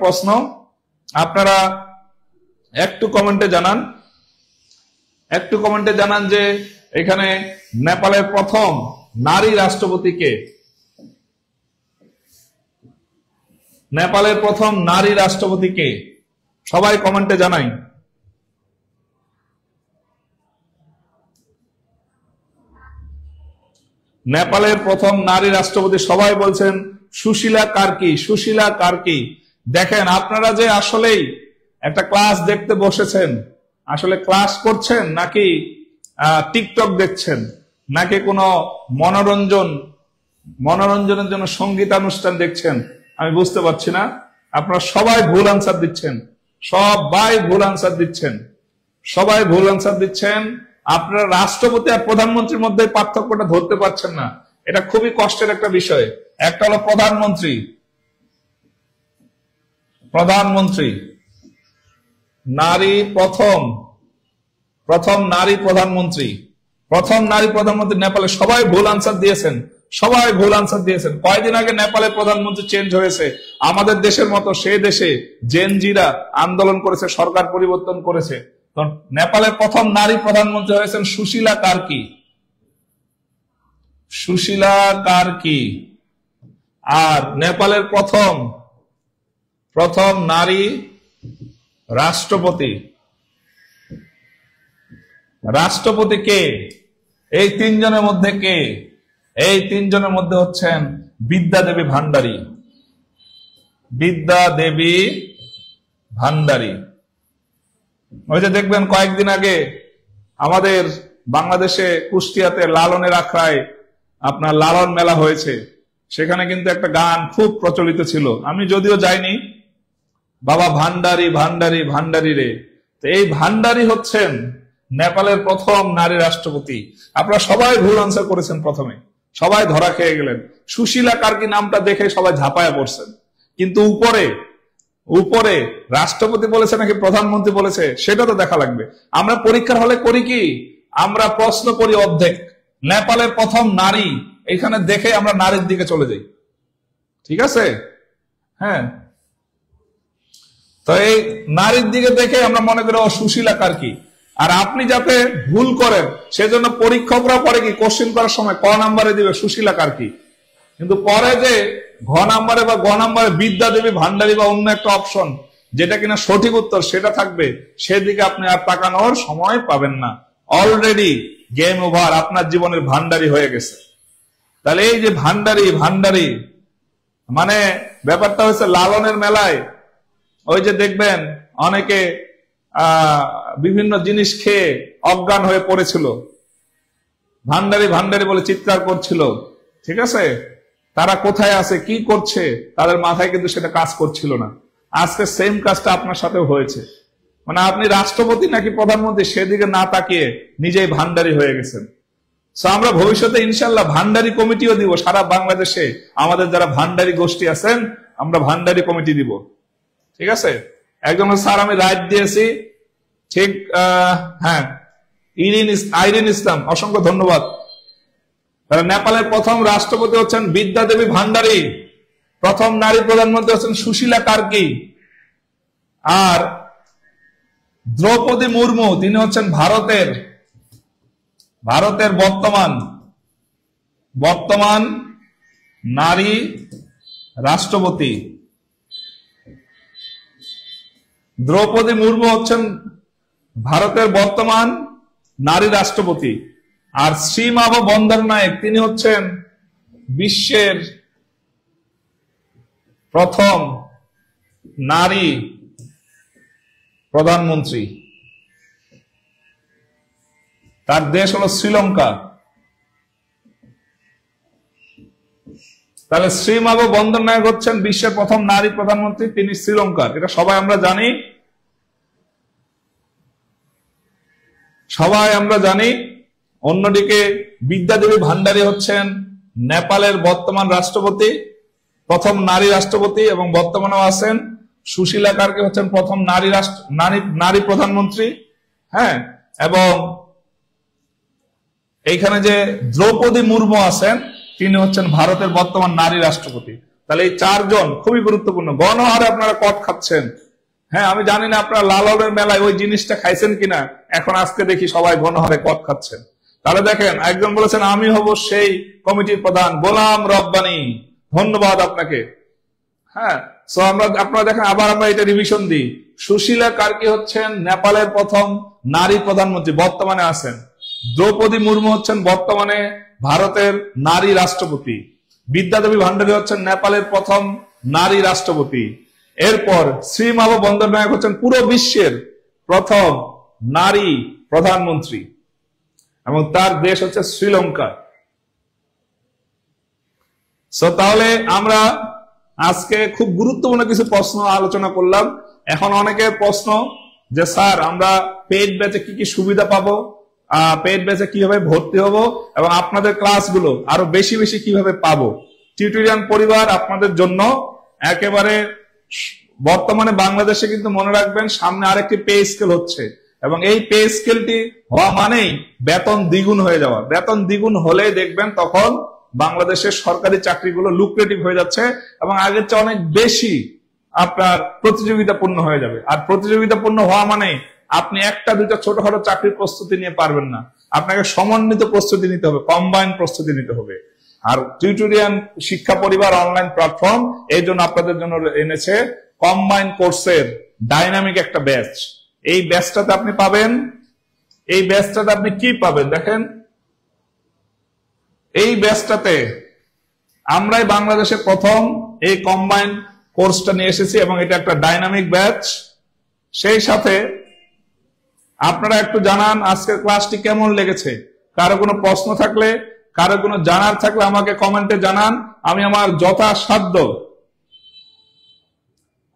প্রশ্ন, আপনারা একটু কমেন্টে জানান যে এখানে নেপালের প্রথম নারী রাষ্ট্রপতি কে? নেপালের প্রথম নারী রাষ্ট্রপতি কে? সবাই কমেন্টে জানাই। নেপালের প্রথম নারী রাষ্ট্রপতি সবাই বলছেন সুশীলা কার্কি। দেখেন, আপনারা যে আসলেই একটা ক্লাস দেখতে বসেছেন, আসলে ক্লাস করছেন নাকি টিকটক দেখছেন, নাকি কোনো মনোরঞ্জনের জন্য সঙ্গীতানুষ্ঠান দেখছেন, আমি বুঝতে পারছি না। আপনারা সবাই ভুল আনসার দিচ্ছেন। আপনারা রাষ্ট্রপতি আর প্রধানমন্ত্রীর মধ্যে পার্থক্যটা ধরতে পারছেন না। এটা খুবই কষ্টের একটা বিষয়। একটা হলো প্রধানমন্ত্রী, নারী প্রথম নারী প্রধানমন্ত্রী নেপালে। সবাই ভুল আনসার দিয়েছেন। কয়েকদিন আগে নেপালের প্রধানমন্ত্রী চেঞ্জ হয়েছে। আমাদের দেশের মতো সে দেশে জেনজিরা আন্দোলন করেছে, সরকার পরিবর্তন করেছে। তো নেপালের প্রথম নারী প্রধানমন্ত্রী হয়েছেন সুশীলা কার্কি। আর নেপালের প্রথম নারী রাষ্ট্রপতি কে? এই তিনজনের মধ্যে কে? এই তিনজনের মধ্যে হচ্ছেন বিদ্যা দেবী ভান্ডারী। ওই যে দেখবেন কয়েকদিন আগে আমাদের বাংলাদেশে কুষ্টিয়াতে লালনের আখড়ায় আপনার লালন মেলা হয়েছে, সেখানে কিন্তু একটা গান খুব প্রচলিত ছিল। আমি যদিও যাইনি, বাবা ভান্ডারী রে। তো এই ভান্ডারী হচ্ছেন নেপালের প্রথম নারী রাষ্ট্রপতি। আপনারা সবাই ভুল আনসার করেছেন, প্রথমে সবাই ধরা খেয়ে গেলেন। সুশীলা কার্কি নামটা দেখে সবাই ঝাঁপায়া পড়ছেন, কিন্তু উপরে রাষ্ট্রপতি বলেছে নাকি প্রধানমন্ত্রী বলেছে সেটা তো দেখা লাগবে। আমরা পরীক্ষার হলে করি কি, আমরা প্রশ্ন করি অর্ধেক, নেপালের প্রথম নারী এখানে দেখে আমরা নারীর দিকে চলে যাই। ঠিক আছে? হ্যাঁ, তো এই নারীর দিকে দেখে আমরা মনে করি ও সুশীলা কার্কি। আর আপনি যাতে ভুল করেন সেজন্য পরীক্ষকরা পরে কি কোশ্চেন করার সময় ক নাম্বারে দিবে সুশীলা কার্কি, কিন্তু পরে যে ঘ নাম্বারে বা গ নাম্বারে বিদ্যা দেবী ভান্ডারী বা অন্য একটা অপশন যেটা কিনা সঠিক উত্তর সেটা থাকবে, সেদিকে আপনি আর তাকানোর সময় পাবেন না। অলরেডি গেম ওভার, আপনার জীবনের ভান্ডারী হয়ে গেছে। তাহলে এই যে ভান্ডারী মানে ব্যাপারটা হচ্ছে লালনের মেলায় ওই যে দেখবেন অনেকে বিভিন্ন জিনিস খেয়ে অজ্ঞান হয়ে পড়েছিল, ভান্ডারী বলে চিৎকার করছিল। ঠিক আছে, তারা কোথায় আছে, কি করছে, তাদের মাথায় কিন্তু সেটা কাজ করছিল না। আজকে সেম কাজটা আপনার সাথেও হয়েছে। মানে আপনি রাষ্ট্রপতি নাকি প্রধানমন্ত্রী সেদিকে না তাকিয়ে নিজেই ভান্ডারী হয়ে গেছেন। আমরা ভবিষ্যতে ইনশাল্লাহ ভান্ডারী কমিটিও দিব সারা বাংলাদেশে। আমাদের যারা ভান্ডারী গোষ্ঠী আছেন আমরা ভান্ডারী কমিটি দিব। ঠিক আছে, একজন স্যার আমি রাইট দিয়েছি, ঠিক হ্যাঁ, আইরিন ইসলাম, অসংখ্য ধন্যবাদ। তাহলে নেপালের প্রথম রাষ্ট্রপতি হচ্ছেন বিদ্যা দেবী ভান্ডারী, প্রথম নারী প্রধানমন্ত্রী হচ্ছেন সুশীলা কার্কি, আর দ্রৌপদী মুর্মু তিনি হচ্ছেন ভারতের বর্তমান নারী রাষ্ট্রপতি। দ্রৌপদী মুর্মু হচ্ছেন ভারতের বর্তমান নারী রাষ্ট্রপতি। আর শ্রীমাভো বন্দ্যোপাধ্যায় তিনি হচ্ছেন বিশ্বের প্রথম নারী প্রধানমন্ত্রী। তার দেশ হলো শ্রীলঙ্কা। তাহলে শ্রীমাভো বন্দ্যোপাধ্যায় হচ্ছেন বিশ্বের প্রথম নারী প্রধানমন্ত্রী, তিনি শ্রীলঙ্কার, এটা সবাই আমরা জানি। অন্যদিকে বিদ্যা দেবী ভান্ডারী হচ্ছেন নেপালের বর্তমান রাষ্ট্রপতি, প্রথম নারী রাষ্ট্রপতি, এবং বর্তমানেও আছেন। সুশীলা কার্কি হচ্ছেন প্রথম নারী প্রধানমন্ত্রী। হ্যাঁ, এবং এইখানে যে দ্রৌপদী মুর্মু আছেন তিনি হচ্ছেন ভারতের বর্তমান নারী রাষ্ট্রপতি। তাহলে এই চারজন খুবই গুরুত্বপূর্ণ। গণহারে আপনারা কট খাচ্ছেন। হ্যাঁ, আমি জানি না আপনারা লালনের মেলায় ওই জিনিসটা খাইছেন কিনা, এখন আজকে দেখি সবাই গণহারে কট খাচ্ছেন। তাহলে দেখেন, একজন বলেছেন আমি হব সেই কমিটির প্রধান, গোলাম রব্বানী, ধন্যবাদ আপনাকে। হ্যাঁ, সো আপনারা দেখেন, আবার আমরা এটা রিভিশন দিই। সুশীলা কার্কি হচ্ছেন নেপালের প্রথম নারী প্রধানমন্ত্রী, বর্তমানে আছেন। দ্রৌপদী মুর্মু হচ্ছেন বর্তমানে ভারতের নারী রাষ্ট্রপতি। বিদ্যা দেবী ভান্ডারী হচ্ছেন নেপালের প্রথম নারী রাষ্ট্রপতি। এরপর শ্রীমাভো বন্দ্যোপাধ্যায় হচ্ছেন পুরো বিশ্বের প্রথম নারী প্রধানমন্ত্রী, এবং তার দেশ হচ্ছে শ্রীলঙ্কা। তাহলে আমরা আজকে খুব গুরুত্বপূর্ণ কিছু প্রশ্ন আলোচনা করলাম। এখন অনেকের প্রশ্ন যে স্যার আমরা পেইড ব্যাচে কি কি সুবিধা পাবো, পেইড ব্যাচে কিভাবে ভর্তি হব, এবং আপনাদের ক্লাসগুলো আরো বেশি বেশি কিভাবে পাবো। টিউটোরিয়াল পরিবার আপনাদের জন্য একেবারে, বর্তমানে বাংলাদেশে কিন্তু মনে রাখবেন সামনে আরেকটি পে স্কেল হচ্ছে, এবং এই পে স্কেলটি হওয়া মানেই বেতন দ্বিগুণ হয়ে যাওয়া। বেতন দ্বিগুণ হলে দেখবেন তখন বাংলাদেশের সরকারি চাকরিগুলো লুক্রেটিভ হয়ে যাচ্ছে, এবং আগের চেয়ে অনেক বেশি আপনার প্রতিযোগিতাপূর্ণ হয়ে যাবে। আর প্রতিযোগিতাপূর্ণ হওয়া মানে আপনি একটা দুইটা ছোটখাটো চাকরির প্রস্তুতি নিয়ে পারবেন না, আপনাকে সমন্বিত প্রস্তুতি নিতে হবে, কম্বাইন প্রস্তুতি নিতে হবে। আর টিউটোরিয়াল শিক্ষা পরিবার অনলাইন প্ল্যাটফর্ম এই জন্য আপনাদের জন্য এনেছে কম্বাইন কোর্সের ডাইনামিক একটা ব্যাচ। এই ব্যাচটাতে আপনি পাবেন, এই ব্যাচটাতে আপনি কি পাবেন দেখেন, এই ব্যাচটাতে আমরাই বাংলাদেশে প্রথম এই কম্বাইন কোর্সটা নিয়ে এসেছি, এবং এটা একটা ডাইনামিক ব্যাচ। সেই সাথে আপনারা একটু জানান আজকের ক্লাসটি কেমন লেগেছে। কারো কোনো প্রশ্ন থাকলে, কারো কোনো জানার থাকলে আমাকে কমেন্টে জানান। আমি আমার যথাসাধ্য,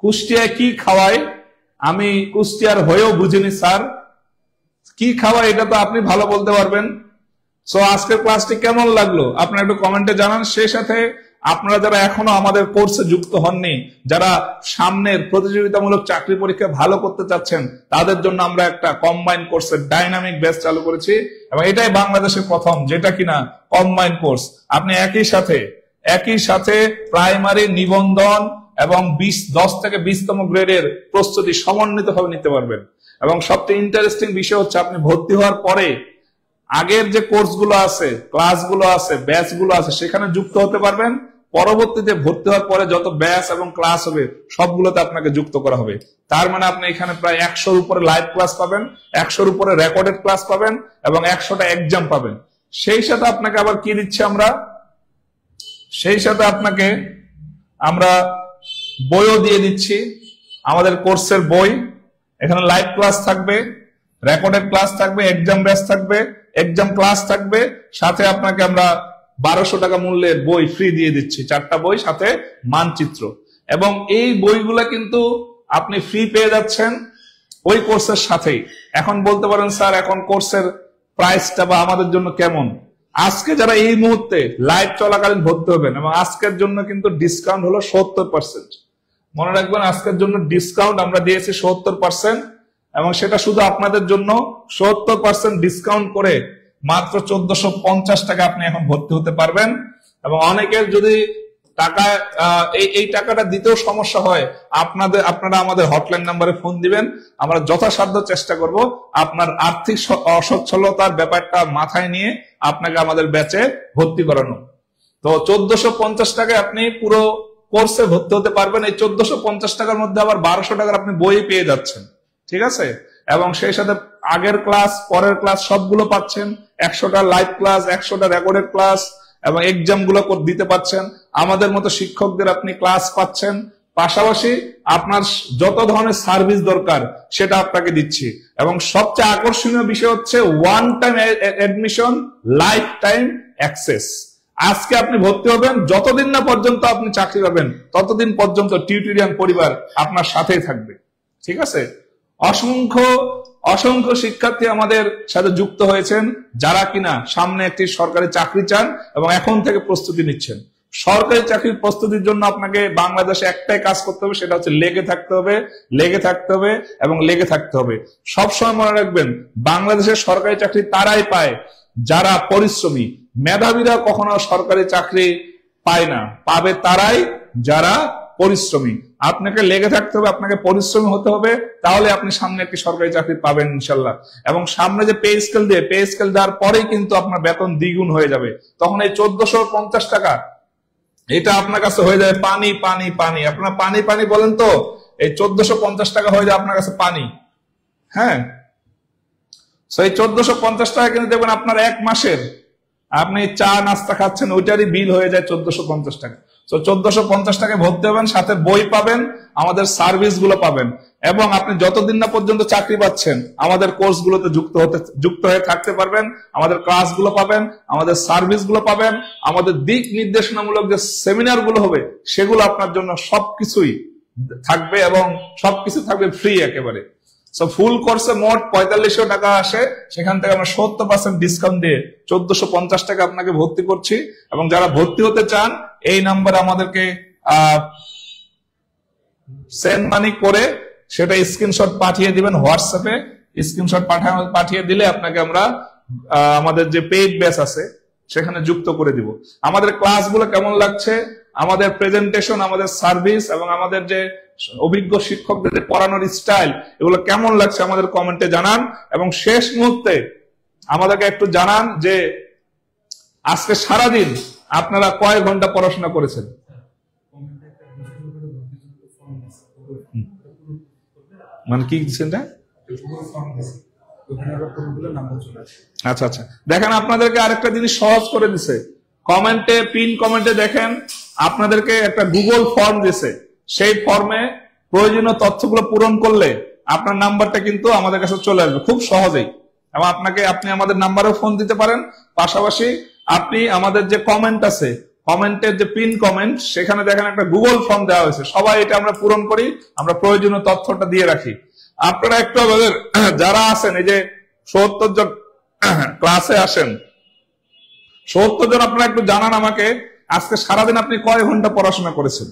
কুষ্টিয়ায় কি খাওয়াই আমি কুষ্টিয়ার হয়েও বুঝিনি স্যার, কি খাওয়াই এটা তো আপনি ভালো বলতে পারবেন। সো আজকের ক্লাসটি কেমন লাগলো আপনারা একটু কমেন্টে জানান। সেই সাথে আপনারা যারা এখনো আমাদের কোর্সে যুক্ত হননি, যারা সামনের প্রতিযোগিতামূলক চাকরি পরীক্ষা ভালো করতে চাচ্ছেন, তাদের জন্য আমরা একটা কম্বাইন কোর্সের ডাইনামিক ব্যাচ চালু করেছি, এবং এটাই বাংলাদেশের প্রথম যেটা কিনা কম্বাইন কোর্স। আপনি একই সাথে প্রাইমারি, নিবন্ধন এবং 10 থেকে 20তম গ্রেডের প্রস্তুতি সমন্বিতভাবে নিতে পারবেন। এবং সবচেয়ে ইন্টারেস্টিং বিষয় হচ্ছে আপনি ভর্তি হওয়ার পরে আগের যে কোর্সগুলো আছে, ক্লাসগুলো আছে, ব্যাচগুলো আছে, সেখানে যুক্ত হতে পারবেন। পরবর্তীতে ভর্তি হওয়ার পরে যত ব্যাচ এবং ক্লাস হবে সবগুলোতে আপনাকে যুক্ত করা হবে। তার মানে আপনি এখানে প্রায় 100-র উপরে লাইভ ক্লাস পাবেন, 100-র উপরে রেকর্ডেড ক্লাস পাবেন, এবং 100টা এক্সাম পাবেন। সেই সাথে আপনাকে আবার কি দিচ্ছি আমরা, সেই সাথে আপনাকে আমরা বইও দিয়ে দিচ্ছি, আমাদের কোর্সের বই। এখানে লাইভ ক্লাস থাকবে, রেকর্ডেড ক্লাস থাকবে, এক্সাম ব্যাচ থাকবে, এক্সাম ক্লাস থাকবে, সাথে আপনাকে আমরা 1200 টাকা মূল্যের বই ফ্রি দিয়ে দিচ্ছি, 4টা বই সাথে মানচিত্র। এবং এই বইগুলা কিন্তু আপনি ফ্রি পেয়ে যাচ্ছেন ওই কোর্সের সাথেই। এখন বলতে পারেন স্যার এখন কোর্সের প্রাইসটা বা আমাদের জন্য কেমন। আজকে যারা এই মুহূর্তে লাইভ চলাকালীন ভর্তি হবেন, এবং আজকের জন্য কিন্তু ডিসকাউন্ট হলো 70%। মনে রাখবেন আজকের জন্য ডিসকাউন্ট আমরা দিয়েছি 70%, এবং সেটা শুধু আপনাদের জন্য 70% ডিসকাউন্ট করে মাত্র 1450 টাকা আপনি এখন ভর্তি হতে পারবেন। এবং অনেকের যদি টাকা এই টাকাটা দিতেও সমস্যা হয়, আপনারা আমাদের হটলাইন নাম্বারে ফোন দিবেন, আমরা যথাসাধ্য চেষ্টা করব আপনার আর্থিক অসচ্ছলতার ব্যাপারটা মাথায় নিয়ে আপনাকে আমাদের ব্যাচে ভর্তি করানো। তো 1450 টাকায় আপনি পুরো কোর্সে ভর্তি হতে পারবেন। এই 1450 টাকার মধ্যে আবার 1200 টাকার আপনি বই পেয়ে যাচ্ছেন, ঠিক আছে? এবং সেই সাথে আগের ক্লাস, পরের ক্লাস সবগুলো পাচ্ছেন, 100টা লাইভ ক্লাস, 100টা রেকর্ডেড ক্লাস, এবং এক্সাম গুলো দিতে পাচ্ছেন। আমাদের মতো শিক্ষকদের আপনি ক্লাস পাচ্ছেন, পাশাপাশি আপনার যত ধরনের সার্ভিস দরকার সেটা আপনাকে দিচ্ছি। এবং সবচেয়ে আকর্ষণীয় বিষয় হচ্ছে one time admission, life time access. আজকে আপনি ভর্তি হবেন, যতদিন না পর্যন্ত আপনি চাকরি পাবেন ততদিন পর্যন্ত টিউটোরিয়াল পরিবার আপনার সাথেই থাকবে, ঠিক আছে? অসংখ্য অসংখ্য শিক্ষার্থী আমাদের সাথে যুক্ত হয়েছেন যারা কিনা সামনে একটি সরকারি চাকরি চান এবং এখন থেকে প্রস্তুতি নিচ্ছেন। সরকারি চাকরির প্রস্তুতির জন্য আপনাকে বাংলাদেশে একটাই কাজ করতে হবে, সেটা হচ্ছে লেগে থাকতে হবে, লেগে থাকতে হবে এবং লেগে থাকতে হবে। সবসময় মনে রাখবেন, বাংলাদেশের সরকারি চাকরি তারাই পায় যারা পরিশ্রমী। মেধাবীরা কখনো সরকারি চাকরি পায় না, পাবে তারাই যারা পরিশ্রমী। আপনাকে লেগে থাকতে হবে, আপনাকে পরিশ্রমী হতে হবে, তাহলে আপনি সামনে একটি সরকারি চাকরি পাবেন ইনশাল্লাহ। এবং সামনে যে পে স্কেল দেওয়ার পরেই কিন্তু আপনার বেতন দ্বিগুণ হয়ে যাবে। তখন এই 1450 টাকা এটা আপনার কাছে হয়ে যাবে পানি পানি পানি। আপনার পানি পানি বলেন তো, এই 1450 টাকা হয়ে যায় আপনার কাছে পানি। হ্যাঁ, এই 1450 টাকা কিন্তু দেখবেন আপনার এক মাসের আপনি চা নাস্তা খাচ্ছেন ওইটারই বিল হয়ে যায় 1450 টাকা। তো 1450 টাকায় ভর্তি হবেন, সাথে বই পাবেন, আমাদের সার্ভিস গুলো পাবেন, এবং আপনি যতদিন না পর্যন্ত চাকরি পাচ্ছেন আমাদের কোর্স গুলোতে যুক্ত হয়ে থাকতে পারবেন। আমাদের ক্লাস গুলো পাবেন, আমাদের সার্ভিস গুলো পাবেন, আমাদের দিক নির্দেশনামূলক যে সেমিনার গুলো হবে সেগুলো আপনার জন্য সবকিছুই থাকবে এবং সবকিছু থাকবে ফ্রি একেবারে। ফুল কোর্সে মোট 4500 টাকা আসে, সেখান থেকে আমরা 70% ডিসকাউন্ট দিয়ে 1450 টাকা আপনাকে ভর্তি করছি। এবং যারা ভর্তি হতে চান এই নাম্বার আমাদেরকে সেন্ড মানি করে সেটা স্ক্রিনশট পাঠিয়ে দিবেন হোয়াটসঅ্যাপে। স্ক্রিনশট পাঠিয়ে দিলে আপনাকে আমরা আমাদের যে পেইড ব্যাচ আছে সেখানে যুক্ত করে দিব। আমাদের ক্লাসগুলো কেমন লাগছে, আমাদের প্রেজেন্টেশন, আমাদের সার্ভিস এবং আমাদের যে অভিজ্ঞ শিক্ষকদের পড়ানোর স্টাইল, এগুলো কেমন লাগছে আমাদের কমেন্টে জানান। এবং শেষ মুহূর্তে আমাদেরকে একটু জানান যে আজকে সারাদিন আপনারা কয় ঘন্টা পড়াশোনা করেছেন। মানে কি দিচ্ছেন? আচ্ছা আচ্ছা, দেখেন আপনাদেরকে আরেকটা জিনিস সহজ করে দিছে। কমেন্টে, পিন কমেন্টে দেখেন আপনাদেরকে একটা গুগল ফর্ম দিছে। সেই ফর্মে প্রয়োজনীয় তথ্যগুলো পূরণ করলে আপনার নাম্বারটা কিন্তু আমাদের কাছে চলে আসবে খুব সহজেই। এবং আপনি আমাদের নাম্বারেও ফোন দিতে পারেন। পাশাপাশি আপনি আমাদের যে কমেন্ট আছে, কমেন্টের যে পিন কমেন্ট, সেখানে দেখেন একটা গুগল ফর্ম দেওয়া হয়েছে। সবাই এটা আমরা পূরণ করি, আমরা প্রয়োজনীয় তথ্যটা দিয়ে রাখি। আপনারা একটু আমাদের যারা আছেন, এই যে ৭০ জন ক্লাসে আসেন, ৭০ জন আপনারা একটু জানান আমাকে আজকে সারাদিন আপনি কয় ঘন্টা পড়াশোনা করেছেন।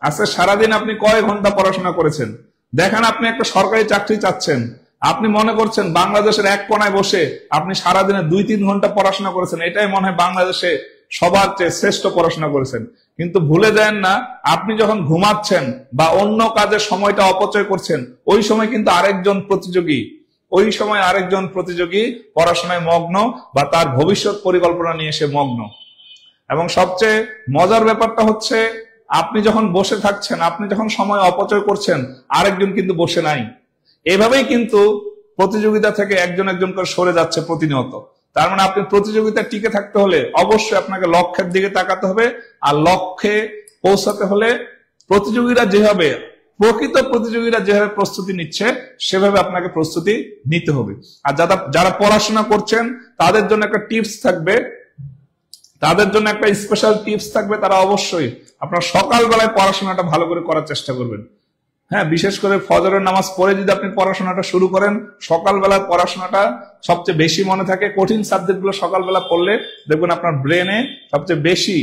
আজকে সারাদিন আপনি কয় ঘন্টা পড়াশোনা করেছেন। দেখেন আপনি একটা সরকারি চাকরি চাচ্ছেন, আপনি মনে করছেন বাংলাদেশের এক কোনায় বসে আপনি সারাদিনে ২-৩ ঘন্টা পড়াশোনা করেছেন, এটাই মনে হয় বাংলাদেশে সবার চেয়ে শ্রেষ্ঠ পড়াশোনা করেছেন। কিন্তু ভুলে যান না, আপনি যখন ঘুমাচ্ছেন বা অন্য কাজের সময়টা অপচয় করছেন, ওই সময় কিন্তু আরেকজন প্রতিযোগী পড়াশোনায় মগ্ন বা তার ভবিষ্যৎ পরিকল্পনা নিয়ে সে মগ্ন। এবং সবচেয়ে মজার ব্যাপারটা হচ্ছে, আপনি যখন বসে থাকছেন, আপনি যখন সময় অপচয় করছেন, আরেকজন কিন্তু বসে নাই। এভাবেই কিন্তু প্রতিযোগিতা থেকে একজন একজন করে সরে যাচ্ছে প্রতিনিয়ত। তার মানে আপনি প্রতিযোগিতায় টিকে থাকতে হলে অবশ্যই আপনাকে লক্ষ্যের দিকে তাকাতে হবে। আর লক্ষ্যে পৌঁছাতে হলে প্রকৃত প্রতিযোগীরা যেভাবে প্রস্তুতি নিচ্ছে সেভাবে আপনাকে প্রস্তুতি নিতে হবে। আর যারা পড়াশোনা করছেন তাদের জন্য একটা টিপস থাকবে, একটা স্পেশাল টিপস থাকবে। তারা অবশ্যই আপনার সকালবেলায় পড়াশোনাটা ভালো করে করার চেষ্টা করবেন। হ্যাঁ, বিশেষ করে ফজরের নামাজ পড়ে যদি আপনি পড়াশোনাটা শুরু করেন, সকালবেলার পড়াশোনাটা সবচেয়ে বেশি মনে থাকে। কঠিন সাবজেক্ট গুলো সকালবেলা পড়লে দেখবেন আপনার ব্রেনে সবচেয়ে বেশি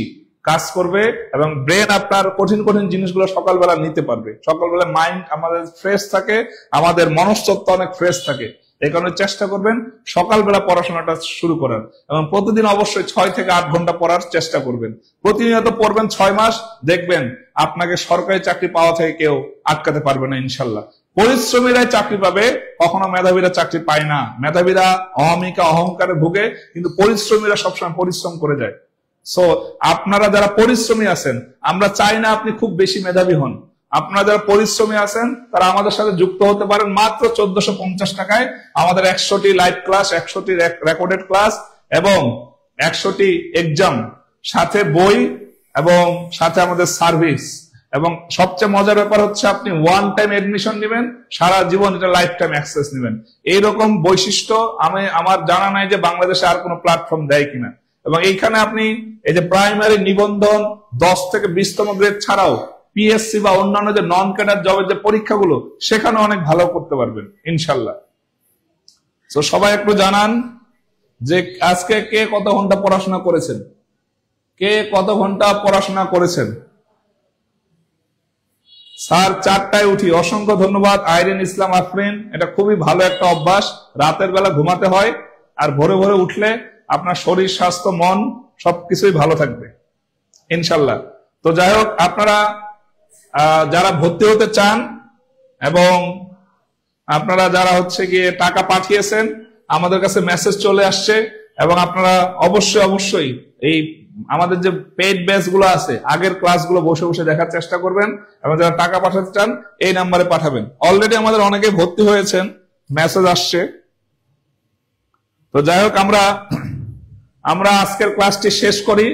কাজ করবে এবং ব্রেন আপনার কঠিন কঠিন জিনিসগুলো সকালবেলা নিতে পারবে। সকালবেলা মাইন্ড আমাদের ফ্রেশ থাকে, আমাদের মনস্তত্ত্ব অনেক ফ্রেশ থাকে। এই কারণে চেষ্টা করবেন সকালবেলা পড়াশোনাটা শুরু করার, এবং প্রতিদিন অবশ্যই 6 থেকে 8 ঘন্টা পড়ার চেষ্টা করবেন। প্রতিনিয়ত পড়বেন 6 মাস, দেখবেন আপনাকে সরকারি চাকরি পাওয়া থেকে কেউ আটকাতে পারবে না ইনশাল্লাহ। পরিশ্রমীরাই চাকরি পাবে, কখনো মেধাবীরা চাকরি পায় না। মেধাবীরা অহমিকা অহংকারে ভুগে, কিন্তু পরিশ্রমীরা সবসময় পরিশ্রম করে যায়। সো আপনারা যারা পরিশ্রমী আছেন, আমরা চাই না আপনি খুব বেশি মেধাবী হন। আপনারা যারা পরিশ্রমী আছেন তারা আমাদের সাথে যুক্ত হতে পারেন মাত্র 1450 টাকায়। আমাদের 100টি লাইভ ক্লাস, 100টি রেকর্ডেড ক্লাস এবং 100টি এক্সাম, সাথে বই এবং সাথে আমাদের সার্ভিস। এবং সবচেয়ে মজার ব্যাপার হচ্ছে আপনি ওয়ান টাইম এডমিশন নেবেন, সারা জীবন এটা লাইফ টাইম অ্যাক্সেস নেবেন। এইরকম বৈশিষ্ট্য আমার জানা নাই যে বাংলাদেশে আর কোনো প্ল্যাটফর্ম দেয় কিনা। এবং এইখানে আপনি এই যে প্রাইমারি নিবন্ধন 10 থেকে 20তম গ্রেড ছাড়াও পিএসসি বা অন্যান্য যে নন ক্যাডার জবের যে পরীক্ষাগুলো, সেখানে অনেক ভালো করতে পারবেন ইনশাল্লাহ। তো সবাই একটু জানান যে আজকে কে কত ঘন্টা পড়াশোনা করেছেন, কে কত ঘন্টা পড়াশোনা করেছেন। স্যার 4টায় উঠি, অসংখ্য ধন্যবাদ আইরিন ইসলাম আফরিন। এটা খুবই ভালো একটা অভ্যাস, রাতের বেলা ঘুমাতে হয় আর ভোরে ভোরে উঠলে আপনার শরীর স্বাস্থ্য মন সবকিছুই ভালো থাকবে ইনশাল্লাহ। তো যাই হোক, আপনারা যারা ভর্তি হতে চান এবং আপনারা যারা হচ্ছে গিয়ে টাকা পাঠিয়েছেন, আমাদের কাছে মেসেজ চলে আসছে, এবং আপনারা অবশ্যই এই আমাদের যে পেইড ব্যাচ গুলো আছে, আগের ক্লাসগুলো বসে বসে দেখার চেষ্টা করবেন, এবং যারা টাকা পাঠাতে চান এই নাম্বারে পাঠাবেন। অলরেডি আমাদের অনেকে ভর্তি হয়েছেন, মেসেজ আসছে। তো যাই হোক, আমরা আজকের ক্লাসটি শেষ করি।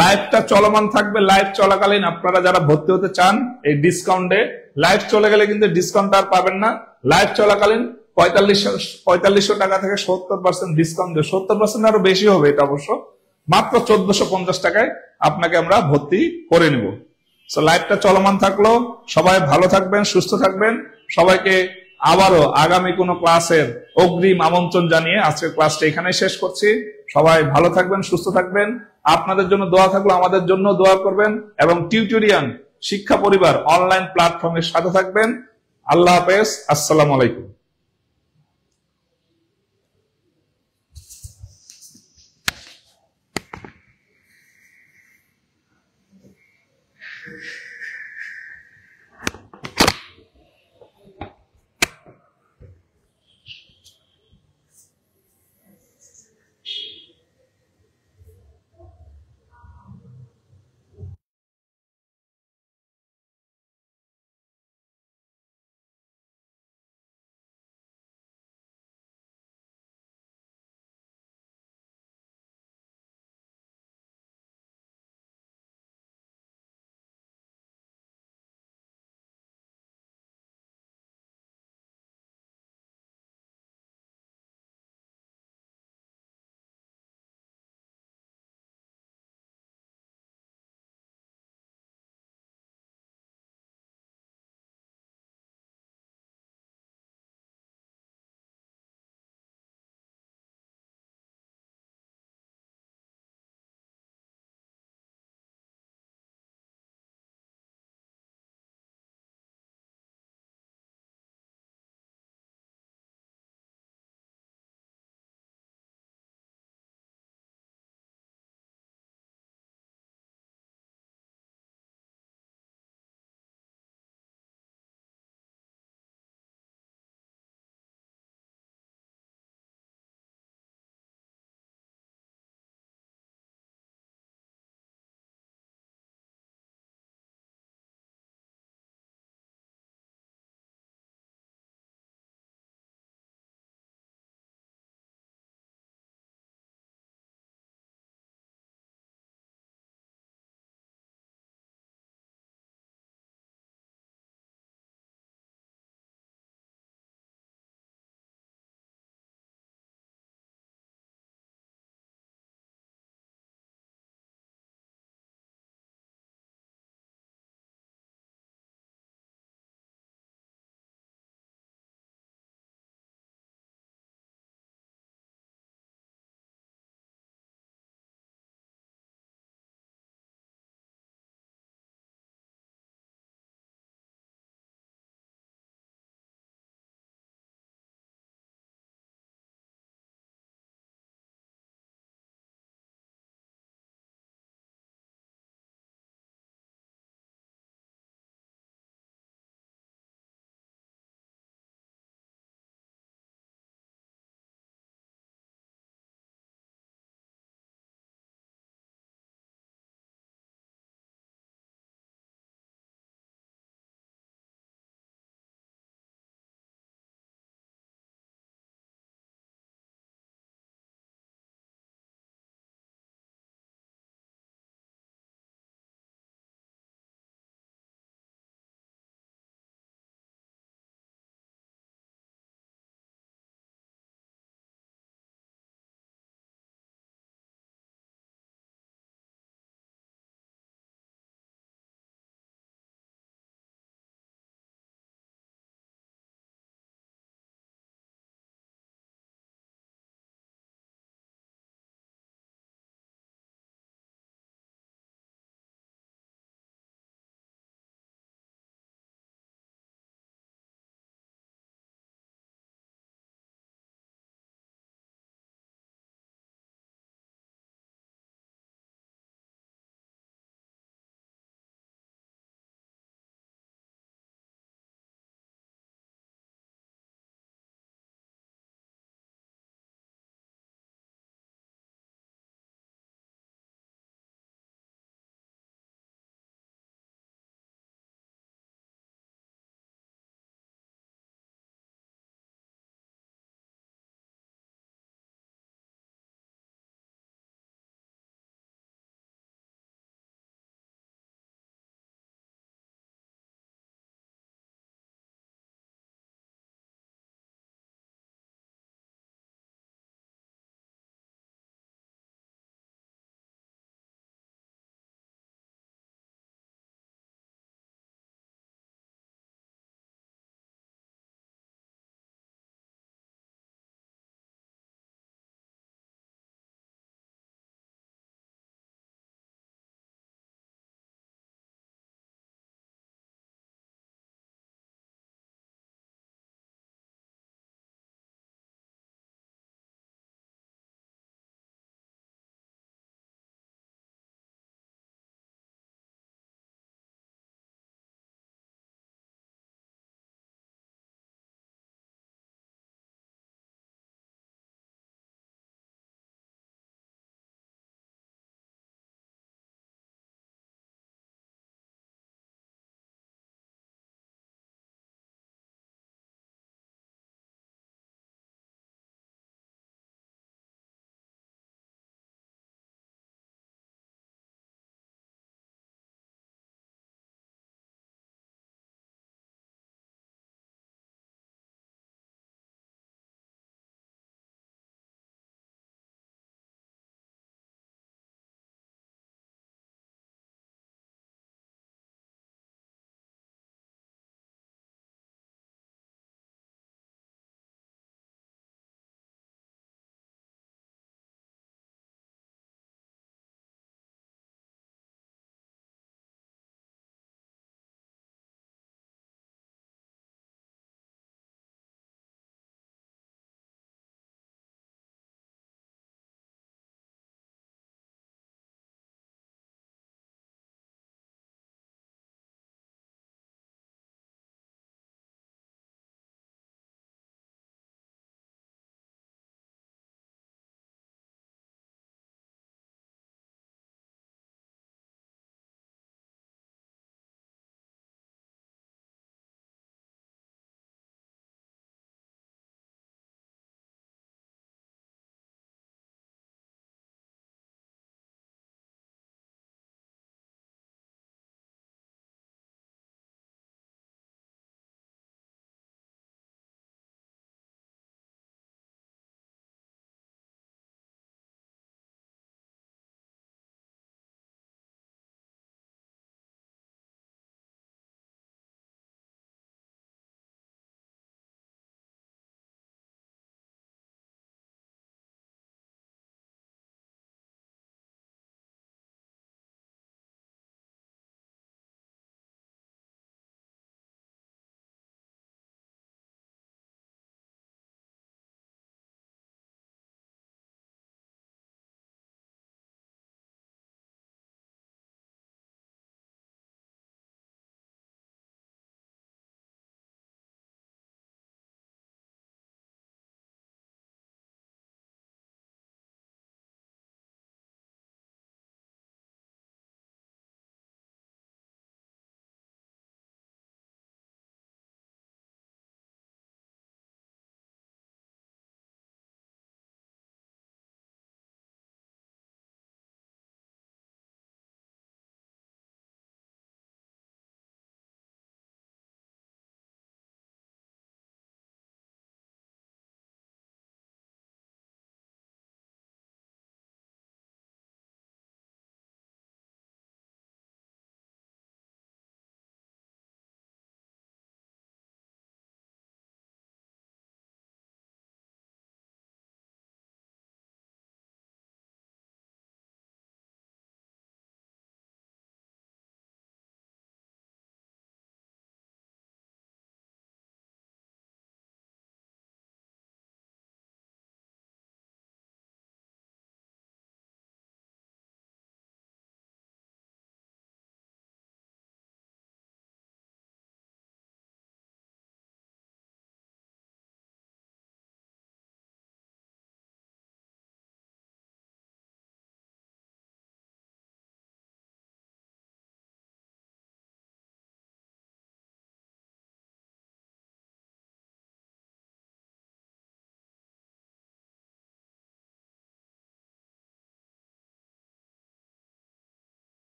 লাইভটা চলমান থাকবে, লাইভ চলাকালীন আপনারা যারা ভর্তি হতে চান এই ডিসকাউন্টে, লাইভ চলে গেলে কিন্তু ডিসকাউন্ট আর পাবেন না। লাইভ চলাকালীন 4500 টাকা থেকে 70% ডিসকাউন্ট দেবে, 70% আরো বেশি হবে এটা অবশ্য। মাত্র 1450 টাকায় আপনাকে আমরা ভর্তি করে নিব। সো লাইভটা চলমান থাকলো, সবাই ভালো থাকবেন, সুস্থ থাকবেন। সবাইকে আবারও আগামী কোনো ক্লাসের অগ্রিম আমন্ত্রণ জানিয়ে আজকের ক্লাসটা এখানে শেষ করছি। সবাই ভালো থাকবেন, সুস্থ থাকবেন। আপনাদের জন্য দোয়া থাকলো, আমাদের জন্য দোয়া করবেন, এবং টিউটোরিয়াল শিক্ষা পরিবার অনলাইন প্ল্যাটফর্মের সাথে থাকবেন। আল্লাহ হাফেজ, আসসালামু আলাইকুম।